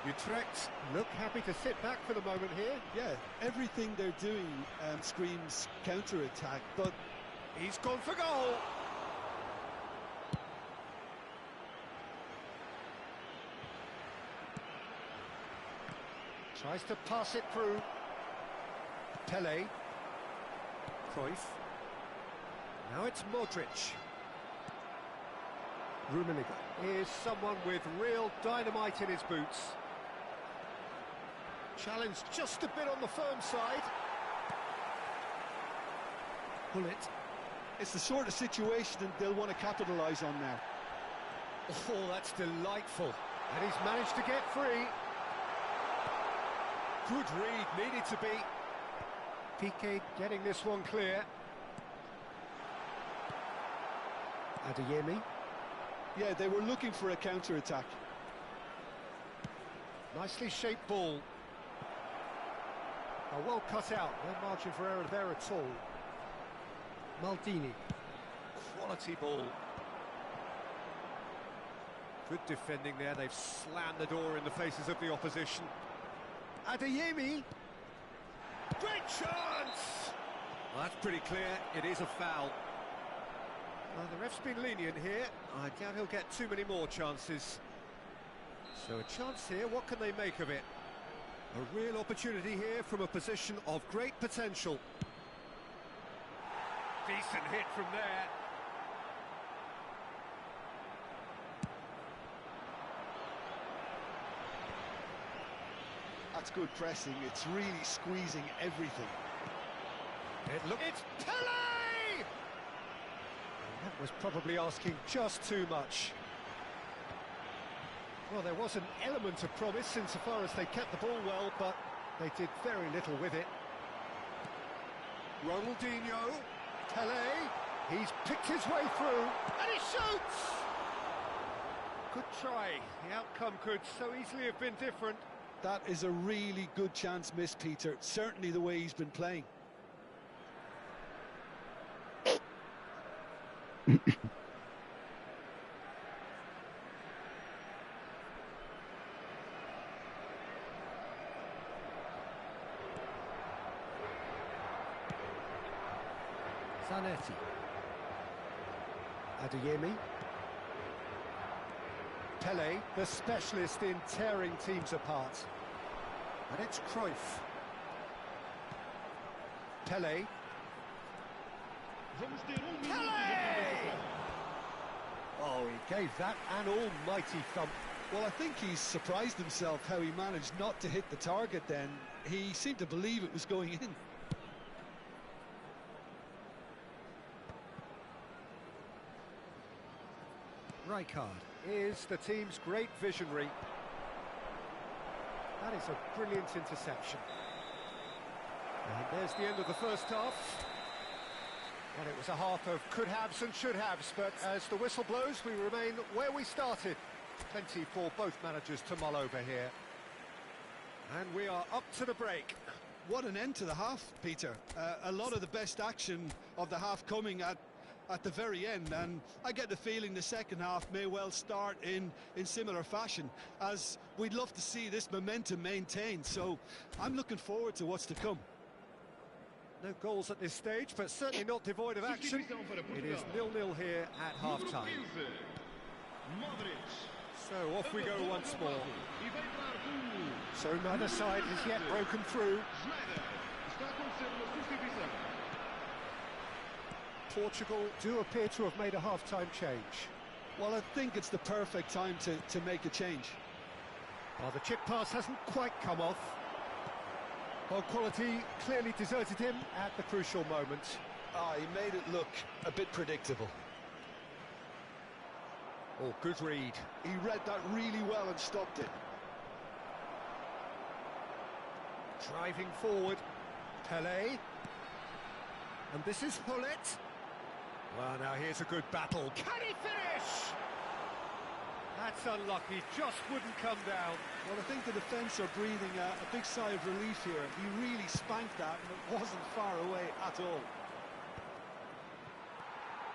A: Utrecht look happy to sit back for the moment here.
B: Yeah, everything they're doing screams counter-attack, but
A: he's gone for goal. Tries to pass it through. Pele. Cruyff. Now it's Modric. Rumo is someone with real dynamite in his boots. Challenged just a bit on the firm side. Hullet.
B: It's the sort of situation that they'll want to capitalise on now.
A: Oh, that's delightful. And he's managed to get free. Good read, needed to be. PK getting this one clear. Adeyemi.
B: Yeah, they were looking for a counter-attack.
A: Nicely shaped ball. Oh, well cut out, no margin for error there at all. Maldini. Quality ball. Good defending there, they've slammed the door in the faces of the opposition. Adeyemi. Great chance! Well, that's pretty clear, it is a foul. Well, the ref's been lenient here. I doubt he'll get too many more chances. So a chance here, what can they make of it? A real opportunity here from a position of great potential. Decent hit from there.
B: That's good pressing. It's really squeezing everything.
A: It's Pele! That was probably asking just too much. Well, there was an element of promise insofar as they kept the ball well, but they did very little with it. Ronaldinho, Pele, he's picked his way through, and he shoots! Good try, the outcome could so easily have been different.
B: That is a really good chance missed, Peter. Certainly the way he's been playing.
A: Zanetti. Adeyemi. Pele, the specialist in tearing teams apart. And it's Cruyff. Pele. Oh, he gave that an almighty thump.
B: Well, I think he's surprised himself how he managed not to hit the target then. He seemed to believe it was going in.
A: Rijkaard is the team's great visionary. That is a brilliant interception. And there's the end of the first half. Well, it was a half of could-haves and should-haves, but as the whistle blows, we remain where we started. Plenty for both managers to mull over here. And we are up to the break.
B: What an end to the half, Peter. A lot of the best action of the half coming at the very end, and I get the feeling the second half may well start in similar fashion, as we'd love to see this momentum maintained, so I'm looking forward to what's to come.
A: No goals at this stage, but certainly not devoid of action. It is 0-0 here at half-time. So off we go once more. So neither side has yet broken through. Portugal do appear to have made a half-time change.
B: Well, I think it's the perfect time to make a change.
A: Well, the chip pass hasn't quite come off. Well, quality clearly deserted him at the crucial moment.
B: He made it look a bit predictable.
A: Oh, good read.
B: He read that really well and stopped it.
A: Driving forward, Pele. And this is Hullet. Well, now here's a good battle. Can he finish? That's unlucky, just wouldn't come down.
B: Well, I think the defence are breathing a big sigh of relief here. He really spanked that, and it wasn't far away at all.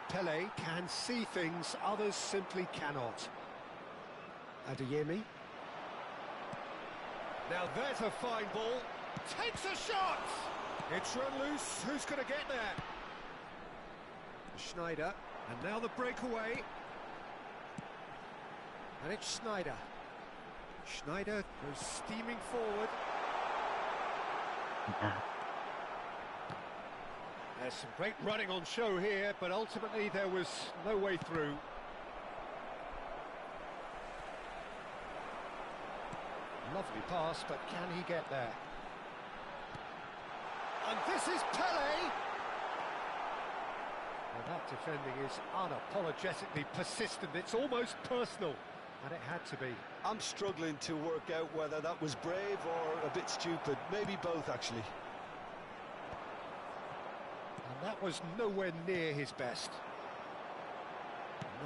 A: Pele can see things others simply cannot. Adeyemi. Now there's a fine ball. Takes a shot! It's run loose. Who's going to get there? Schneider. And now the breakaway. And it's Schneider. Schneider goes steaming forward. There's some great running on show here, but ultimately there was no way through. Lovely pass, but can he get there? And this is Pele! Well, that defending is unapologetically persistent. It's almost personal, and it had to be.
B: I'm struggling to work out whether that was brave or a bit stupid. Maybe both, actually.
A: And that was nowhere near his best.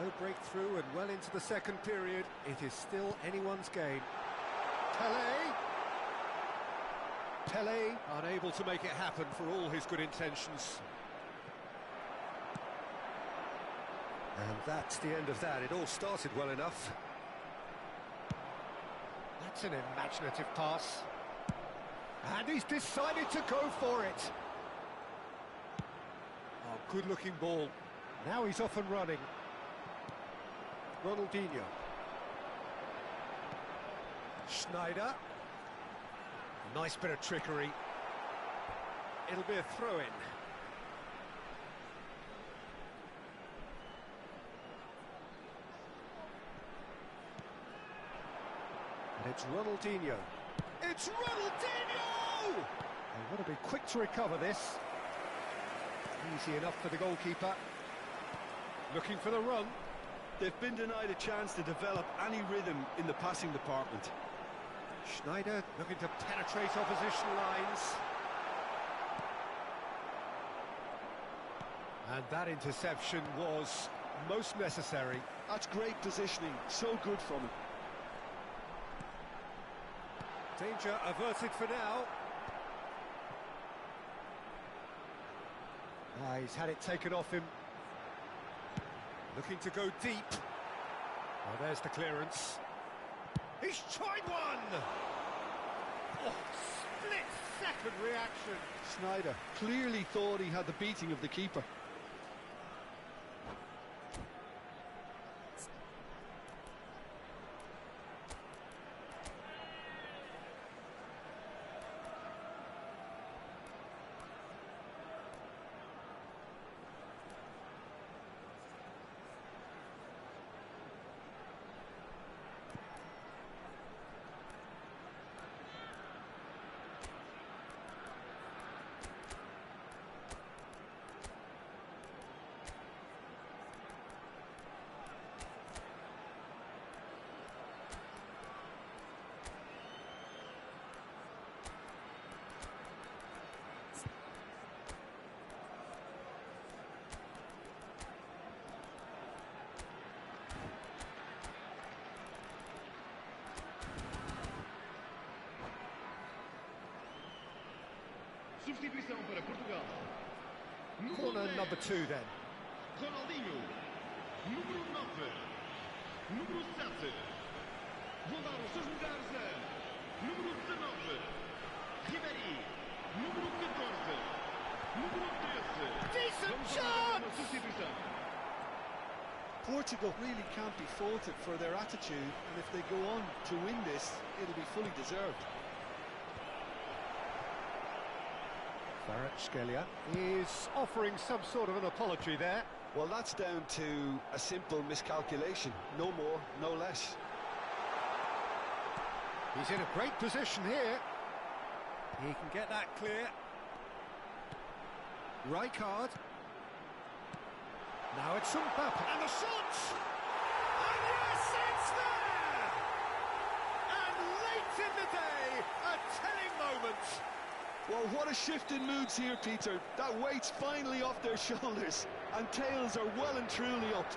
A: No breakthrough and well into the second period. It is still anyone's game. Pele! Pele unable to make it happen for all his good intentions. And that's the end of that. It all started well enough. That's an imaginative pass. And he's decided to go for it. Oh, good-looking ball. Now he's off and running. Ronaldinho. Schneider. Nice bit of trickery. It'll be a throw-in. And it's Ronaldinho. It's Ronaldinho! They've got to be quick to recover this. Easy enough for the goalkeeper. Looking for the run.
B: They've been denied a chance to develop any rhythm in the passing department.
A: Schneider looking to penetrate opposition lines. And that interception was most necessary.
B: That's great positioning, so good from him.
A: Danger averted for now. He's had it taken off him. Looking to go deep. Oh, there's the clearance. He's tried one! Oh, split-second reaction.
B: Sneijder clearly thought he had the beating of the keeper.
C: Substituição para Portugal.
A: Corner number 2 then.
C: Ronaldinho. Número 9. Número 7. Vão dar os seus lugares a número 19. Ribéry. Número 14. Número 13.
A: Decent chance!
C: Uma substituição.
B: Portugal really can't be faulted for their attitude, and if they go on to win this, it'll be fully deserved.
A: Kvaratskhelia is offering some sort of an apology there.
B: Well, that's down to a simple miscalculation. No more, no less.
A: He's in a great position here. He can get that clear. Rijkaard. Now it's Mbappe. And the shot! And yes, it's there! And late in the day, a telling moment.
B: Well, what a shift in moods here, Peter. That weight's finally off their shoulders, and tails are well and truly up.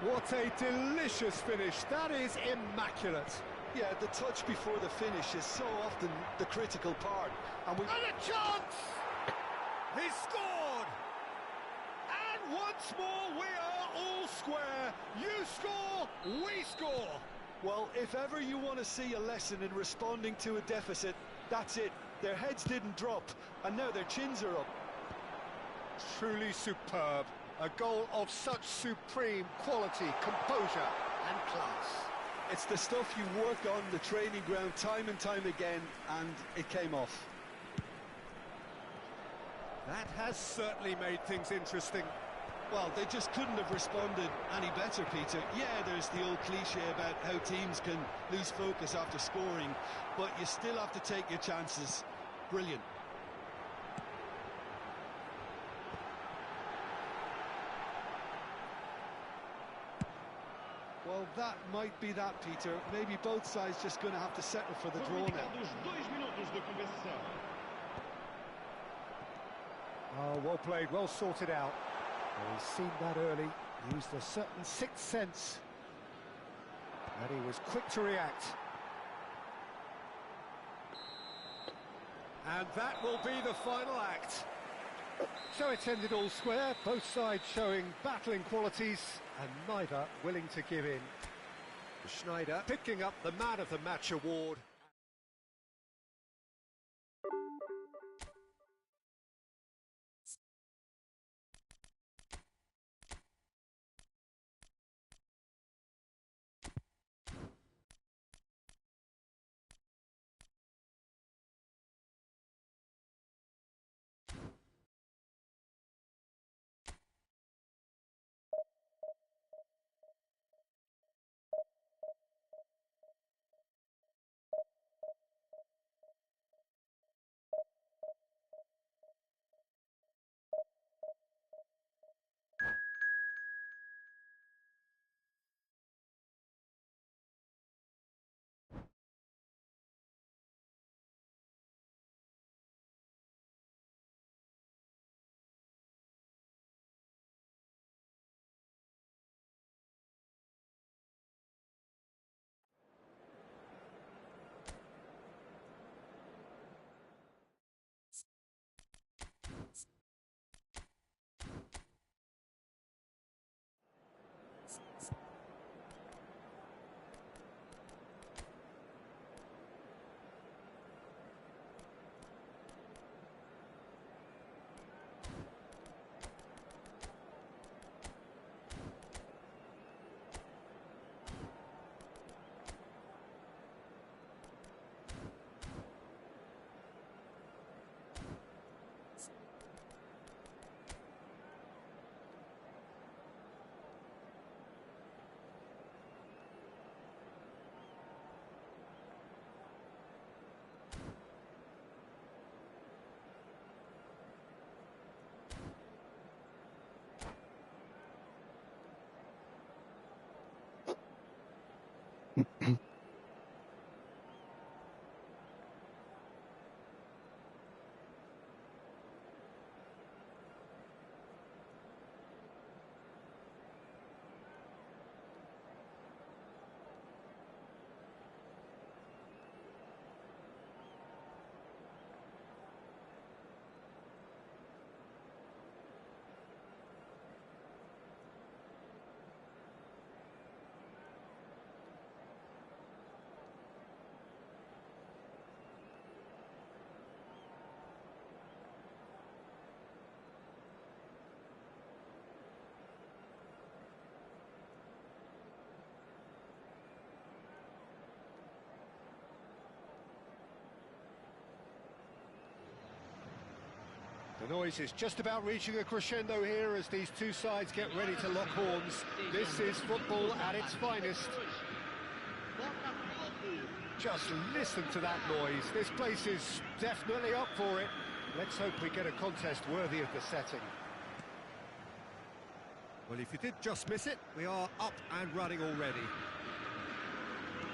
A: What a delicious finish. That is immaculate.
B: Yeah, the touch before the finish is so often the critical part.
A: And a chance! He scored! And once more, we are all square. You score, we score.
B: Well, if ever you want to see a lesson in responding to a deficit, that's it. Their heads didn't drop, and now their chins are up.
A: Truly superb. A goal of such supreme quality, composure and class.
B: It's the stuff you work on the training ground time and time again, and it came off.
A: That has certainly made things interesting.
B: Well, they just couldn't have responded any better, Peter. Yeah, there's the old cliche about how teams can lose focus after scoring, but you still have to take your chances. Brilliant. Well, that might be that, Peter. Maybe both sides just going to have to settle for the draw now.
A: Oh, well played, well sorted out. Well, he's seen that early, used a certain sixth sense, and he was quick to react. And that will be the final act. So it's ended all square, both sides showing battling qualities, and neither willing to give in. Sneijder picking up the Man of the Match award. The noise is just about reaching a crescendo here as these two sides get ready to lock horns. This is football at its finest. Just listen to that noise. This place is definitely up for it. Let's hope we get a contest worthy of the setting. Well, if you did just miss it, we are up and running already.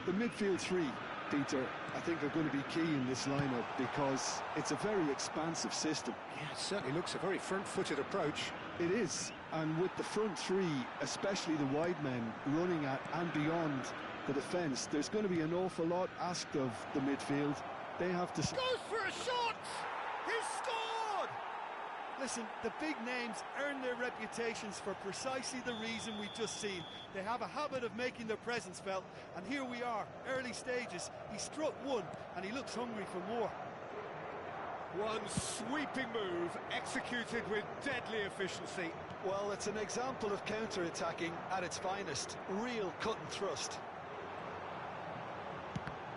B: The midfield three, Peter, I think are going to be key in this lineup because it's a very expansive system.
A: Yeah, it certainly looks a very front-footed approach.
B: It is, and with the front three, especially the wide men, running at and beyond the defence, there's going to be an awful lot asked of the midfield. They have to...
A: Goes for a shot! He's scored!
B: Listen, the big names earn their reputations for precisely the reason we've just seen. They have a habit of making their presence felt, and here we are, early stages. He struck one, and he looks hungry for more.
A: One sweeping move, executed with deadly efficiency.
B: Well, it's an example of counter-attacking at its finest. Real cut and thrust.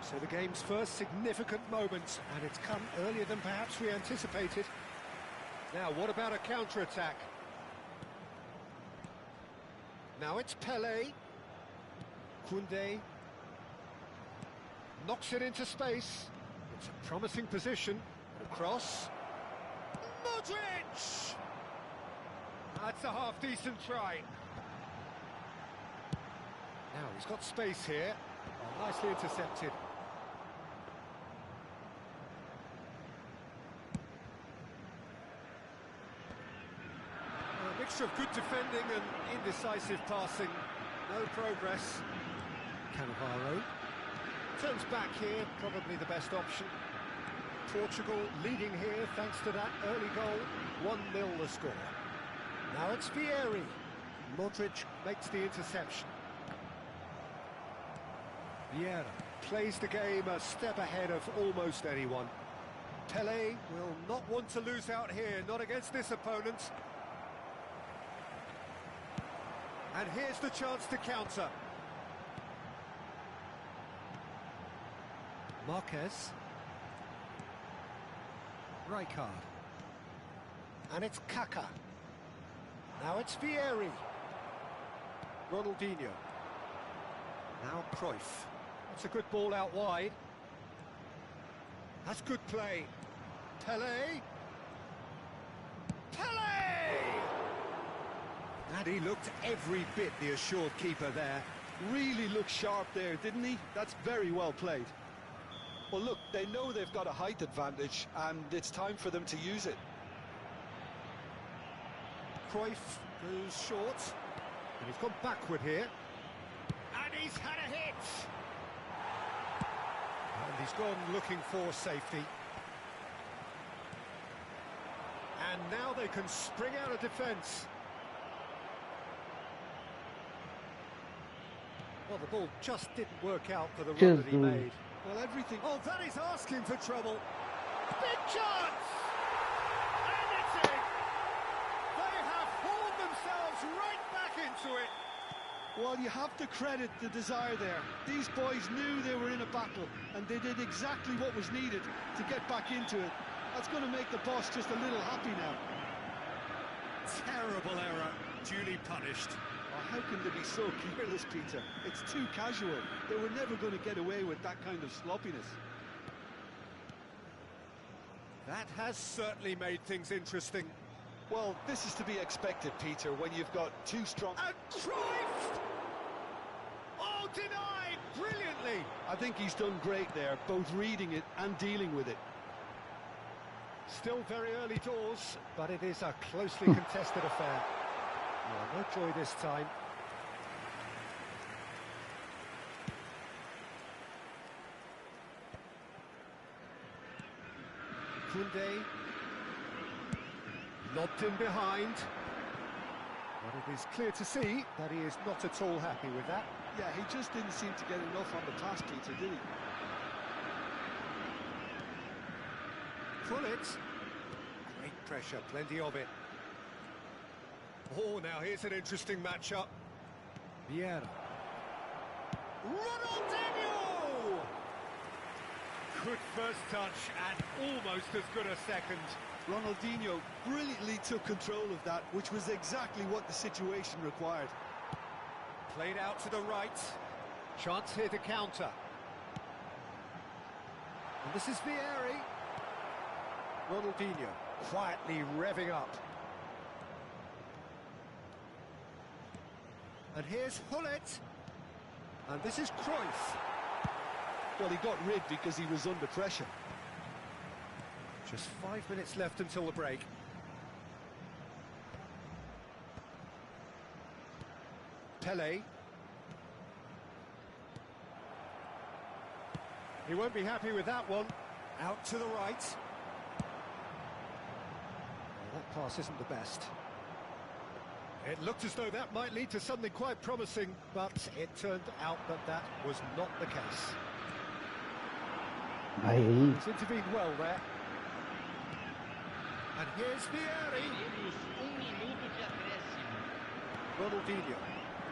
A: So the game's first significant moment, and it's come earlier than perhaps we anticipated. Now, what about a counter-attack? Now it's Pelé. Koundé. Knocks it into space. It's a promising position. Across. Modric! That's a half-decent try. Now, he's got space here. Oh, nicely intercepted. A mixture of good defending and indecisive passing. No progress. Cannavaro turns back here, probably the best option. Portugal leading here thanks to that early goal. 1-0 the score. Now it's Vieri. Modric makes the interception. Vieira plays the game a step ahead of almost anyone. Pelé will not want to lose out here, not against this opponent. And here's the chance to counter. Marquez. Rijkaard. And it's Kaká. Now it's Vieri. Ronaldinho. Now Cruyff. That's a good ball out wide. That's good play. Pelé. Pelé! And he looked every bit the assured keeper there.
B: Really looked sharp there, didn't he? That's very well played. Well, look, they know they've got a height advantage, and it's time for them to use it.
A: Cruyff goes short, and he's gone backward here. And he's had a hit! And he's gone looking for safety. And now they can spring out of defence. Well, the ball just didn't work out for the run that he made.
B: Well, everything...
A: Oh, that is asking for trouble. Big chance! And it's in! They have hauled themselves right back into it.
B: Well, you have to credit the desire there. These boys knew they were in a battle, and they did exactly what was needed to get back into it. That's going to make the boss just a little happy now.
A: Terrible error, duly punished.
B: Oh, how can they be so careless, Peter? It's too casual. They were never going to get away with that kind of sloppiness.
A: That has certainly made things interesting.
B: Well, this is to be expected, Peter, when you've got two strong...
A: And Cruyff! Oh, denied brilliantly!
B: I think he's done great there, both reading it and dealing with it.
A: Still very early doors, but it is a closely contested affair. No joy this time. Koundé. Lobbed in behind. But it is clear to see that he is not at all happy with that.
B: Yeah, he just didn't seem to get enough on the pass, Peter, did he?
A: Pull it. Great pressure, plenty of it. Oh, now here's an interesting matchup. Vieira. Ronaldinho! Good first touch and almost as good a second.
B: Ronaldinho brilliantly took control of that, which was exactly what the situation required.
A: Played out to the right. Chance here to counter. And this is Vieri. Ronaldinho quietly revving up. And here's Hullet. And this is Cruyff.
B: Well, he got rid because he was under pressure.
A: Just 5 minutes left until the break. Pele. He won't be happy with that one. Out to the right. Well, that pass isn't the best. It looked as though that might lead to something quite promising, but it turned out that that was not the case. He's intervened well there. And here's Vieri. Ronaldinho.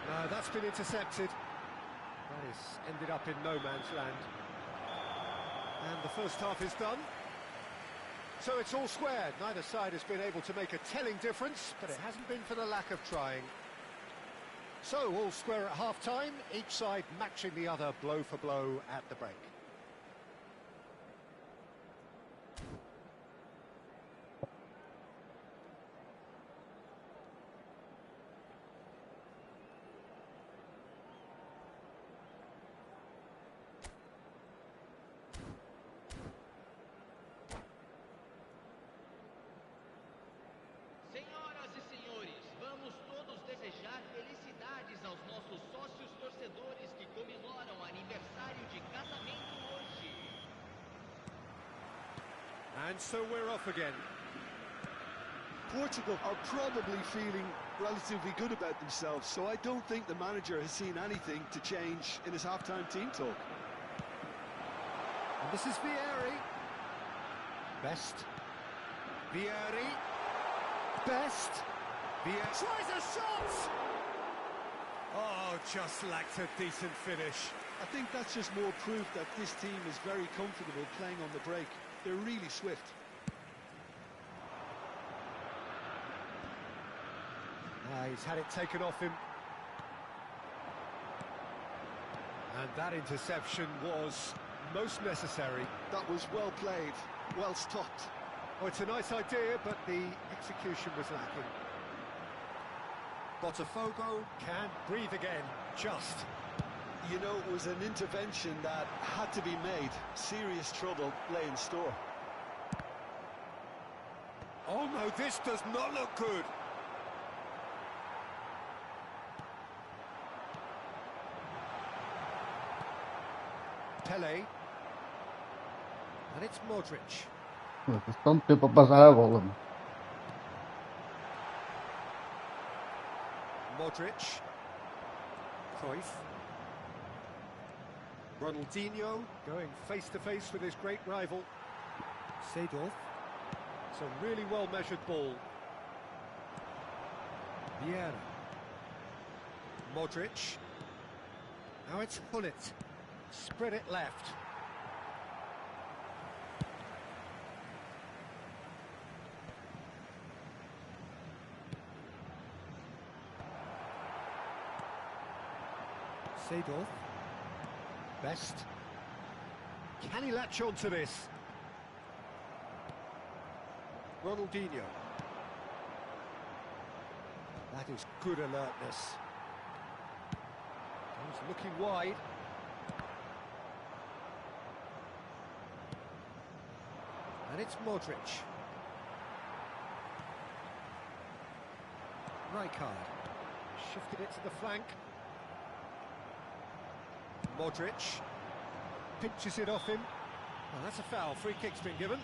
A: No, that's been intercepted. That has ended up in no man's land. And the first half is done. So it's all square. Neither side has been able to make a telling difference, but it hasn't been for the lack of trying. So all square at half-time, each side matching the other blow for blow at the break.
F: Senhoras e senhores, vamos todos desejar felicidades aos nossos sócios torcedores que comemoram aniversário de casamento hoje.
A: And so we're off again.
B: Portugal are probably feeling relatively good about themselves, so I don't think the manager has seen anything to change in his half-time team talk.
A: And this is Vieri. Best. Vieri. Best. Vieri. Tries a shot! Oh, just lacked a decent finish.
B: I think that's just more proof that this team is very comfortable playing on the break. They're really swift.
A: He's had it taken off him. And that interception was most necessary.
B: That was well played, well stopped.
A: Oh, it's a nice idea, but the execution was lacking. Botafogo can breathe again, just.
B: You know, it was an intervention that had to be made. Serious trouble lay in store.
A: Oh no, this does not look good. Pele. And it's Modric.
D: Bastante para pasar a bola.
A: Modric. Cruyff. Ronaldinho going face-to-face with his great rival. Seedorf. It's a really well-measured ball. Vieira. Modric. Now it's Hullet. Spread it left. Seedorf. Best. Can he latch on to this? Ronaldinho. That is good alertness. He's looking wide. And it's Modric. Rijkaard. Shifted it to the flank. Modric. Pinches it off him. Well, that's a foul. Free kick's been given.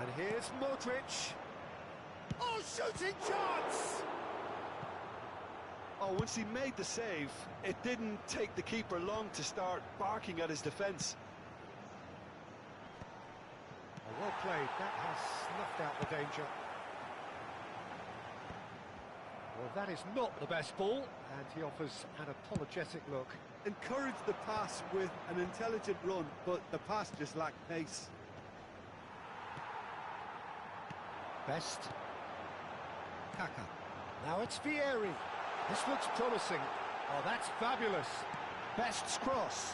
A: And here's Modric. Oh, shooting chance!
B: Oh, once he made the save, it didn't take the keeper long to start barking at his defence.
A: Oh, well played. That has snuffed out the danger. Well, that is not the best ball, and he offers an apologetic look.
B: Encouraged the pass with an intelligent run, but the pass just lacked pace.
A: Best. Kaka. Now it's Vieri. This looks promising. Oh, that's fabulous. Best's cross.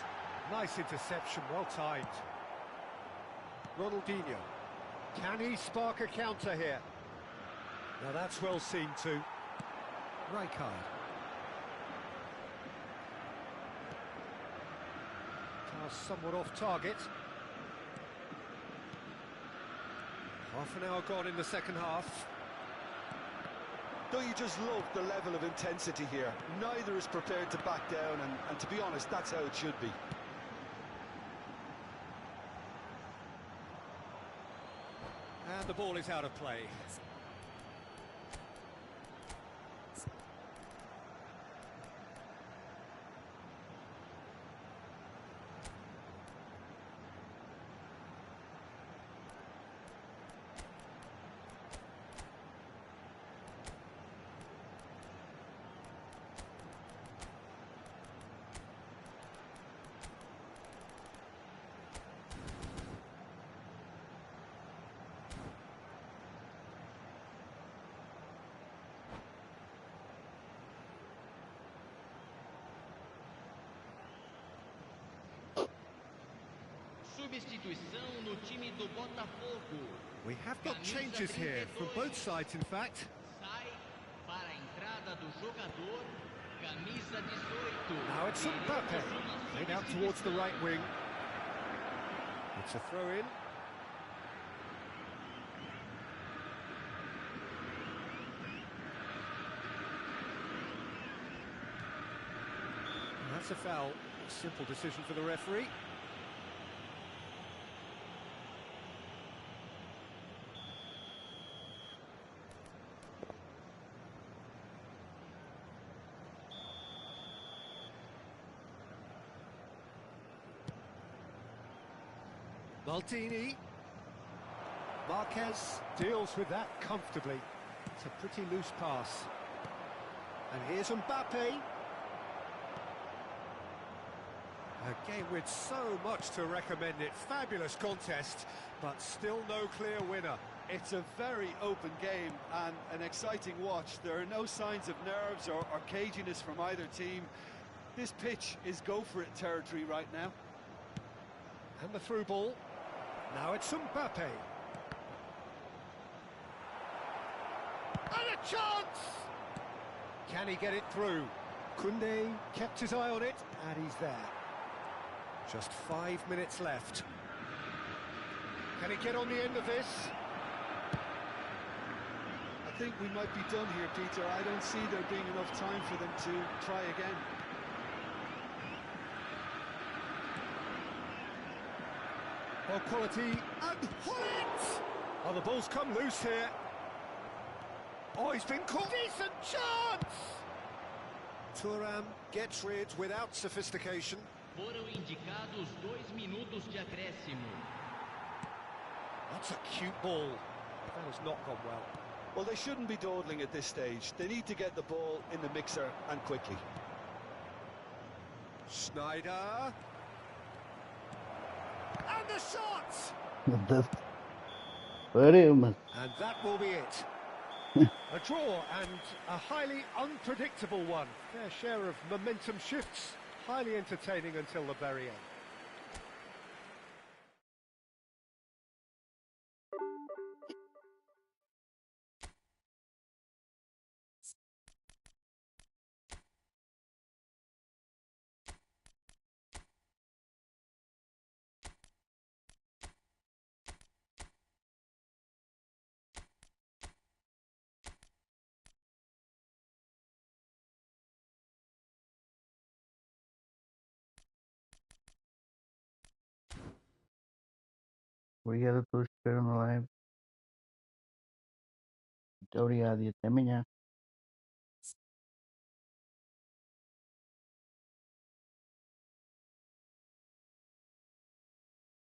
A: Nice interception, well timed. Ronaldinho. Can he spark a counter here? Now that's well seen too. Rijkaard. Pass somewhat off target. Half an hour gone in the second half.
B: Don't you just love the level of intensity here? Neither is prepared to back down, and to be honest, that's how it should be.
A: And the ball is out of play.
F: Substituição no time do Botafogo.
A: We have got changes here from both sides, in fact.
F: Sai para a entrada do jogador, camisa 18.
A: Now it's Mbappe. Played out towards the right wing. It's a throw-in. That's a foul. Simple decision for the referee. Maldini. Marquez deals with that comfortably. It's a pretty loose pass. And here's Mbappe. A game with so much to recommend it. Fabulous contest, but still no clear winner.
B: It's a very open game and an exciting watch. There are no signs of nerves or caginess from either team. This pitch is go-for-it territory right now.
A: And the through ball. Now it's Mbappe. And a chance! Can he get it through? Koundé kept his eye on it, and he's there. Just 5 minutes left. Can he get on the end of this?
B: I think we might be done here, Peter. I don't see there being enough time for them to try again.
A: Well, quality and hit! Oh, the ball's come loose here. Oh, he's been caught. Decent chance! Thuram gets rid without sophistication.
F: Foram indicados 2 minutos de acréscimo.
A: That's a cute ball. That has not gone well.
B: Well, they shouldn't be dawdling at this stage. They need to get the ball in the mixer and quickly.
A: Schneider. And the shot! And that will be it. A draw and a highly unpredictable one. Fair share of momentum shifts. Highly entertaining until the very end.
D: Obrigado a todos que estiveram na live. Muito obrigado e até amanhã.